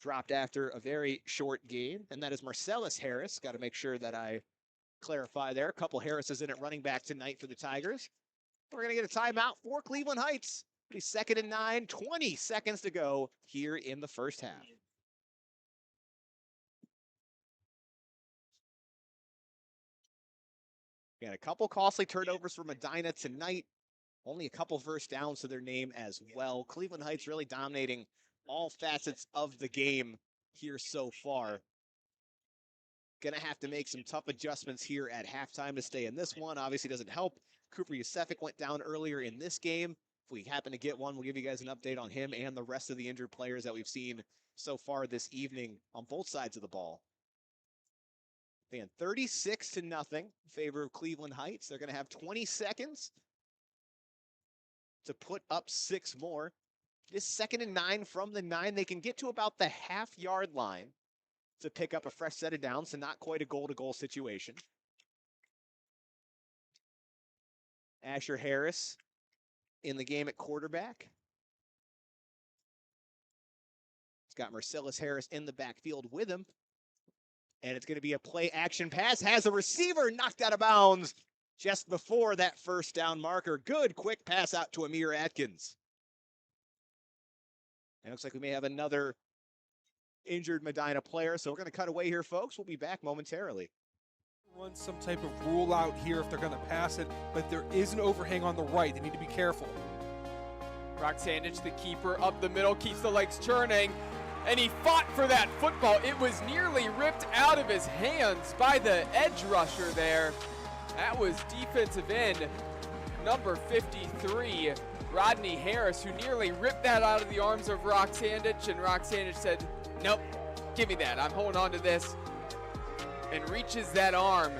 Dropped after a very short gain, and that is Marcellus Harris. Got to make sure that I clarify there. A couple Harrises in at running back tonight for the Tigers. We're going to get a timeout for Cleveland Heights. It'll be 2nd and 9, 20 seconds to go here in the first half. Got a couple costly turnovers for Medina tonight. Only a couple first downs to their name as well. Cleveland Heights really dominating all facets of the game here so far. Gonna have to make some tough adjustments here at halftime to stay in this one. Obviously doesn't help. Cooper Yusefic went down earlier in this game. If we happen to get one, we'll give you guys an update on him and the rest of the injured players that we've seen so far this evening on both sides of the ball. Man, 36-0 in favor of Cleveland Heights. They're gonna have 20 seconds to put up 6 more. This 2nd and 9 from the 9. They can get to about the half-yard line to pick up a fresh set of downs, so not quite a goal-to-goal situation. Asher Harris in the game at quarterback. He's got Marcellus Harris in the backfield with him. And it's going to be a play-action pass. Has a receiver knocked out of bounds just before that first down marker. Good quick pass out to Amir Atkins. It looks like we may have another injured Medina player, so we're going to cut away here, folks. We'll be back momentarily. Run some type of rule out here if they're going to pass it, but there is an overhang on the right. They need to be careful. Brock Sandage, the keeper, up the middle, keeps the legs churning, and he fought for that football. It was nearly ripped out of his hands by the edge rusher there. That was defensive end number 53, Rodney Harris, who nearly ripped that out of the arms of Rock Sandage, and Rock Sandage said, nope, give me that. I'm holding on to this. And reaches that arm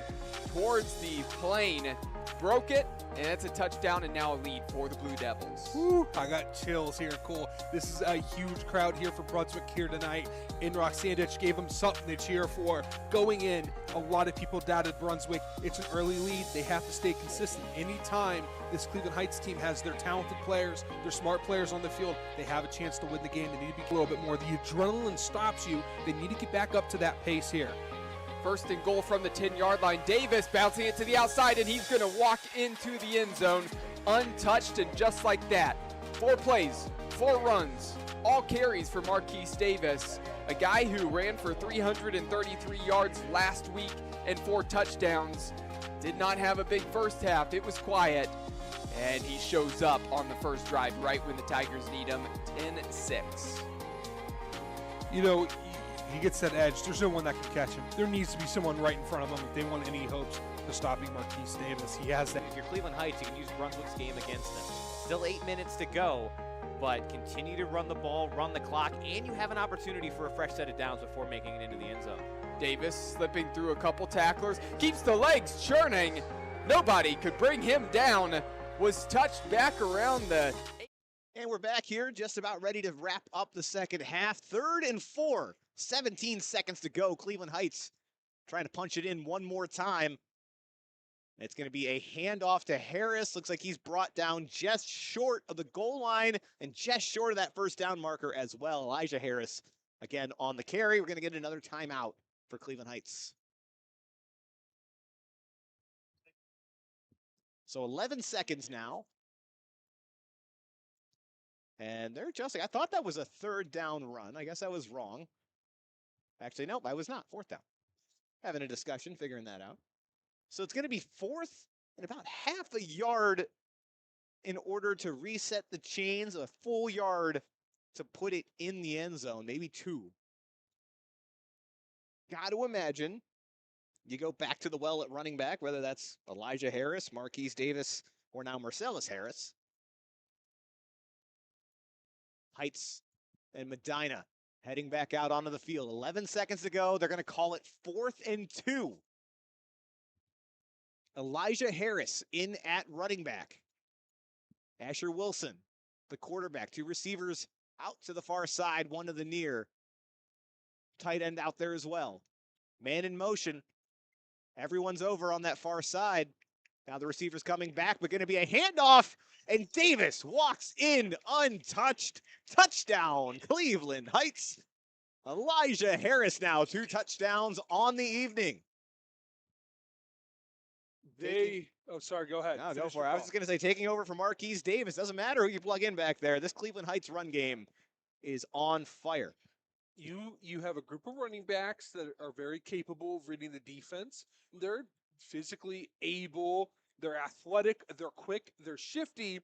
towards the plane, broke it, and that's a touchdown and now a lead for the Blue Devils. Woo, I got chills here, Cole. This is a huge crowd here for Brunswick here tonight. And Rock Sandage gave them something to cheer for. Going in, a lot of people doubted Brunswick. It's an early lead. They have to stay consistent. Anytime this Cleveland Heights team has their talented players, their smart players on the field, they have a chance to win the game. They need to be a little bit more. The adrenaline stops you. They need to get back up to that pace here. 1st and goal from the 10-yard line. Davis bouncing it to the outside, and he's going to walk into the end zone untouched, and just like that. 4 plays, 4 runs, all carries for Marquise Davis, a guy who ran for 333 yards last week and 4 touchdowns. Did not have a big first half. It was quiet, and he shows up on the first drive right when the Tigers need him, 10-6. You know, he gets that edge. There's no one that can catch him. There needs to be someone right in front of him if they want any hopes of stopping Marquise Davis. He has that. If you're Cleveland Heights, you can use Brunswick's game against them. Still 8 minutes to go, but continue to run the ball, run the clock, and you have an opportunity for a fresh set of downs before making it into the end zone. Davis slipping through a couple tacklers, keeps the legs churning. Nobody could bring him down. Was touched back around the... And we're back here, just about ready to wrap up the second half. 3rd and 4, 17 seconds to go. Cleveland Heights trying to punch it in one more time. It's going to be a handoff to Harris. Looks like he's brought down just short of the goal line and just short of that first down marker as well. Elijah Harris, again, on the carry. We're going to get another timeout for Cleveland Heights. So 11 seconds now. And they're adjusting. I thought that was a 3rd down run. I guess I was wrong. Actually, nope, I was not. 4th down. Having a discussion, figuring that out. So it's going to be 4th and about half a yard in order to reset the chains, a full yard to put it in the end zone, maybe 2. Got to imagine you go back to the well at running back, whether that's Elijah Harris, Marquise Davis, or now Marcellus Harris. Heights and Medina heading back out onto the field. 11 seconds to go. They're going to call it 4th and 2. Elijah Harris in at running back. Asher Wilson, the quarterback. 2 receivers out to the far side, 1 to the near. Tight end out there as well. Man in motion. Everyone's over on that far side. Now the receiver's coming back, but going to be a handoff, and Davis walks in untouched. Touchdown, Cleveland Heights. Elijah Harris now 2 touchdowns on the evening. Sorry, go ahead. No, go Finish for it. your I was call. just going to say, taking over from Marquise Davis. Doesn't matter who you plug in back there. This Cleveland Heights run game is on fire. You have a group of running backs that are very capable of reading the defense. They're physically able, they're athletic, they're quick, they're shifty,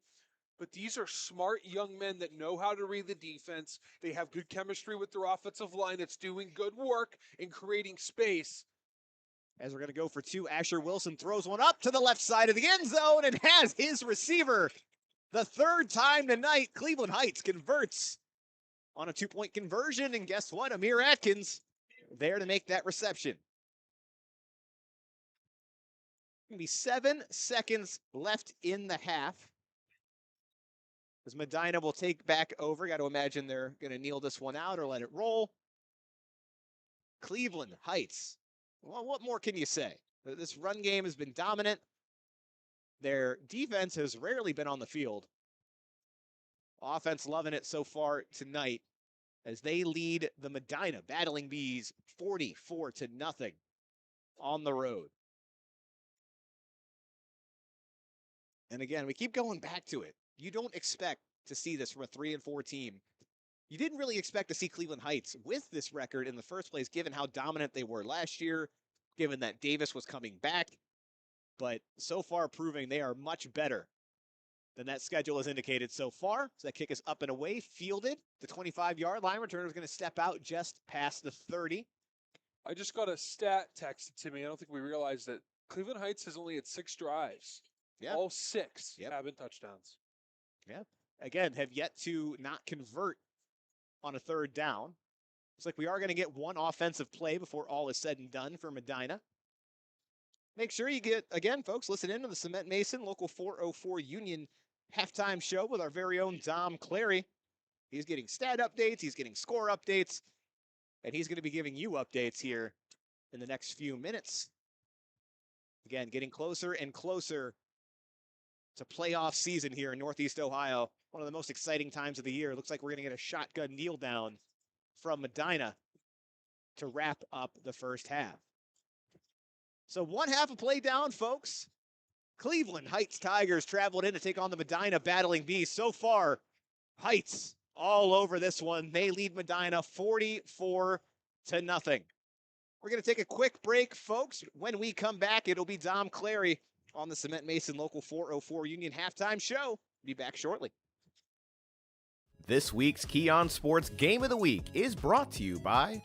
but these are smart young men that know how to read the defense. They have good chemistry with their offensive line that's doing good work in creating space. As we're going to go for 2, Asher Wilson throws one up to the left side of the end zone and has his receiver. The 3rd time tonight, Cleveland Heights converts on a 2-point conversion, and guess what? Amir Atkins there to make that reception. Going to be 7 seconds left in the half. As Medina will take back over. Got to imagine they're going to kneel this one out or let it roll. Cleveland Heights. Well, what more can you say? This run game has been dominant. Their defense has rarely been on the field. Offense loving it so far tonight as they lead the Medina Battling Bees 44-0 on the road. And again, we keep going back to it. You don't expect to see this from a 3-4 team. You didn't really expect to see Cleveland Heights with this record in the first place, given how dominant they were last year, given that Davis was coming back. But so far proving they are much better than that schedule has indicated so far. So that kick is up and away, fielded. The 25-yard line returner is going to step out just past the 30. I just got a stat texted to me. I don't think we realized that Cleveland Heights has only had 6 drives. Yeah. All 6 have been touchdowns. Yeah. Again, have yet to not convert on a 3rd down. Looks like we are going to get 1 offensive play before all is said and done for Medina. Make sure you get, again, folks, listen in to the Cement Mason Local 404 Union halftime show with our very own Dom Clary. He's getting stat updates, he's getting score updates, and he's going to be giving you updates here in the next few minutes. Again, getting closer and closer to playoff season here in Northeast Ohio. One of the most exciting times of the year. Looks like we're going to get a shotgun kneel down from Medina to wrap up the first half. So 1 half of play down, folks. Cleveland Heights Tigers traveled in to take on the Medina Battling Bees. So far, Heights all over this one. They lead Medina 44-0. We're going to take a quick break, folks. When we come back, it'll be Dom Clary on the Cement Mason Local 404 Union halftime show. Be back shortly. This week's Keon Sports Game of the Week is brought to you by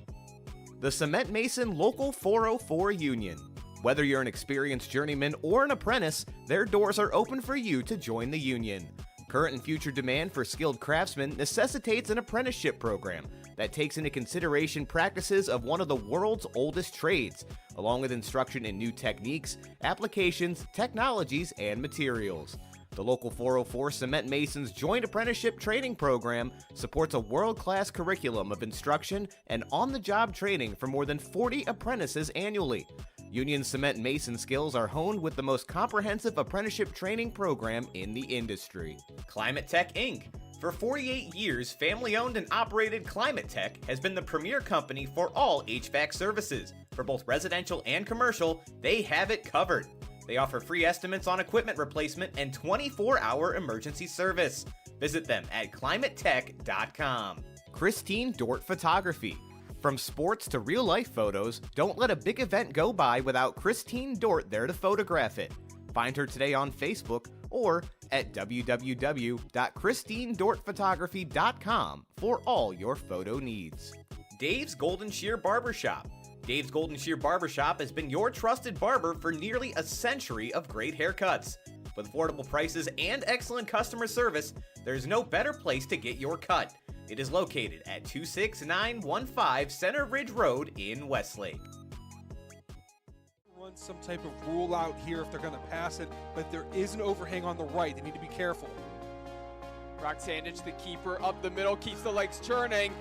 the Cement Mason Local 404 Union. Whether you're an experienced journeyman or an apprentice, their doors are open for you to join the union. Current and future demand for skilled craftsmen necessitates an apprenticeship program that takes into consideration practices of one of the world's oldest trades, along with instruction in new techniques, applications, technologies, and materials. The Local 404 Cement Masons Joint Apprenticeship Training Program supports a world-class curriculum of instruction and on-the-job training for more than 40 apprentices annually. Union Cement Mason skills are honed with the most comprehensive apprenticeship training program in the industry. Climate Tech Inc. For 48 years, family-owned and operated Climate Tech has been the premier company for all HVAC services. For both residential and commercial, they have it covered. They offer free estimates on equipment replacement and 24-hour emergency service. Visit them at climatetech.com. Christine Dort Photography. From sports to real-life photos, don't let a big event go by without Christine Dort there to photograph it. Find her today on Facebook or at www.christinedortphotography.com for all your photo needs. Dave's Golden Shear Barbershop. Dave's Golden Shear Barbershop has been your trusted barber for nearly a century of great haircuts. With affordable prices and excellent customer service, there's no better place to get your cut. It is located at 26915 Center Ridge Road in Westlake. Run some type of rule out here if they're going to pass it, but there is an overhang on the right. They need to be careful. Brock Sandich, the keeper, up the middle, keeps the legs churning,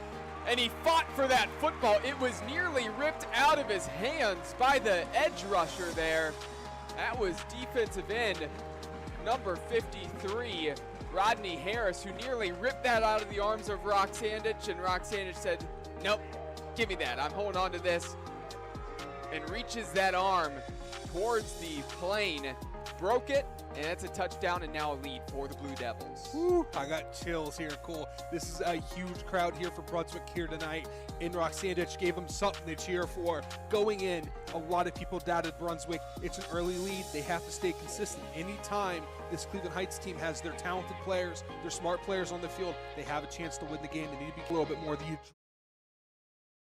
and he fought for that football. It was nearly ripped out of his hands by the edge rusher there. That was defensive end number 53, Rodney Harris, who nearly ripped that out of the arms of Roxandich, and Roxandich said, nope, give me that. I'm holding on to this, and reaches that arm towards the plane, broke it, and that's a touchdown and now a lead for the Blue Devils. Woo, I got chills here, Cole. This is a huge crowd here for Brunswick here tonight, and Roxandich gave them something to cheer for. Going in, a lot of people doubted Brunswick. It's an early lead. They have to stay consistent. Anytime this Cleveland Heights team has their talented players, their smart players on the field, they have a chance to win the game. They need to be a little bit more than you.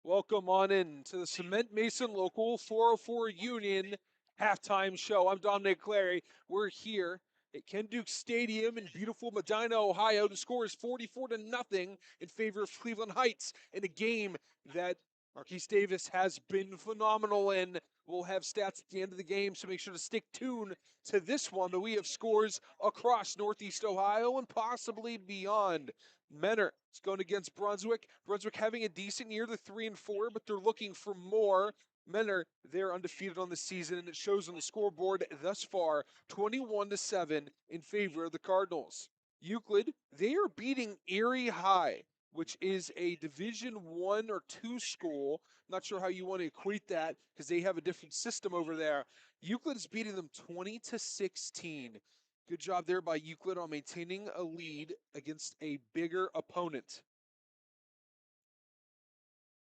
Welcome on in to the Cement Mason Local 404 Union halftime show. I'm Dominic Clary. We're here at Ken Duke Stadium in beautiful Medina, Ohio. The score is 44-0 in favor of Cleveland Heights in a game that Marquise Davis has been phenomenal in. We'll have stats at the end of the game, so make sure to stick tuned to this one. But we have scores across Northeast Ohio and possibly beyond. Menor is going against Brunswick. Brunswick having a decent year. They're 3-4, but they're looking for more. Menor, they're undefeated on the season, and it shows on the scoreboard thus far, 21-7 in favor of the Cardinals. Euclid, they are beating Erie High, which is a Division I or II school. Not sure how you want to equate that because they have a different system over there. Euclid is beating them 20-16. Good job there by Euclid on maintaining a lead against a bigger opponent.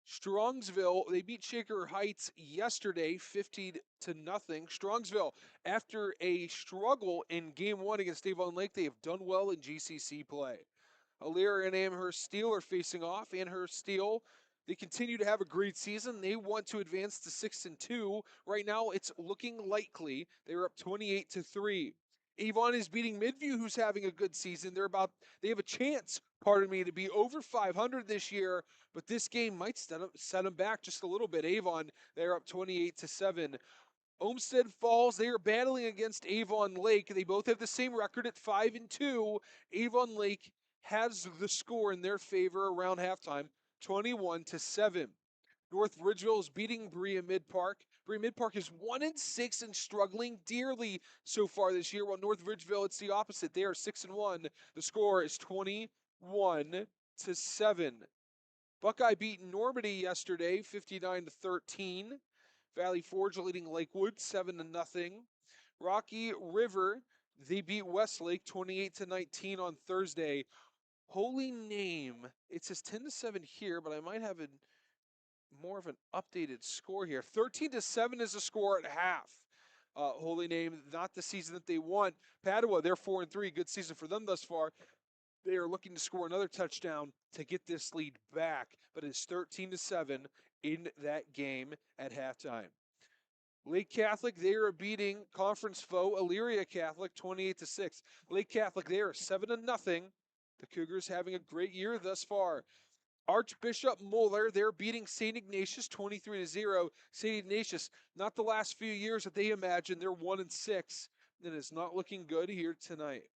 Strongsville, they beat Shaker Heights yesterday, 50-0. Strongsville, after a struggle in Game 1 against Avon Lake, they have done well in GCC play. Elyria and Amherst Steel are facing off. Amherst Steel, they continue to have a great season. They want to advance to 6-2. Right now, it's looking likely. They're up 28-3. Avon is beating Midview, who's having a good season. They have a chance, to be over 500 this year, but this game might set them back just a little bit. Avon, they're up 28-7. Olmsted Falls, they are battling against Avon Lake. They both have the same record at 5-2. Avon Lake has the score in their favor around halftime, 21-7. North Ridgeville is beating Berea Mid-Park. Berea Mid-Park is 1-6 and struggling dearly so far this year, while North Ridgeville, it's the opposite. They are 6-1. The score is 21-7. Buckeye beat Normandy yesterday, 59-13. Valley Forge leading Lakewood, 7-0. Rocky River, they beat Westlake, 28-19 on Thursday. Holy Name, it says 10-7 here, but I might have more of an updated score here. 13-7 is the score at half. Holy Name, not the season that they want. Padua, they're 4-3. Good season for them thus far. They are looking to score another touchdown to get this lead back, but it's 13-7 in that game at halftime. Lake Catholic, they are beating conference foe Elyria Catholic 28-6. Lake Catholic, they are 7-0. The Cougars having a great year thus far. Archbishop Moeller, they're beating St. Ignatius 23-0. St. Ignatius, not the last few years that they imagined. They're 1-6, and it's not looking good here tonight.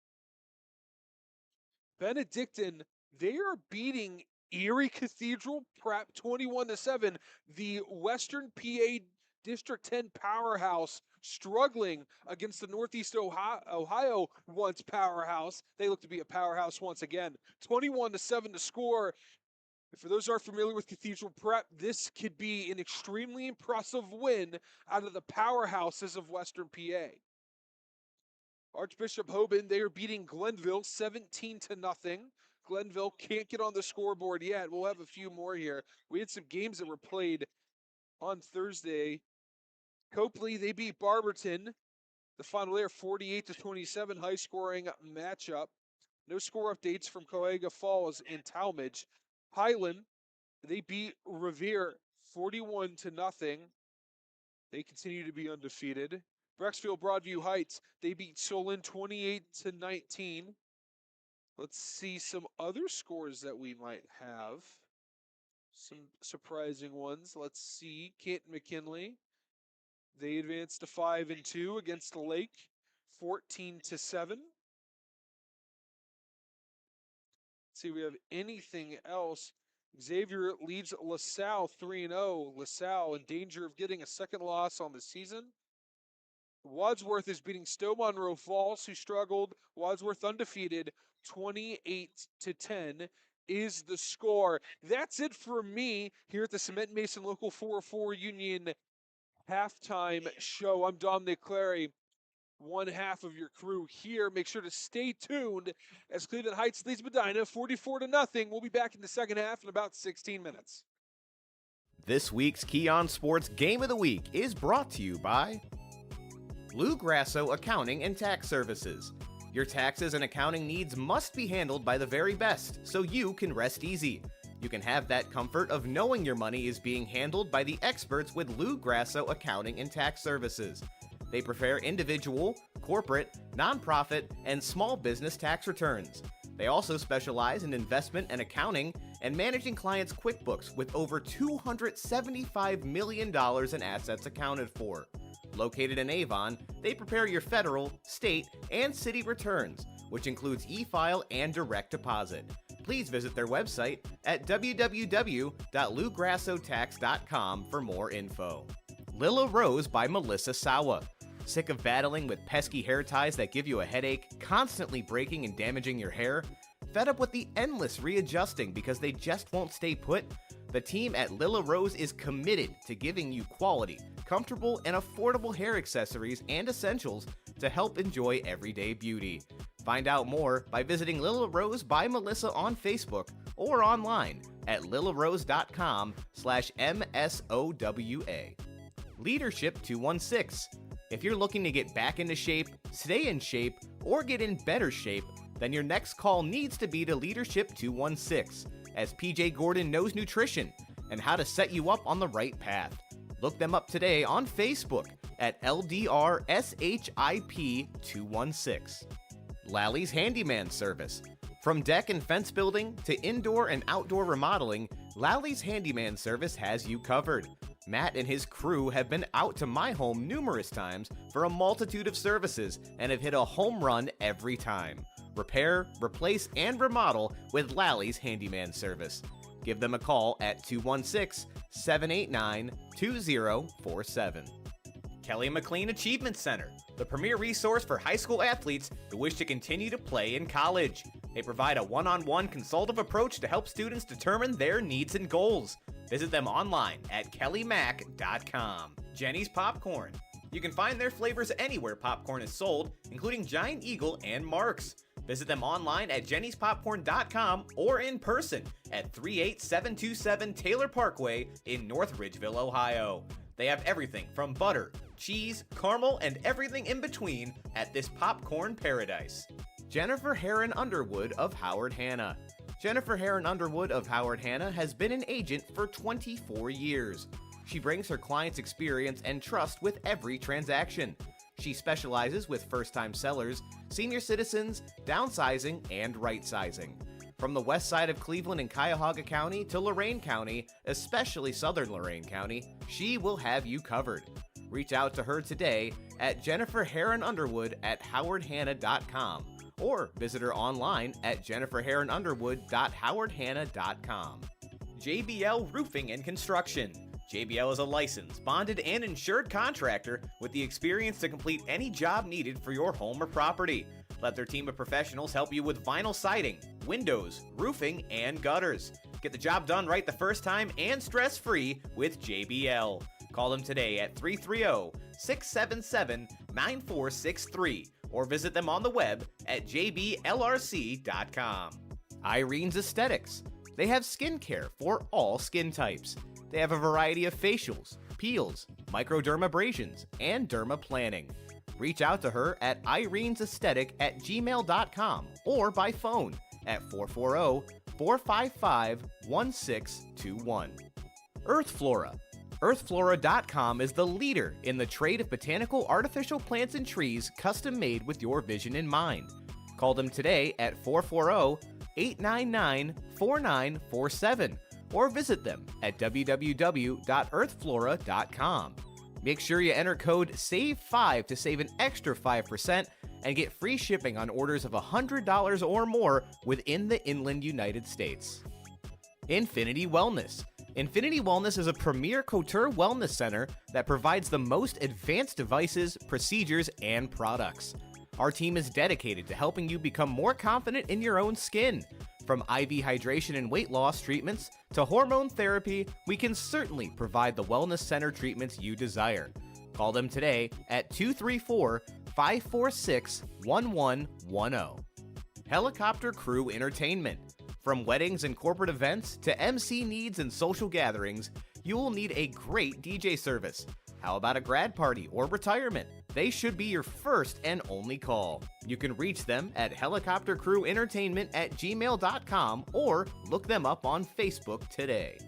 Benedictine, they are beating Erie Cathedral Prep 21-7. The Western PA District 10 powerhouse struggling against the Northeast Ohio once powerhouse. They look to be a powerhouse once again. 21-7 to score. For those who are familiar with Cathedral Prep, this could be an extremely impressive win out of the powerhouses of Western PA. Archbishop Hoban, they are beating Glenville 17-0. Glenville can't get on the scoreboard yet. We'll have a few more here. We had some games that were played on Thursday. Copley, they beat Barberton. The final there, 48-27, high-scoring matchup. No score updates from Coahuila Falls and Talmadge. Highland, they beat Revere 41-0. They continue to be undefeated. Brecksville Broadview Heights, they beat Solon 28-19. Let's see some other scores that we might have. Some surprising ones. Let's see. Canton McKinley, they advanced to 5-2 against the Lake, 14-7. See if we have anything else. Xavier leads LaSalle 3-0. LaSalle in danger of getting a second loss on the season. Wadsworth is beating Stowe Monroe Falls, who struggled. Wadsworth undefeated, 28-10 is the score. That's it for me here at the Cement Mason Local 404 Union halftime show. I'm Dominic Clary, one half of your crew here. Make sure to stay tuned as Cleveland Heights leads Medina 44-0. We'll be back in the second half in about 16 minutes. This week's Keon Sports Game of the Week is brought to you by Lou Grasso Accounting and Tax Services. Your taxes and accounting needs must be handled by the very best, so you can rest easy. You can have that comfort of knowing your money is being handled by the experts with Lou Grasso Accounting and Tax Services. They prepare individual, corporate, nonprofit, and small business tax returns. They also specialize in investment and accounting and managing clients' QuickBooks with over $275 million in assets accounted for. Located in Avon, they prepare your federal, state, and city returns, which includes e-file and direct deposit. Please visit their website at www.lougrassotax.com for more info. Lila Rose by Melissa Sawa. Sick of battling with pesky hair ties that give you a headache, constantly breaking and damaging your hair? Fed up with the endless readjusting because they just won't stay put? The team at Lila Rose is committed to giving you quality, comfortable, and affordable hair accessories and essentials to help enjoy everyday beauty. Find out more by visiting Lila Rose by Melissa on Facebook or online at lilarose.com/MSOWA. Leadership 216. If you're looking to get back into shape, stay in shape, or get in better shape, then your next call needs to be to Leadership 216, as PJ Gordon knows nutrition and how to set you up on the right path. Look them up today on Facebook at LDRSHIP216. Lally's Handyman Service. From deck and fence building to indoor and outdoor remodeling, Lally's Handyman Service has you covered. Matt and his crew have been out to my home numerous times for a multitude of services and have hit a home run every time. Repair, replace, and remodel with Lally's Handyman Service. Give them a call at 216-789-2047. Kelly McLean Achievement Center, the premier resource for high school athletes who wish to continue to play in college. They provide a one-on-one consultative approach to help students determine their needs and goals. Visit them online at kellymac.com. Jenny's Popcorn. You can find their flavors anywhere popcorn is sold, including Giant Eagle and Mark's. Visit them online at jennyspopcorn.com or in person at 38727 Taylor Parkway in North Ridgeville, Ohio. They have everything from butter, cheese, caramel, and everything in between at this popcorn paradise. Jennifer Heron Underwood of Howard Hanna. Jennifer Heron Underwood of Howard Hanna has been an agent for 24 years. She brings her clients' experience and trust with every transaction. She specializes with first-time sellers, senior citizens, downsizing, and right-sizing. From the west side of Cleveland and Cuyahoga County to Lorain County, especially southern Lorain County, she will have you covered. Reach out to her today at Jennifer Heron Underwood at howardhanna.com or visit her online at jenniferheronunderwood.howardhanna.com. JBL Roofing and Construction. JBL is a licensed, bonded, and insured contractor with the experience to complete any job needed for your home or property. Let their team of professionals help you with vinyl siding, windows, roofing, and gutters. Get the job done right the first time and stress-free with JBL. Call them today at 330-677-9463 or visit them on the web at jblrc.com. Irene's Aesthetics. They have skincare for all skin types. They have a variety of facials, peels, microdermabrasions, and dermaplaning. Reach out to her at irenesaesthetic@gmail.com or by phone at 440-455-1621. Earth Flora. EarthFlora.com is the leader in the trade of botanical artificial plants and trees custom made with your vision in mind. Call them today at 440-899-4947 or visit them at www.earthflora.com. Make sure you enter code SAVE5 to save an extra 5% and get free shipping on orders of $100 or more within the inland United States. Infinity Wellness. Infinity Wellness is a premier couture wellness center that provides the most advanced devices, procedures, and products. Our team is dedicated to helping you become more confident in your own skin. From IV hydration and weight loss treatments to hormone therapy, we can certainly provide the wellness center treatments you desire. Call them today at 234-546-1110. Helicopter Crew Entertainment. From weddings and corporate events to MC needs and social gatherings, you will need a great DJ service. How about a grad party or retirement? They should be your first and only call. You can reach them at helicoptercrewentertainment@gmail.com or look them up on Facebook today.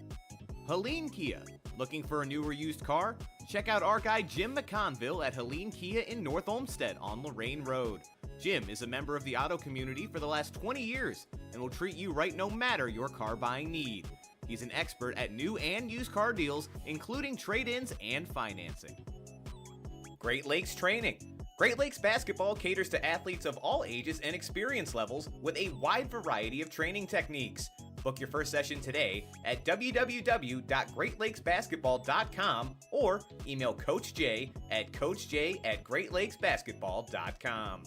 Helene Kia. Looking for a new or used car? Check out our guy Jim McConville at Helene Kia in North Olmsted on Lorraine Road. Jim is a member of the auto community for the last 20 years and will treat you right no matter your car buying need. He's an expert at new and used car deals, including trade-ins and financing. Great Lakes Training. Great Lakes Basketball caters to athletes of all ages and experience levels with a wide variety of training techniques. Book your first session today at www.greatlakesbasketball.com or email Coach J at coachj@greatlakesbasketball.com.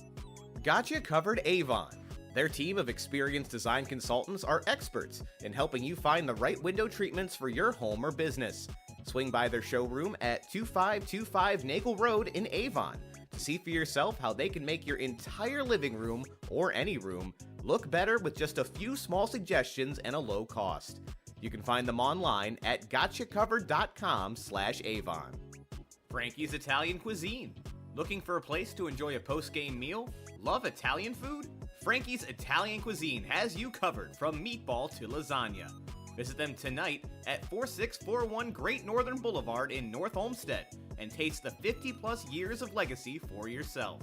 Gotcha Covered Avon. Their team of experienced design consultants are experts in helping you find the right window treatments for your home or business. Swing by their showroom at 2525 Nagel Road in Avon to see for yourself how they can make your entire living room or any room look better with just a few small suggestions and a low cost. You can find them online at gotchacovered.com/Avon. Frankie's Italian Cuisine. Looking for a place to enjoy a post-game meal? Love Italian food? Frankie's Italian Cuisine has you covered from meatball to lasagna. Visit them tonight at 4641 Great Northern Boulevard in North Olmsted and taste the 50-plus years of legacy for yourself.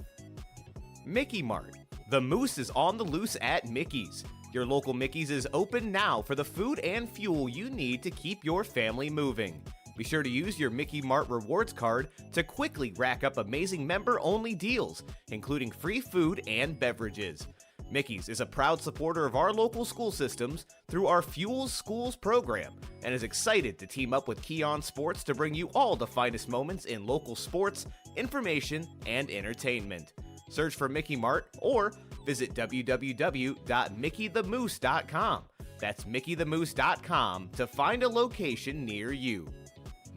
Mickey Mart. The Moose is on the loose at Mickey's. Your local Mickey's is open now for the food and fuel you need to keep your family moving. Be sure to use your Mickey Mart Rewards card to quickly rack up amazing member-only deals, including free food and beverages. Mickey's is a proud supporter of our local school systems through our Fuels Schools program and is excited to team up with Keon Sports to bring you all the finest moments in local sports, information, and entertainment. Search for Mickey Mart or visit www.mickeythemoose.com. That's mickeythemoose.com to find a location near you.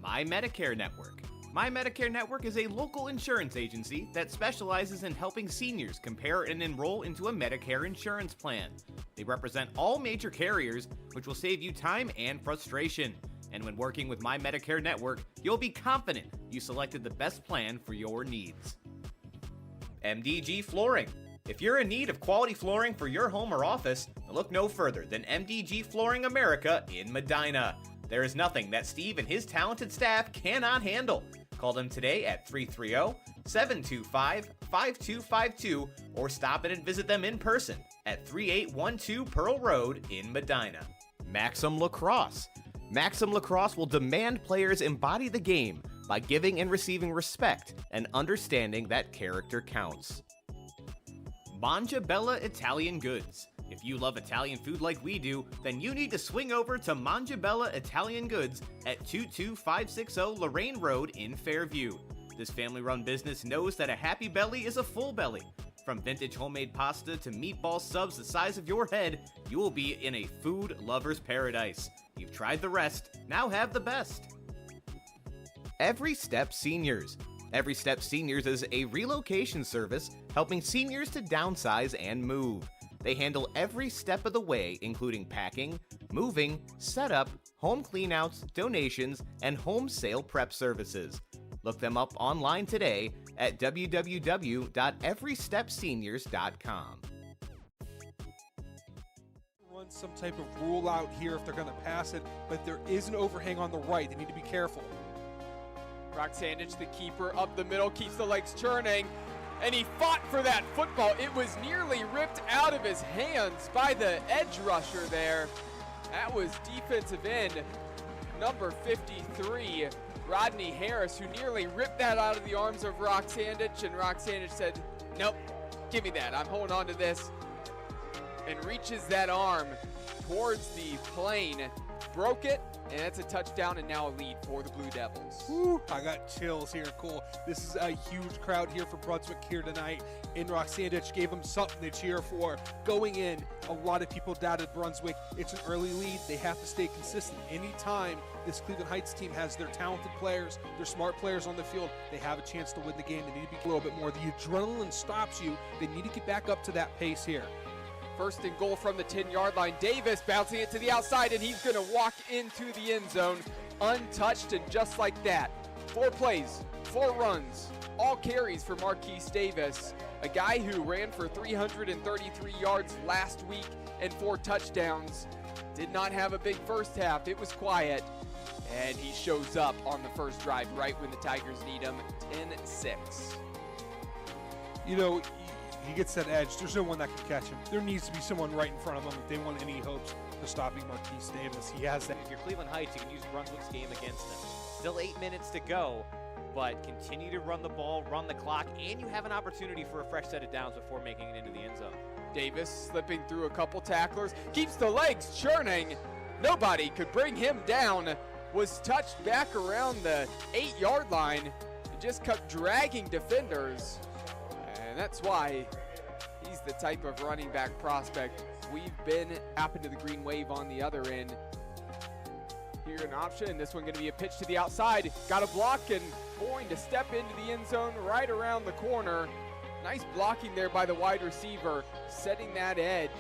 My Medicare Network. My Medicare Network is a local insurance agency that specializes in helping seniors compare and enroll into a Medicare insurance plan. They represent all major carriers, which will save you time and frustration. And when working with My Medicare Network, you'll be confident you selected the best plan for your needs. MDG Flooring. If you're in need of quality flooring for your home or office, look no further than MDG Flooring America in Medina. There is nothing that Steve and his talented staff cannot handle. Call them today at 330-725-5252 or stop in and visit them in person at 3812 Pearl Road in Medina. Maxim Lacrosse. Maxim Lacrosse will demand players embody the game by giving and receiving respect and understanding that character counts. Mangia Bella Italian Goods. If you love Italian food like we do, then you need to swing over to Mangia Bella Italian Goods at 22560 Lorraine Road in Fairview. This family-run business knows that a happy belly is a full belly. From vintage homemade pasta to meatball subs the size of your head, you will be in a food lover's paradise. You've tried the rest, now have the best. Every Step Seniors. Every Step Seniors is a relocation service helping seniors to downsize and move. They handle every step of the way, including packing, moving, setup, home cleanouts, donations, and home sale prep services. Look them up online today at www.everystepseniors.com. Run some type of rule out here if they're going to pass it, but there is an overhang on the right. They need to be careful. Roxandich, the keeper, up the middle, keeps the legs churning. And he fought for that football. It was nearly ripped out of his hands by the edge rusher there. That was defensive end number 53, Rodney Harris, who nearly ripped that out of the arms of Roxandich. And Roxandich said, nope, give me that. I'm holding on to this. And reaches that arm towards the plane. broke it, and that's a touchdown and now a lead for the Blue Devils. Whew, I got chills here, Cole. This is a huge crowd here for Brunswick here tonight. In Roxandich gave them something to cheer for. Going in, a lot of people doubted Brunswick. It's an early lead. They have to stay consistent. Anytime this Cleveland Heights team has their talented players, their smart players on the field, they have a chance to win the game. They need to be a little bit more. The adrenaline stops you. They need to get back up to that pace here. First and goal from the 10-yard line. Davis bouncing it to the outside, and he's going to walk into the end zone untouched, and just like that. 4 plays, 4 runs, all carries for Marquise Davis, a guy who ran for 333 yards last week and 4 touchdowns. Did not have a big first half. It was quiet, and he shows up on the first drive right when the Tigers need him, 10-6. You know, he gets that edge. There's no one that can catch him. There needs to be someone right in front of him if they want any hopes of stopping Marquise Davis. He has that. If you're Cleveland Heights, you can use Brunswick's game against them. Still 8 minutes to go, but continue to run the ball, run the clock, and you have an opportunity for a fresh set of downs before making it into the end zone. Davis slipping through a couple tacklers, keeps the legs churning. Nobody could bring him down. Was touched back around the 8-yard line and just kept dragging defenders. And that's why he's the type of running back prospect we've been. Happened to the green wave on the other end. Here an option, this one going to be a pitch to the outside. Got a block and going to step into the end zone right around the corner. Nice blocking there by the wide receiver, setting that edge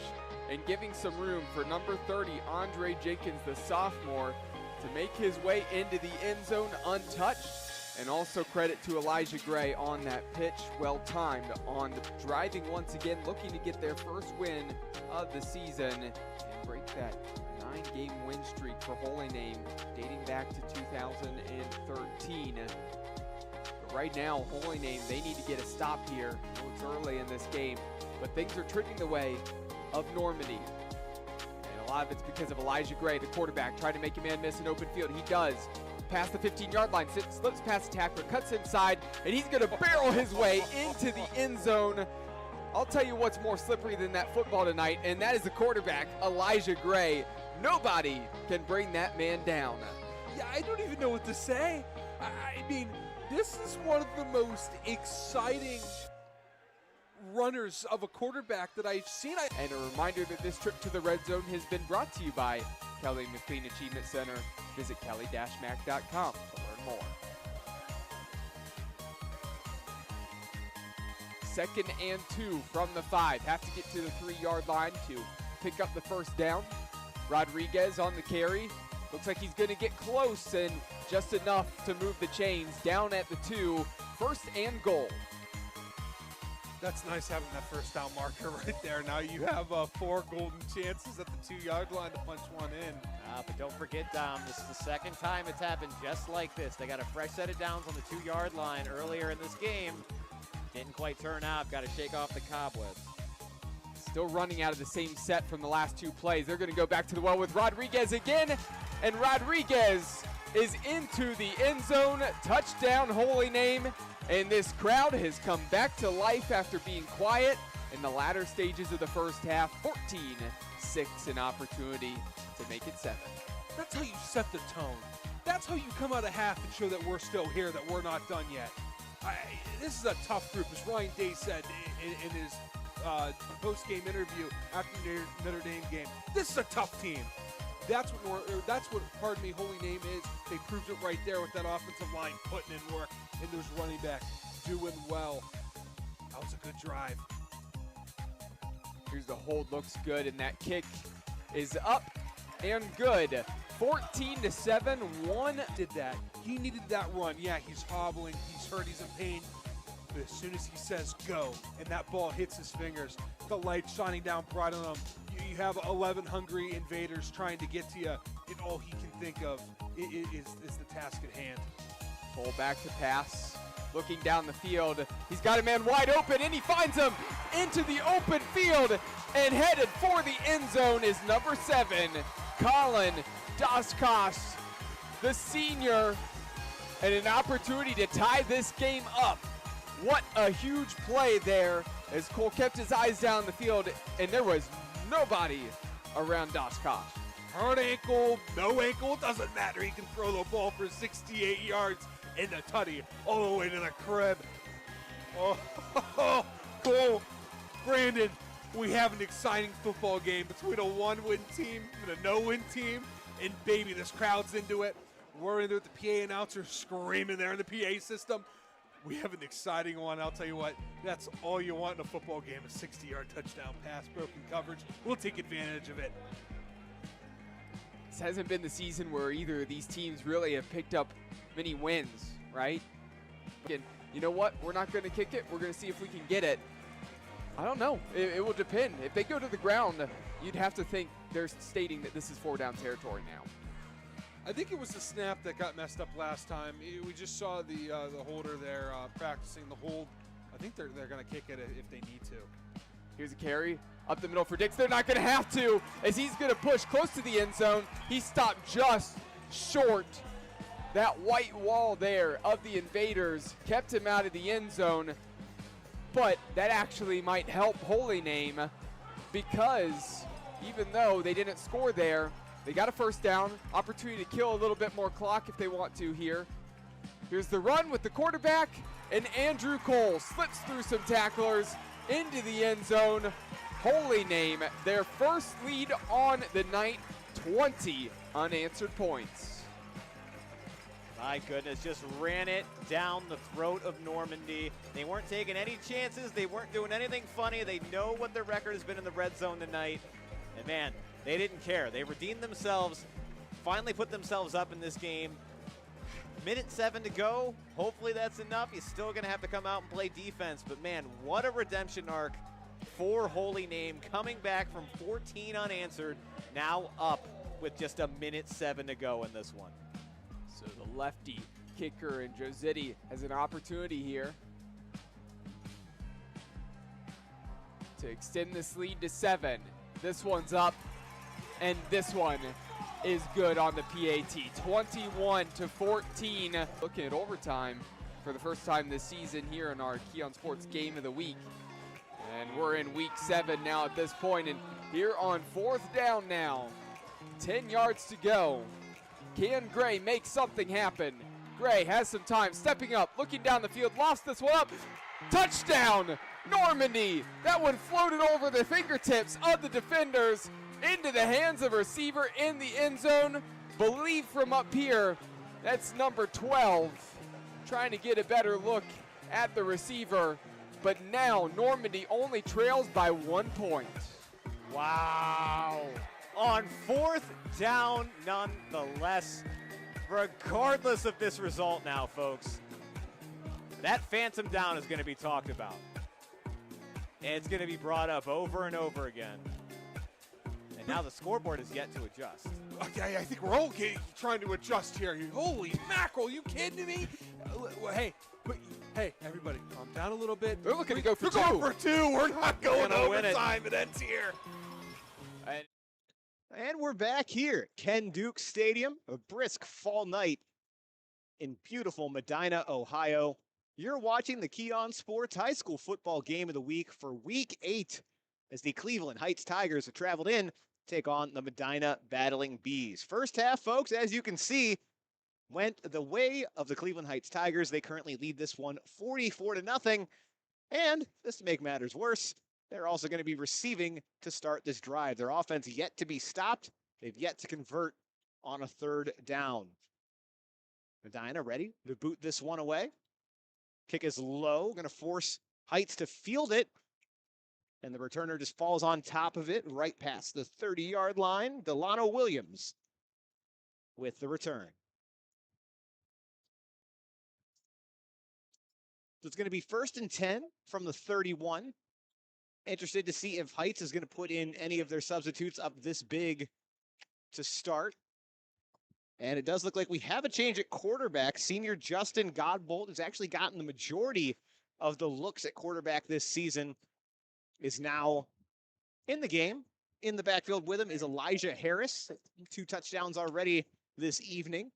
and giving some room for number 30, Andre Jenkins, the sophomore, to make his way into the end zone untouched. And also credit to Elijah Gray on that pitch, well timed on the driving once again, looking to get their first win of the season and break that 9-game win streak for Holy Name dating back to 2013. But right now, Holy Name, they need to get a stop here. I know it's early in this game, but things are trending the way of Normandy. And a lot of it's because of Elijah Gray, the quarterback, trying to make a man miss an open field. He does. Past the 15-yard line, slips past the tackler, cuts inside, and he's going to barrel his way into the end zone. I'll tell you what's more slippery than that football tonight, and that is the quarterback, Elijah Gray. Nobody can bring that man down. Yeah, I don't even know what to say. I mean, this is one of the most exciting runners of a quarterback that I've seen. And a reminder that this trip to the Red Zone has been brought to you by Kelly McLean Achievement Center. Visit kelly-mac.com to learn more. 2nd and 2 from the 5. Have to get to the 3-yard line to pick up the first down. Rodriguez on the carry. Looks like he's going to get close and just enough to move the chains. Down at the 2. 1st and goal. That's nice having that first down marker right there. Now you have 4 golden chances at the 2-yard line to punch one in. But don't forget, Dom, this is the second time it's happened just like this. They got a fresh set of downs on the 2-yard line earlier in this game. Didn't quite turn out. Got to shake off the cobwebs. Still running out of the same set from the last 2 plays. They're going to go back to the well with Rodriguez again. And Rodriguez is into the end zone. Touchdown, Holy Name. And this crowd has come back to life after being quiet in the latter stages of the first half. 14-6, an opportunity to make it 7. That's how you set the tone. That's how you come out of half and show that we're still here, that we're not done yet. This is a tough group, as Ryan Day said in his post-game interview after the Notre Dame game. This is a tough team. That's what Holy Name is. They proved it right there with that offensive line putting in work and those running backs doing well. That was a good drive. Here's the hold, looks good, and that kick is up and good. 14-7, 1 did that. He needed that run. Yeah, he's hobbling, he's hurt, he's in pain. But as soon as he says go and that ball hits his fingers, the light shining down bright on him, you have 11 hungry invaders trying to get to you, and all he can think of is the task at hand. Pull back to pass, looking down the field. He's got a man wide open, and he finds him into the open field, and headed for the end zone is number 7, Colin Doskosh, the senior, and an opportunity to tie this game up. What a huge play there as Cole kept his eyes down the field, and there was nobody around Doskosh. hurt ankle, no ankle, it doesn't matter. He can throw the ball for 68 yards in the tutty all the way to the crib. Oh, cool. Brandon, we have an exciting football game between a one-win team and a no-win team. And baby, this crowd's into it. We're into it. The PA announcer screaming there in the PA system. We have an exciting one. I'll tell you what, that's all you want in a football game, a 60-yard touchdown pass, broken coverage. We'll take advantage of it. This hasn't been the season where either of these teams really have picked up many wins, right? And you know what? We're not going to kick it. We're going to see if we can get it. I don't know. It will depend. If they go to the ground, you'd have to think they're stating that this is 4-down territory now. I think it was the snap that got messed up last time. We just saw the holder there practicing the hold. I think they're going to kick it if they need to. Here's a carry up the middle for Dix. They're not going to have to, as he's going to push close to the end zone. He stopped just short. That white wall there of the invaders kept him out of the end zone. But that actually might help Holy Name, because even though they didn't score there, they got a first down, opportunity to kill a little bit more clock if they want to here. Here's the run with the quarterback, and Andrew Cole slips through some tacklers into the end zone. Holy Name, their first lead on the night, 20 unanswered points. My goodness, just ran it down the throat of Normandy. They weren't taking any chances. They weren't doing anything funny. They know what their record has been in the red zone tonight. And man, they didn't care. They redeemed themselves, finally put themselves up in this game. Minute 7 to go. Hopefully that's enough. He's still going to have to come out and play defense. But man, what a redemption arc for Holy Name, coming back from 14 unanswered, now up with just a minute 7 to go in this one. So the lefty kicker and Josetti has an opportunity here to extend this lead to 7. This one's up, and this one is good on the PAT. 21-14. Looking at overtime for the first time this season here in our Keon Sports Game of the Week. And we're in week 7 now at this point, and here on 4th down now. 10 yards to go. Can Gray make something happen? Gray has some time, stepping up, looking down the field, lost this one up. Touchdown, Normandy. That one floated over the fingertips of the defenders into the hands of a receiver in the end zone. Believe from up here, that's number 12. Trying to get a better look at the receiver. But now Normandy only trails by 1 point. Wow. On 4th down, nonetheless, regardless of this result now, folks, that phantom down is going to be talked about. And it's going to be brought up over and over again. And now the scoreboard is yet to adjust. Okay, I think we're all trying to adjust here. Holy mackerel, you kidding me? Hey, everybody, calm down a little bit. They're looking to go for 2. We're going for 2. We're not going gonna win it. overtime. It ends here. And we're back here at Ken Duke Stadium, a brisk fall night in beautiful Medina, Ohio. You're watching the Keon Sports High School Football Game of the Week for Week 8 as the Cleveland Heights Tigers have traveled in to take on the Medina Battling Bees. First half, folks, as you can see, went the way of the Cleveland Heights Tigers. They currently lead this one 44-0. And just to make matters worse, they're also going to be receiving to start this drive. Their offense yet to be stopped. They've yet to convert on a 3rd down. Medina ready to boot this one away. Kick is low, going to force Heights to field it. And the returner just falls on top of it right past the 30-yard line. Delano Williams with the return. So it's going to be 1st and 10 from the 31. Interested to see if Heights is going to put in any of their substitutes up this big to start. And it does look like we have a change at quarterback. Senior Justin Godbolt has actually gotten the majority of the looks at quarterback this season, is now in the game. In the backfield with him is Elijah Harris. 2 touchdowns already this evening.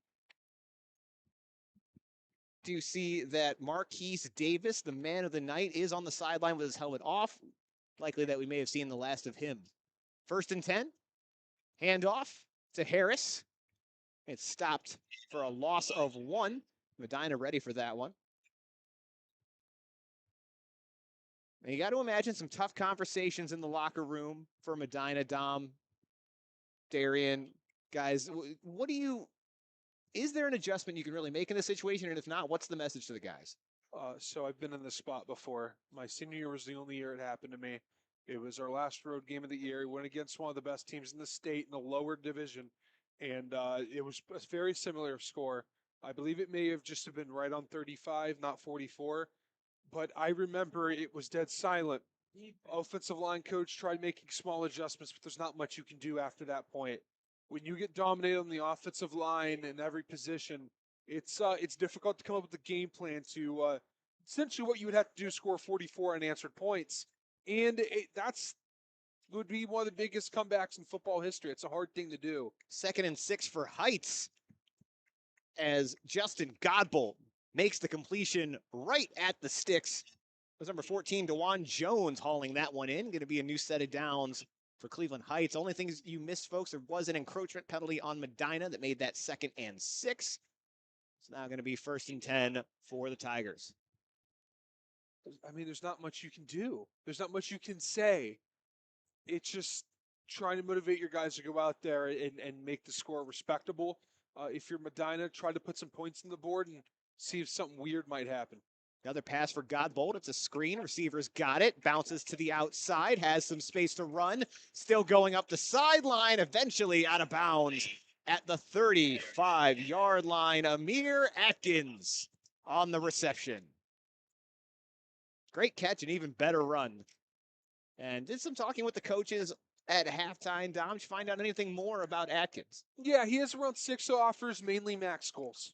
Do you see that Marquise Davis, the man of the night, is on the sideline with his helmet off? Likely that we may have seen the last of him. 1st and 10. Handoff. to Harris. It's stopped for a loss of 1. Medina ready for that one. And you got to imagine some tough conversations in the locker room for Medina, Dom, Darian, guys. Is there an adjustment you can really make in this situation? And if not, what's the message to the guys? So I've been in this spot before. My senior year was the only year it happened to me. It was our last road game of the year. We went against one of the best teams in the state in the lower division, and it was a very similar score. I believe it may have just been right on 35, not 44, but I remember it was dead silent. Offensive line coach tried making small adjustments, but there's not much you can do after that point. When you get dominated on the offensive line in every position, it's difficult to come up with a game plan to essentially what you would have to do is score 44 unanswered points, and that's would be one of the biggest comebacks in football history. It's a hard thing to do. 2nd and 6 for Heights as Justin Godbolt makes the completion right at the sticks. It was number 14, DeJuan Jones, hauling that one in. Going to be a new set of downs for Cleveland Heights. Only things you missed, folks, there was an encroachment penalty on Medina that made that 2nd and 6. It's now going to be 1st and 10 for the Tigers. I mean, there's not much you can do. There's not much you can say. It's just trying to motivate your guys to go out there and make the score respectable. If you're Medina, try to put some points on the board and see if something weird might happen. Another pass for Godbolt. It's a screen. Receivers got it. Bounces to the outside. Has some space to run. Still going up the sideline. Eventually out of bounds at the 35-yard line. Amir Atkins on the reception. Great catch and even better run. And did some talking with the coaches at halftime. Dom, did you find out anything more about Atkins? Yeah, he has around 6 offers, mainly max goals.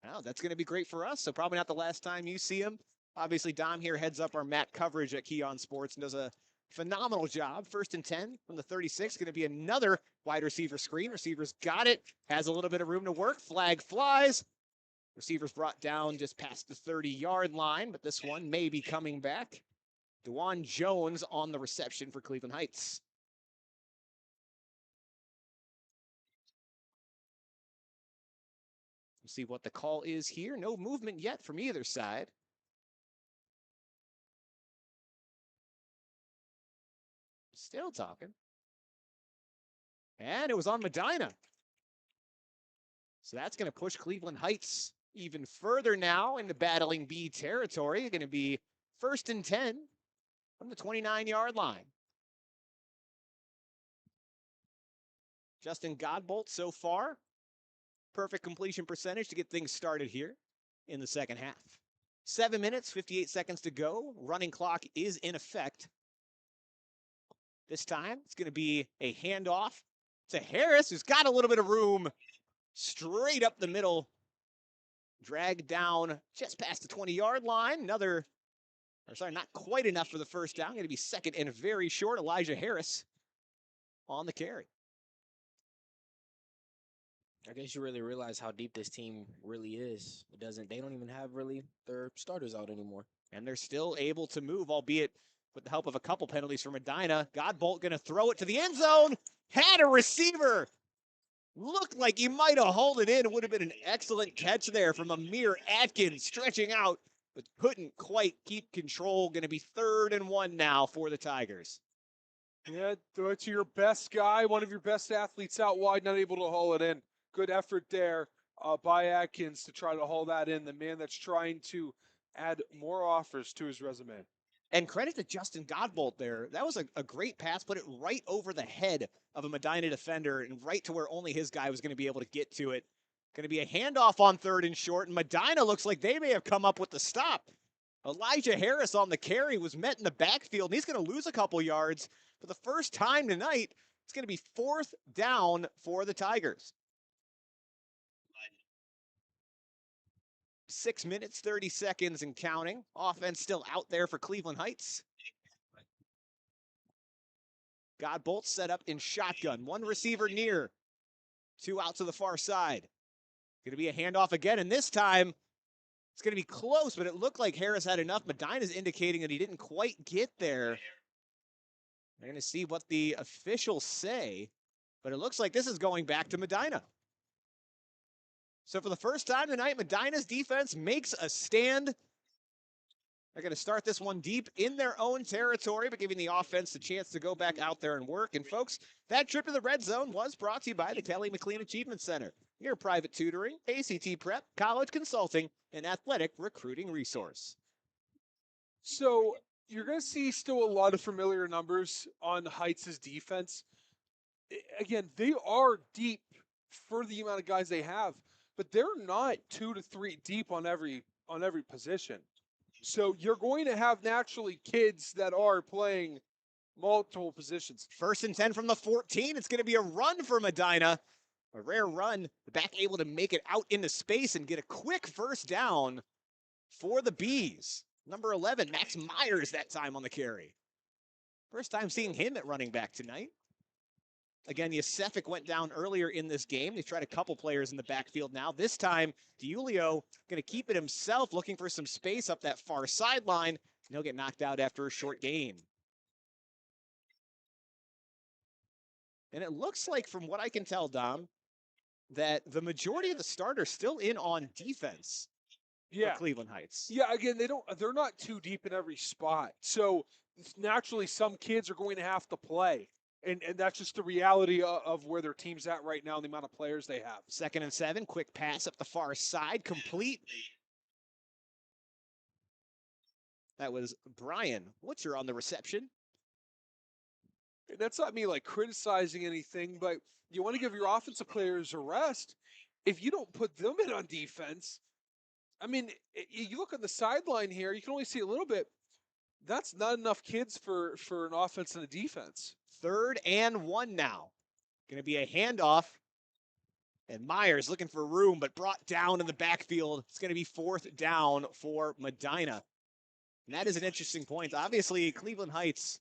Well, that's going to be great for us. So probably not the last time you see him. Obviously, Dom here heads up our mat coverage at Keon Sports and does a phenomenal job. 1st and 10 from the 36. Going to be another wide receiver screen. Receivers got it. Has a little bit of room to work. Flag flies. Receivers brought down just past the 30-yard line, but this one may be coming back. DeJuan Jones on the reception for Cleveland Heights. We'll see what the call is here. No movement yet from either side. Still talking. And it was on Medina. So that's going to push Cleveland Heights even further now into battling B territory. Going to be 1st and 10 from the 29-yard line. Justin Godbolt so far. Perfect completion percentage to get things started here in the second half. 7 minutes, 58 seconds to go. Running clock is in effect. This time, it's going to be a handoff to Harris, who's got a little bit of room straight up the middle. Dragged down just past the 20-yard line. Not quite enough for the first down. Going to be 2nd and very short. Elijah Harris on the carry. I guess you really realize how deep this team really is. They don't even have really their starters out anymore. And they're still able to move, albeit with the help of a couple penalties from Medina. Godbolt going to throw it to the end zone. Had a receiver. Looked like he might have hauled it in. It would have been an excellent catch there from Amir Atkins, stretching out, but couldn't quite keep control. Going to be 3rd and 1 now for the Tigers. Yeah, throw it to your best guy, one of your best athletes out wide, not able to haul it in. Good effort there by Atkins to try to haul that in, the man that's trying to add more offers to his resume. And credit to Justin Godbolt there. That was a great pass, put it right over the head of a Medina defender and right to where only his guy was going to be able to get to it. Going to be a handoff on 3rd and short, and Medina looks like they may have come up with the stop. Elijah Harris on the carry was met in the backfield, and he's going to lose a couple yards. For the first time tonight, it's going to be 4th down for the Tigers. 6 minutes, 30 seconds and counting. Offense still out there for Cleveland Heights. Godbolt set up in shotgun. One receiver near. 2 out to the far side. Going to be a handoff again, and this time it's going to be close, but it looked like Harris had enough. Medina's indicating that he didn't quite get there. We're going to see what the officials say. But it looks like this is going back to Medina. So for the first time tonight, Medina's defense makes a stand. They're going to start this one deep in their own territory, but giving the offense the chance to go back out there and work. And folks, that trip to the red zone was brought to you by the Kelly McLean Achievement Center, your private tutoring, ACT prep, college consulting, and athletic recruiting resource. So you're going to see still a lot of familiar numbers on Heights' defense. Again, they are deep for the amount of guys they have, but they're not 2 to 3 deep on every position. So you're going to have naturally kids that are playing multiple positions. 1st and 10 from the 14. It's going to be a run for Medina. A rare run. The back able to make it out into space and get a quick first down for the Bees. Number 11, Max Myers that time on the carry. First time seeing him at running back tonight. Again, Yasefik went down earlier in this game. They've tried a couple players in the backfield now. This time, DiUlio going to keep it himself, looking for some space up that far sideline, and he'll get knocked out after a short gain. And it looks like, from what I can tell, Dom, that the majority of the starters still in on defense for Cleveland Heights. Yeah, again, they're not too deep in every spot. So naturally some kids are going to have to play. And that's just the reality of where their team's at right now and the amount of players they have. 2nd and 7, quick pass up the far side, complete. That was Brian Wutcher on the reception. And that's not me like criticizing anything, but you want to give your offensive players a rest. If you don't put them in on defense, I mean, you look on the sideline here, you can only see a little bit. That's not enough kids for an offense and a defense. 3rd and 1 now. Going to be a handoff. And Myers looking for room, but brought down in the backfield. It's going to be 4th down for Medina. And that is an interesting point. Obviously, Cleveland Heights,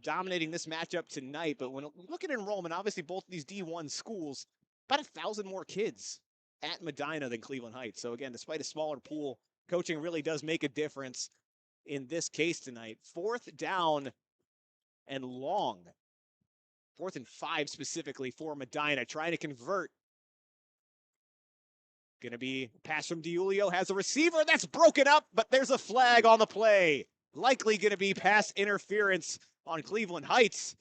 dominating this matchup tonight. But when we look at enrollment, obviously both of these D1 schools, about 1,000 more kids at Medina than Cleveland Heights. So again, despite a smaller pool, coaching really does make a difference in this case tonight. 4th down and long. 4th and 5 specifically for Medina, trying to convert. Going to be a pass from DiUlio, has a receiver that's broken up, but there's a flag on the play. Likely going to be pass interference on Cleveland Heights,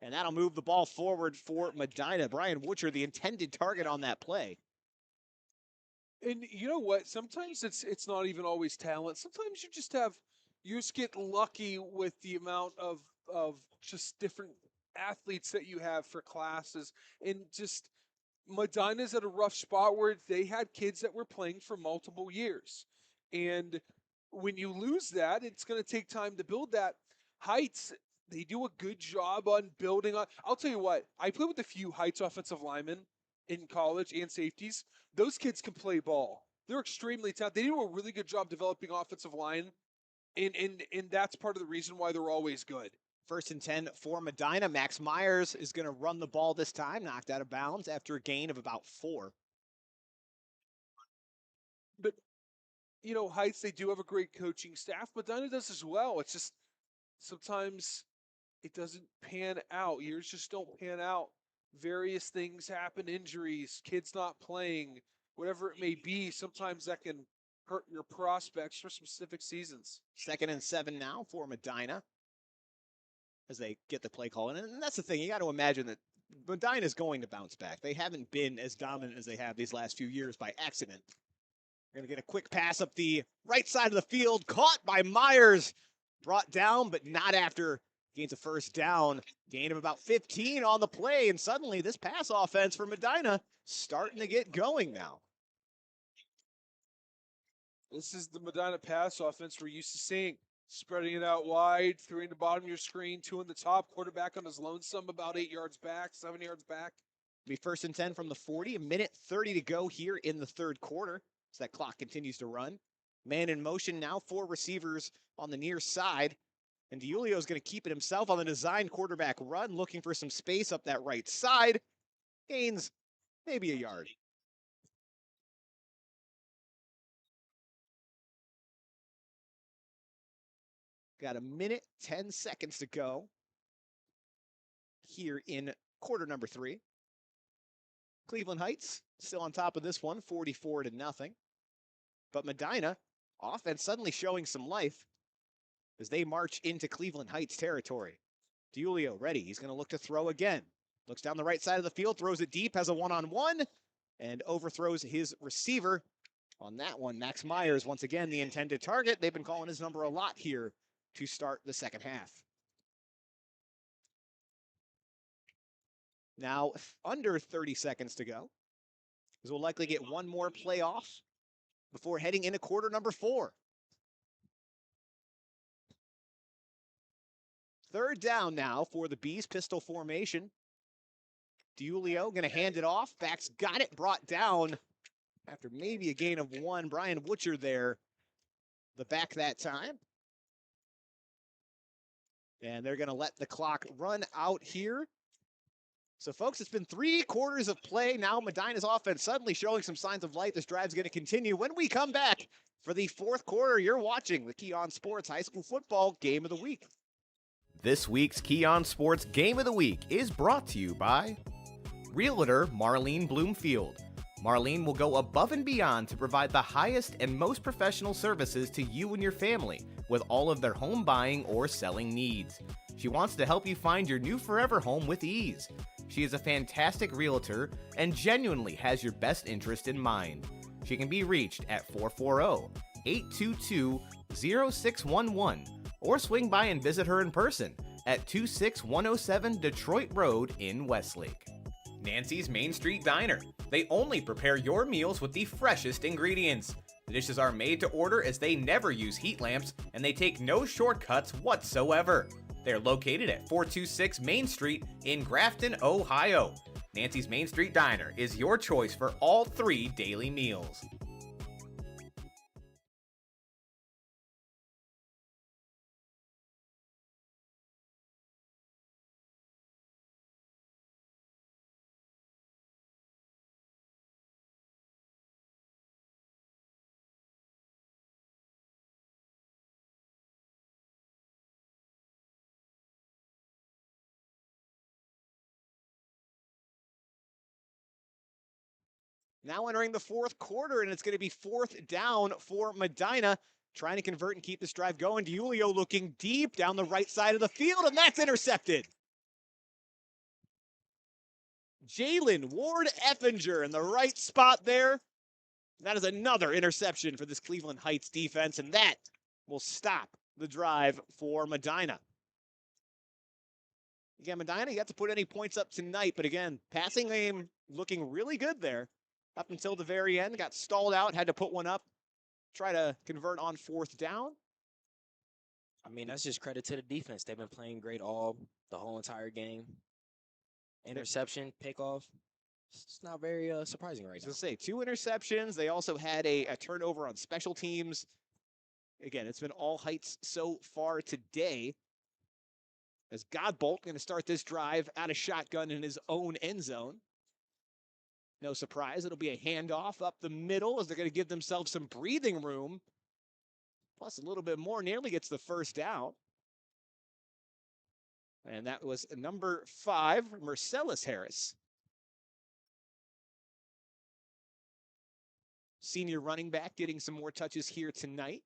and that'll move the ball forward for Medina. Brian Wutcher, the intended target on that play. And you know what? Sometimes it's not even always talent. Sometimes you just get lucky with the amount of just different athletes that you have for classes. And just Medina's at a rough spot where they had kids that were playing for multiple years. And when you lose that, it's going to take time to build that. Heights, they do a good job on building on. I'll tell you what, I played with a few Heights offensive linemen in college and safeties. Those kids can play ball. They're extremely talented. They do a really good job developing offensive line. And that's part of the reason why they're always good. 1st and 10 for Medina. Max Myers is going to run the ball this time, knocked out of bounds after a gain of about 4. But, Heights, they do have a great coaching staff. Medina does as well. It's just sometimes it doesn't pan out. Years just don't pan out. Various things happen, injuries, kids not playing, whatever it may be. Sometimes that can hurt your prospects for specific seasons. 2nd and 7 now for Medina as they get the play call. And that's the thing. You got to imagine that Medina is going to bounce back. They haven't been as dominant as they have these last few years by accident. They're going to get a quick pass up the right side of the field, caught by Myers, brought down, but not after gains a 1st down. Gain of about 15 on the play, and suddenly this pass offense for Medina starting to get going now. This is the Medina pass offense we're used to seeing. Spreading it out wide, 3 in the bottom of your screen, 2 in the top. Quarterback on his lonesome, about 8 yards back, 7 yards back. Be 1st and 10 from the 40. A minute 30 to go here in the 3rd quarter as that clock continues to run. Man in motion now, 4 receivers on the near side. And DiUlio is going to keep it himself on the design quarterback run, looking for some space up that right side. Gains maybe a yard. Got a minute, 10 seconds to go here in quarter number 3. Cleveland Heights still on top of this one, 44-0. But Medina, offense suddenly showing some life as they march into Cleveland Heights territory. DiUlio ready. He's going to look to throw again. Looks down the right side of the field, throws it deep, has a one-on-one, and overthrows his receiver. On that one, Max Myers, once again, the intended target. They've been calling his number a lot here to start the second half. Now, under 30 seconds to go, as we'll likely get one more play off before heading into quarter number 4. Third down now for the Bees, pistol formation. DiUlio going to hand it off. Backs got it, brought down after maybe a gain of 1. Brian Butcher there, the back that time. And they're going to let the clock run out here. So, folks, it's been 3 quarters of play. Now Medina's offense suddenly showing some signs of life. This drive's going to continue. When we come back for the 4th quarter, you're watching the Keon Sports High School Football Game of the Week. This week's Keon Sports Game of the Week is brought to you by Realtor Marlene Bloomfield. Marlene will go above and beyond to provide the highest and most professional services to you and your family with all of their home buying or selling needs. She wants to help you find your new forever home with ease. She is a fantastic realtor and genuinely has your best interest in mind. She can be reached at 440-822-0611 or swing by and visit her in person at 26107 Detroit Road in Westlake. Nancy's Main Street Diner. They only prepare your meals with the freshest ingredients. The dishes are made to order as they never use heat lamps and they take no shortcuts whatsoever. They're located at 426 Main Street in Grafton, Ohio. Nancy's Main Street Diner is your choice for all 3 daily meals. Now entering the 4th quarter, and it's going to be 4th down for Medina, trying to convert and keep this drive going. DiUlio looking deep down the right side of the field, and that's intercepted. Jalen Ward Effinger in the right spot there. That is another interception for this Cleveland Heights defense, and that will stop the drive for Medina. Again, Medina, you have to put any points up tonight, but again, passing game looking really good there. Up until the very end, got stalled out, had to put one up, try to convert on 4th down. I mean, that's just credit to the defense. They've been playing great the whole entire game. Interception, pickoff. It's not very surprising right now. I was going to say, 2 interceptions. They also had a turnover on special teams. Again, it's been all Heights so far today. As Godbolt going to start this drive out of shotgun in his own end zone. No surprise, it'll be a handoff up the middle as they're going to give themselves some breathing room. Plus a little bit more, nearly gets the 1st down. And that was number 5, Marcellus Harris. Senior running back getting some more touches here tonight.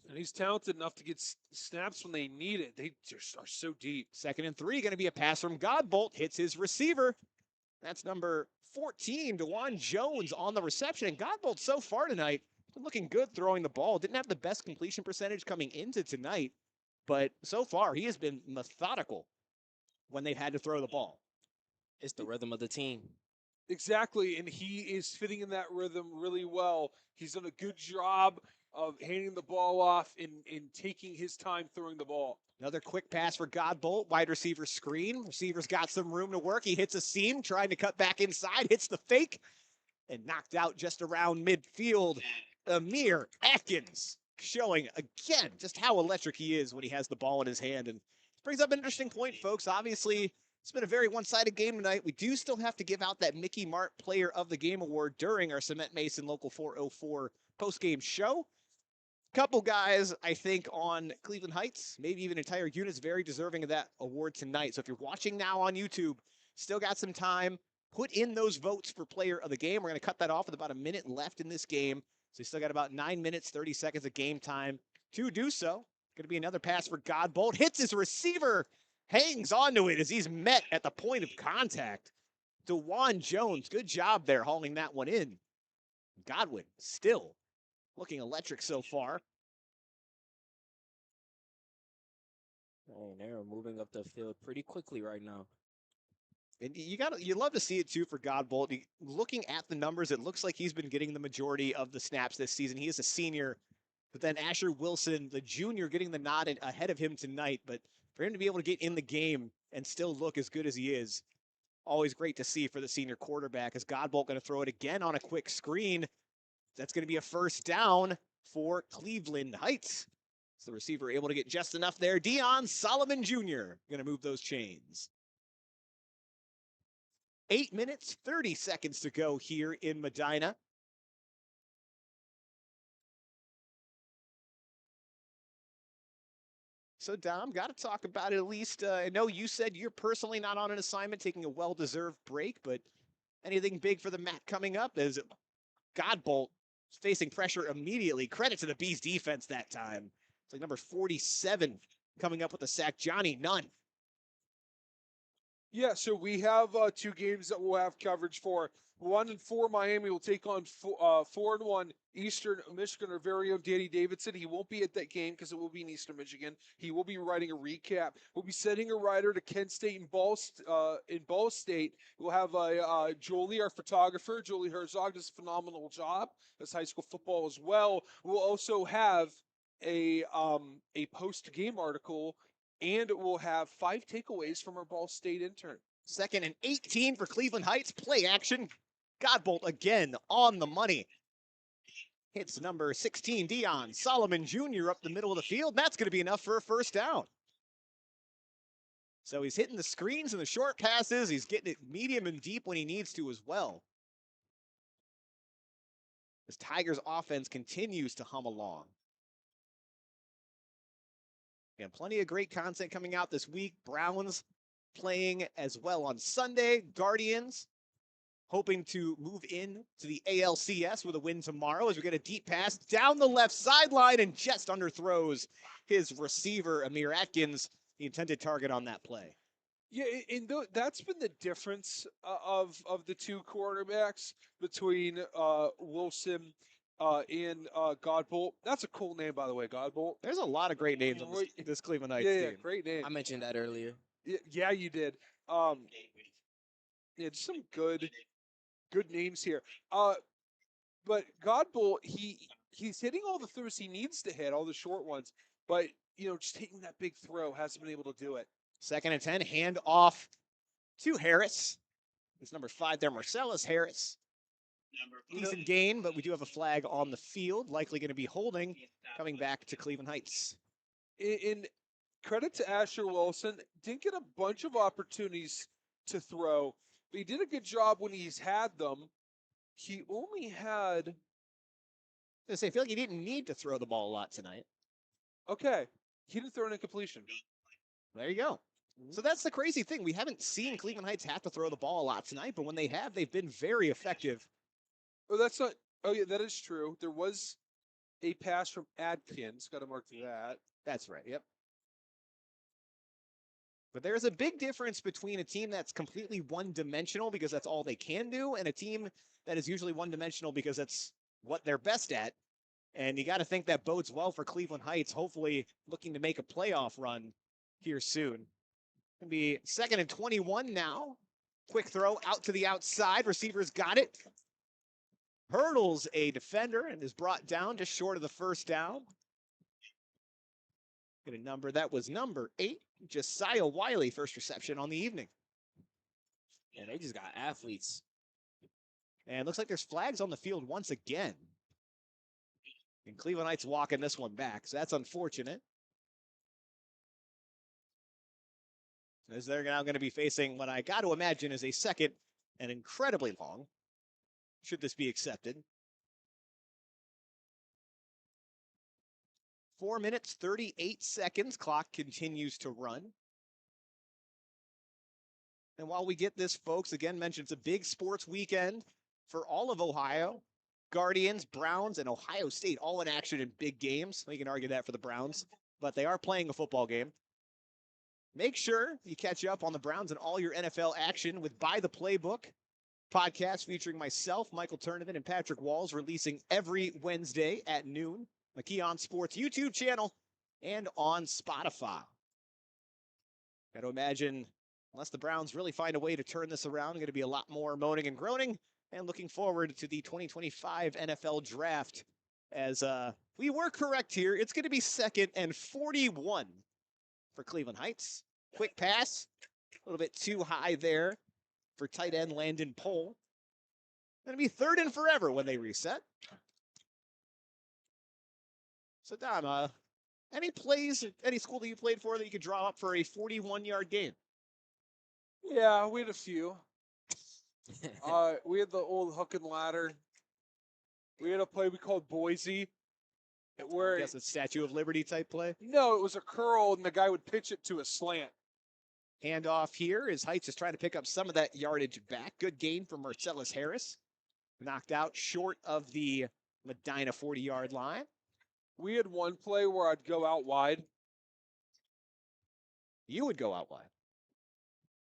And he's talented enough to get snaps when they need it. They just are so deep. 2nd and 3, going to be a pass from Godbolt, hits his receiver. That's number 14, DeJuan Jones on the reception. And Godbolt so far tonight, been looking good throwing the ball. Didn't have the best completion percentage coming into tonight, but so far he has been methodical when they've had to throw the ball. It's the rhythm of the team. Exactly, and he is fitting in that rhythm really well. He's done a good job of handing the ball off and taking his time throwing the ball. Another quick pass for Godbolt, wide receiver screen. Receiver's got some room to work. He hits a seam, trying to cut back inside, hits the fake, and knocked out just around midfield. Amir Atkins showing again just how electric he is when he has the ball in his hand. And this brings up an interesting point, folks. Obviously, it's been a very one-sided game tonight. We do still have to give out that Mickey Mart Player of the Game award during our Cement Mason Local 404 post-game show. Couple guys, I think, on Cleveland Heights, maybe even entire units, very deserving of that award tonight. So if you're watching now on YouTube, still got some time, put in those votes for player of the game. We're going to cut that off with about a minute left in this game. So you still got about 9 minutes, 30 seconds of game time to do so. Going to be another pass for Godbolt. Hits his receiver, hangs onto it as he's met at the point of contact. DeJuan Jones, good job there hauling that one in. Godwin still looking electric so far. And they're moving up the field pretty quickly right now. And you love to see it too for Godbolt. Looking at the numbers, it looks like he's been getting the majority of the snaps this season. He is a senior, but then Asher Wilson, the junior, getting the nod ahead of him tonight. But for him to be able to get in the game and still look as good as he is, always great to see for the senior quarterback. As Godbolt going to throw it again on a quick screen. That's going to be a first down for Cleveland Heights. So the receiver able to get just enough there. Dion Solomon Jr. going to move those chains. 8 minutes, 30 seconds to go here in Medina. So, Dom, got to talk about it at least. I know you said you're personally not on an assignment, taking a well-deserved break, but anything big for the mat coming up? As Godbolt facing pressure immediately. Credit to the Bees defense that time. It's like number 47 coming up with a sack. Johnny Nunn. Yeah, so we have 2 games that we'll have coverage for. 1-4 Miami will take on 4-1 Eastern Michigan, our very own Danny Davidson. He won't be at that game because it will be in Eastern Michigan. He will be writing a recap. We'll be sending a writer to Kent State and Ball State. We'll have Jolie, our photographer. Jolie Herzog does a phenomenal job. That's high school football as well. We'll also have a post-game article, and we'll have 5 takeaways from our Ball State intern. 2nd and 18 for Cleveland Heights. Play action. Godbolt again on the money. Hits number 16, Dion Solomon Jr. up the middle of the field. That's going to be enough for a first down. So he's hitting the screens and the short passes. He's getting it medium and deep when he needs to as well. This Tigers offense continues to hum along. Again, plenty of great content coming out this week. Browns playing as well on Sunday. Guardians hoping to move in to the ALCS with a win tomorrow as we get a deep pass down the left sideline and just underthrows his receiver, Amir Atkins, the intended target on that play. Yeah, and that's been the difference of the 2 quarterbacks between Wilson and Godbolt. That's a cool name, by the way, Godbolt. There's a lot of great names on this Cleveland Heights team. team. Great name. I mentioned that earlier. Yeah, you did. Just some good names here. But Godbolt, he's hitting all the throws he needs to hit, all the short ones. But just taking that big throw, hasn't been able to do it. 2nd and 10, hand off to Harris. It's number 5 there, Marcellus Harris. Decent gain, but we do have a flag on the field, likely going to be holding, coming back to Cleveland Heights. In credit to Asher Wilson, didn't get a bunch of opportunities to throw, but he did a good job when he's had them. He only had... I feel like he didn't need to throw the ball a lot tonight. Okay. He didn't throw an incompletion. There you go. So that's the crazy thing. We haven't seen Cleveland Heights have to throw the ball a lot tonight, but when they have, they've been very effective. Oh, that's not... Oh, yeah, that is true. There was a pass from Adkins. Got to mark that. That's right, yep. But there's a big difference between a team that's completely one-dimensional because that's all they can do, and a team that is usually one-dimensional because that's what they're best at. And you got to think that bodes well for Cleveland Heights, hopefully looking to make a playoff run here soon. Going to be 2nd and 21 now. Quick throw out to the outside. Receivers got it. Hurdles a defender and is brought down just short of the first down. Get a number. That was number 8. Josiah Wiley, first reception on the evening. Yeah, they just got athletes. And looks like there's flags on the field once again. And Cleveland Heights walking this one back, so that's unfortunate. As they're now going to be facing what I got to imagine is a second and incredibly long, should this be accepted. 4 minutes, 38 seconds. Clock continues to run. And while we get this, folks, again, mentioned it's a big sports weekend for all of Ohio. Guardians, Browns, and Ohio State all in action in big games. We can argue that for the Browns, but they are playing a football game. Make sure you catch up on the Browns and all your NFL action with By the Playbook podcast featuring myself, Michael Tournament, and Patrick Walls, releasing every Wednesday at noon. The Keon Sports YouTube channel and on Spotify. Got to imagine, unless the Browns really find a way to turn this around, going to be a lot more moaning and groaning. And looking forward to the 2025 NFL Draft. As we were correct here, it's going to be 2nd and 41 for Cleveland Heights. Quick pass, a little bit too high there for tight end Landon Pohl. Going to be 3rd and forever when they reset. So, Dom, any plays at any school that you played for that you could draw up for a 41-yard gain? Yeah, we had a few. We had the old hook and ladder. We had a play we called Boise. Where I guess a Statue of Liberty type play. No, it was a curl, and the guy would pitch it to a slant. Handoff here as Heights is trying to pick up some of that yardage back. Good gain from Marcellus Harris. Knocked out short of the Medina 40-yard line. We had one play where I'd go out wide. You would go out wide.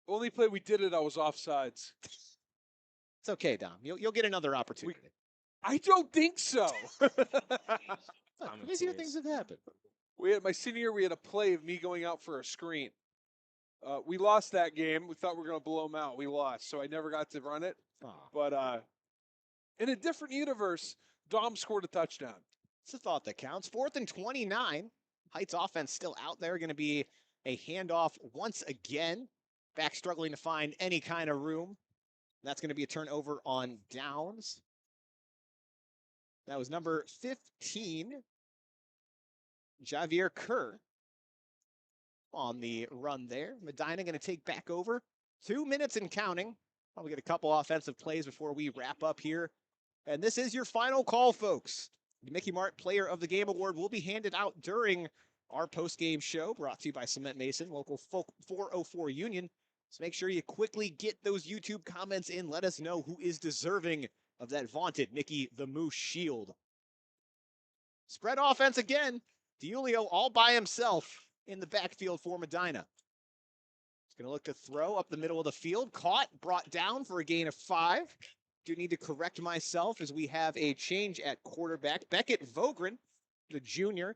Only play we did it, I was offsides. It's okay, Dom. You'll get another opportunity. I don't think so. Crazier things have happened. My senior year, we had a play of me going out for a screen. We lost that game. We thought we were going to blow them out. We lost, so I never got to run it. But in a different universe, Dom scored a touchdown. It's a thought that counts. 4th and 29. Heights offense still out there. Going to be a handoff once again. Back struggling to find any kind of room. That's going to be a turnover on downs. That was number 15, Javier Kerr, on the run there. Medina going to take back over. 2 minutes and counting. Probably get a couple offensive plays before we wrap up here. And this is your final call, folks. The Mickey Mart Player of the Game Award will be handed out during our post-game show, brought to you by Cement Mason, local 404 Union. So make sure you quickly get those YouTube comments in. Let us know who is deserving of that vaunted Mickey the Moose shield. Spread offense again. DiUlio all by himself in the backfield for Medina. He's going to look to throw up the middle of the field. Caught, brought down for a gain of 5. Do need to correct myself as we have a change at quarterback. Beckett Vogren, the junior,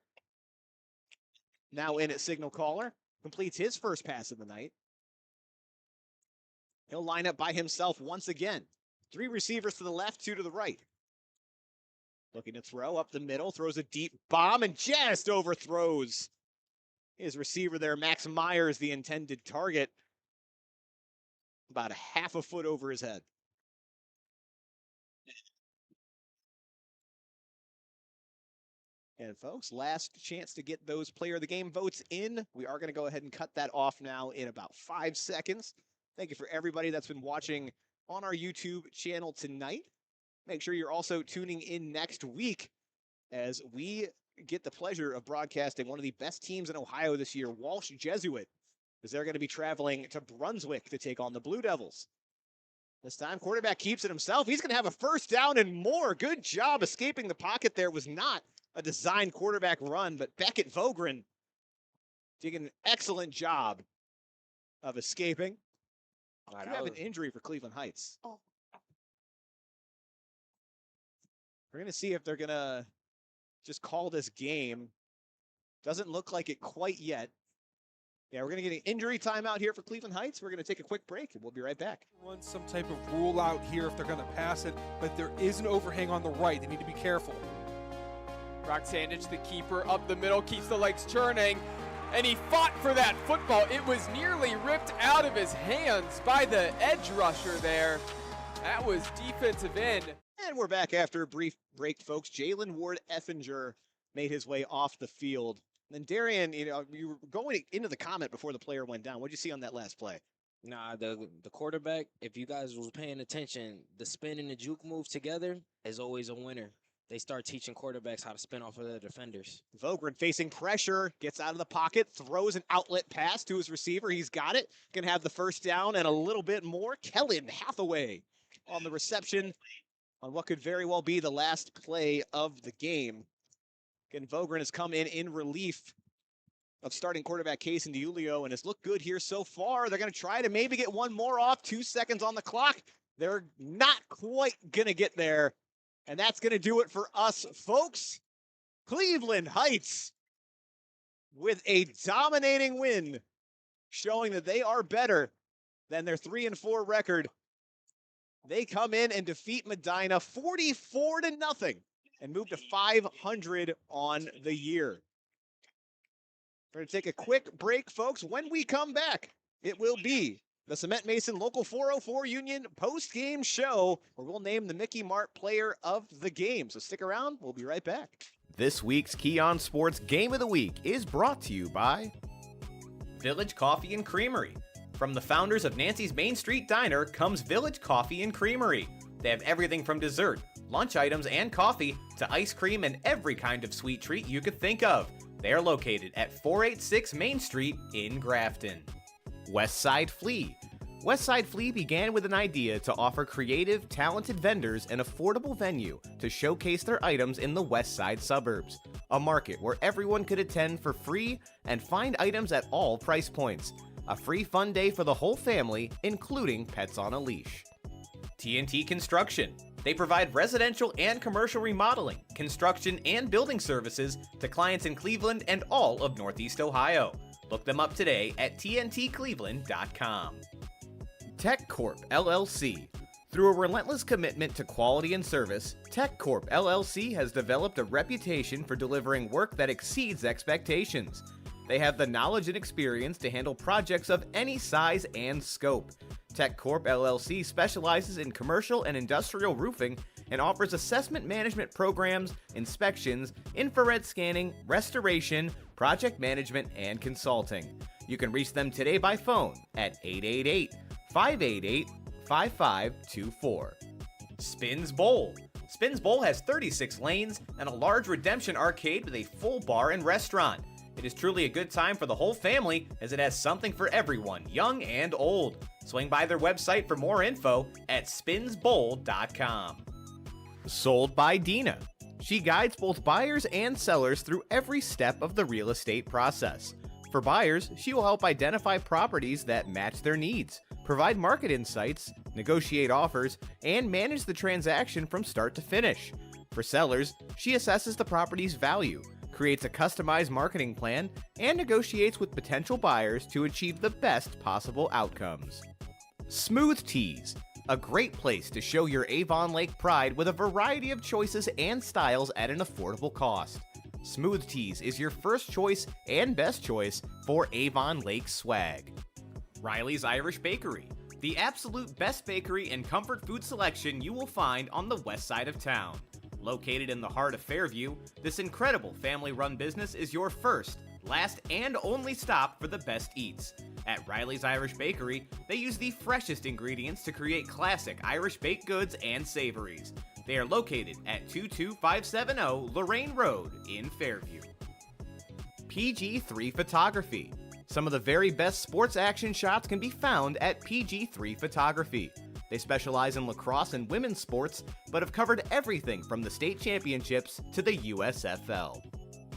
now in at signal caller, completes his first pass of the night. He'll line up by himself once again. 3 receivers to the left, 2 to the right. Looking to throw up the middle, throws a deep bomb and just overthrows his receiver there. Max Myers, the intended target, about a half a foot over his head. And folks, last chance to get those player of the game votes in. We are going to go ahead and cut that off now in about 5 seconds. Thank you for everybody that's been watching on our YouTube channel tonight. Make sure you're also tuning in next week as we get the pleasure of broadcasting one of the best teams in Ohio this year, Walsh Jesuit, as they're going to be traveling to Brunswick to take on the Blue Devils. This time, quarterback keeps it himself. He's going to have a first down and more. Good job escaping the pocket there. Was not a designed quarterback run, but Beckett Vogren did an excellent job of escaping. We have an injury for Cleveland Heights. We're going to see if they're going to just call this game. Doesn't look like it quite yet. Yeah, we're going to get an injury timeout here for Cleveland Heights. We're going to take a quick break, and we'll be right back. Run some type of rule out here if they're going to pass it, but there is an overhang on the right. They need to be careful. Brock Sandage, the keeper, up the middle, keeps the legs churning, and he fought for that football. It was nearly ripped out of his hands by the edge rusher there. That was defensive end. And we're back after a brief break, folks. Jalen Ward Effinger made his way off the field. And then Darian, you were going into the comment before the player went down. What did you see on that last play? Nah, the quarterback, if you guys was paying attention, the spin and the juke move together is always a winner. they start teaching quarterbacks how to spin off of their defenders. Vogren facing pressure, gets out of the pocket, throws an outlet pass to his receiver. He's got it. Can have the first down and a little bit more. Kellen Hathaway on the reception on what could very well be the last play of the game. Again, Vogren has come in relief of starting quarterback Casey DiUlio and has looked good here so far. They're going to try to maybe get one more off. 2 seconds on the clock. They're not quite going to get there. And that's going to do it for us, folks. Cleveland Heights with a dominating win, showing that they are better than their 3-4 record. They come in and defeat Medina 44-0 and move to 500 on the year. We're going to take a quick break, folks. When we come back, it will be the Cement Mason Local 404 Union post-game show where we'll name the Mickey Mart player of the game. So stick around. We'll be right back. This week's Keon Sports Game of the Week is brought to you by Village Coffee and Creamery. From the founders of Nancy's Main Street Diner comes Village Coffee and Creamery. They have everything from dessert, lunch items, and coffee to ice cream and every kind of sweet treat you could think of. They are located at 486 Main Street in Grafton. Westside Flea. Westside Flea began with an idea to offer creative, talented vendors an affordable venue to showcase their items in the Westside suburbs. A market where everyone could attend for free and find items at all price points. A free fun day for the whole family, including pets on a leash. TNT Construction. They provide residential and commercial remodeling, construction, and building services to clients in Cleveland and all of Northeast Ohio. Look them up today at tntcleveland.com. Tech Corp LLC. Through a relentless commitment to quality and service, Tech Corp LLC has developed a reputation for delivering work that exceeds expectations. They have the knowledge and experience to handle projects of any size and scope. Tech Corp LLC specializes in commercial and industrial roofing and offers assessment management programs, inspections, infrared scanning, restoration, project management, and consulting. You can reach them today by phone at 888-588-5524. Spins Bowl. Spins Bowl has 36 lanes and a large redemption arcade with a full bar and restaurant. It is truly a good time for the whole family as it has something for everyone, young and old. Swing by their website for more info at spinsbowl.com. Sold by Dina. She guides both buyers and sellers through every step of the real estate process. For buyers, she will help identify properties that match their needs, provide market insights, negotiate offers, and manage the transaction from start to finish. For sellers, she assesses the property's value, creates a customized marketing plan, and negotiates with potential buyers to achieve the best possible outcomes. Smooth Tees, a great place to show your Avon Lake pride with a variety of choices and styles at an affordable cost. Smooth Tees is your first choice and best choice for Avon Lake swag. Riley's Irish Bakery, the absolute best bakery and comfort food selection you will find on the west side of town. Located in the heart of Fairview, this incredible family-run business is your first, last, and only stop for the best eats. At Riley's Irish Bakery, they use the freshest ingredients to create classic Irish baked goods and savories. They are located at 22570 Lorraine Road in Fairview. PG3 Photography. Some of the very best sports action shots can be found at PG3 Photography. They specialize in lacrosse and women's sports, but have covered everything from the state championships to the USFL.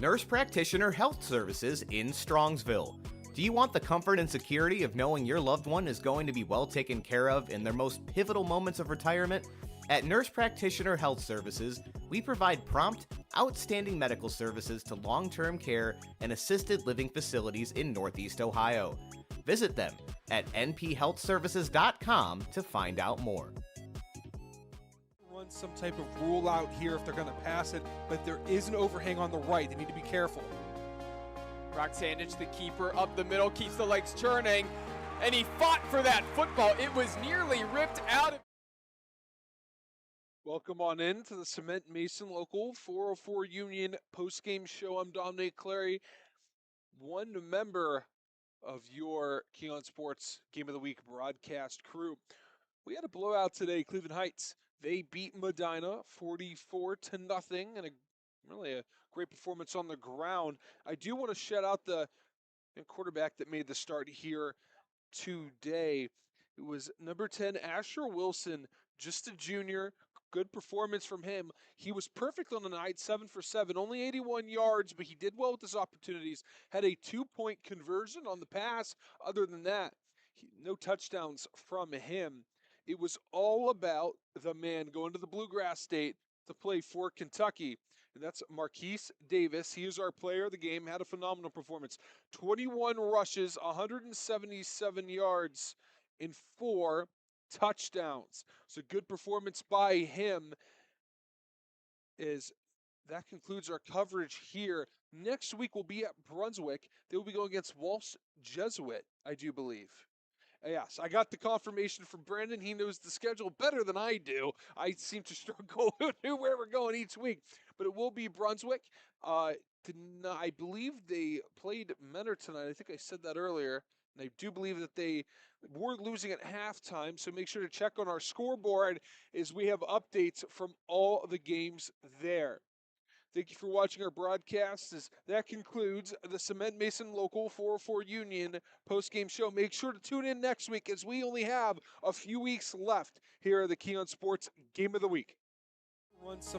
Nurse Practitioner Health Services in Strongsville. Do you want the comfort and security of knowing your loved one is going to be well taken care of in their most pivotal moments of retirement? At Nurse Practitioner Health Services, we provide prompt, outstanding medical services to long-term care and assisted living facilities in Northeast Ohio. Visit them at nphealthservices.com to find out more. Run some type of rule out here if they're going to pass it, but there is an overhang on the right. They need to be careful. Roxandich, the keeper, up the middle, keeps the legs churning, and he fought for that football. It was nearly ripped out of. Welcome on in to the Cement Mason Local 404 Union post-game show. I'm Dominic Clary, one member of your Keon Sports Game of the Week broadcast crew. We had a blowout today. Cleveland Heights They beat Medina 44-0, and really a great performance on the ground. I do want to shout out the quarterback that made the start here today. It was number 10, Asher Wilson, just a junior. Good performance from him. He was perfect on the night, 7 for 7, only 81 yards, but he did well with his opportunities. Had a 2-point conversion on the pass. Other than that, no touchdowns from him. It was all about the man going to the Bluegrass State to play for Kentucky. And that's Marquise Davis. He is our player of the game. Had a phenomenal performance. 21 rushes, 177 yards, and 4 touchdowns. So good performance by him. That concludes our coverage here. Next week we'll be at Brunswick. They will be going against Walsh Jesuit, I do believe. Yes, I got the confirmation from Brandon. He knows the schedule better than I do. I seem to struggle to know where we're going each week. But it will be Brunswick. I believe they played Mentor tonight. I think I said that earlier. And I do believe that they were losing at halftime. So make sure to check on our scoreboard as we have updates from all the games there. Thank you for watching our broadcast. That concludes the Cement Mason Local 404 Union post-game show. Make sure to tune in next week as we only have a few weeks left here at the Keon Sports Game of the Week. Run some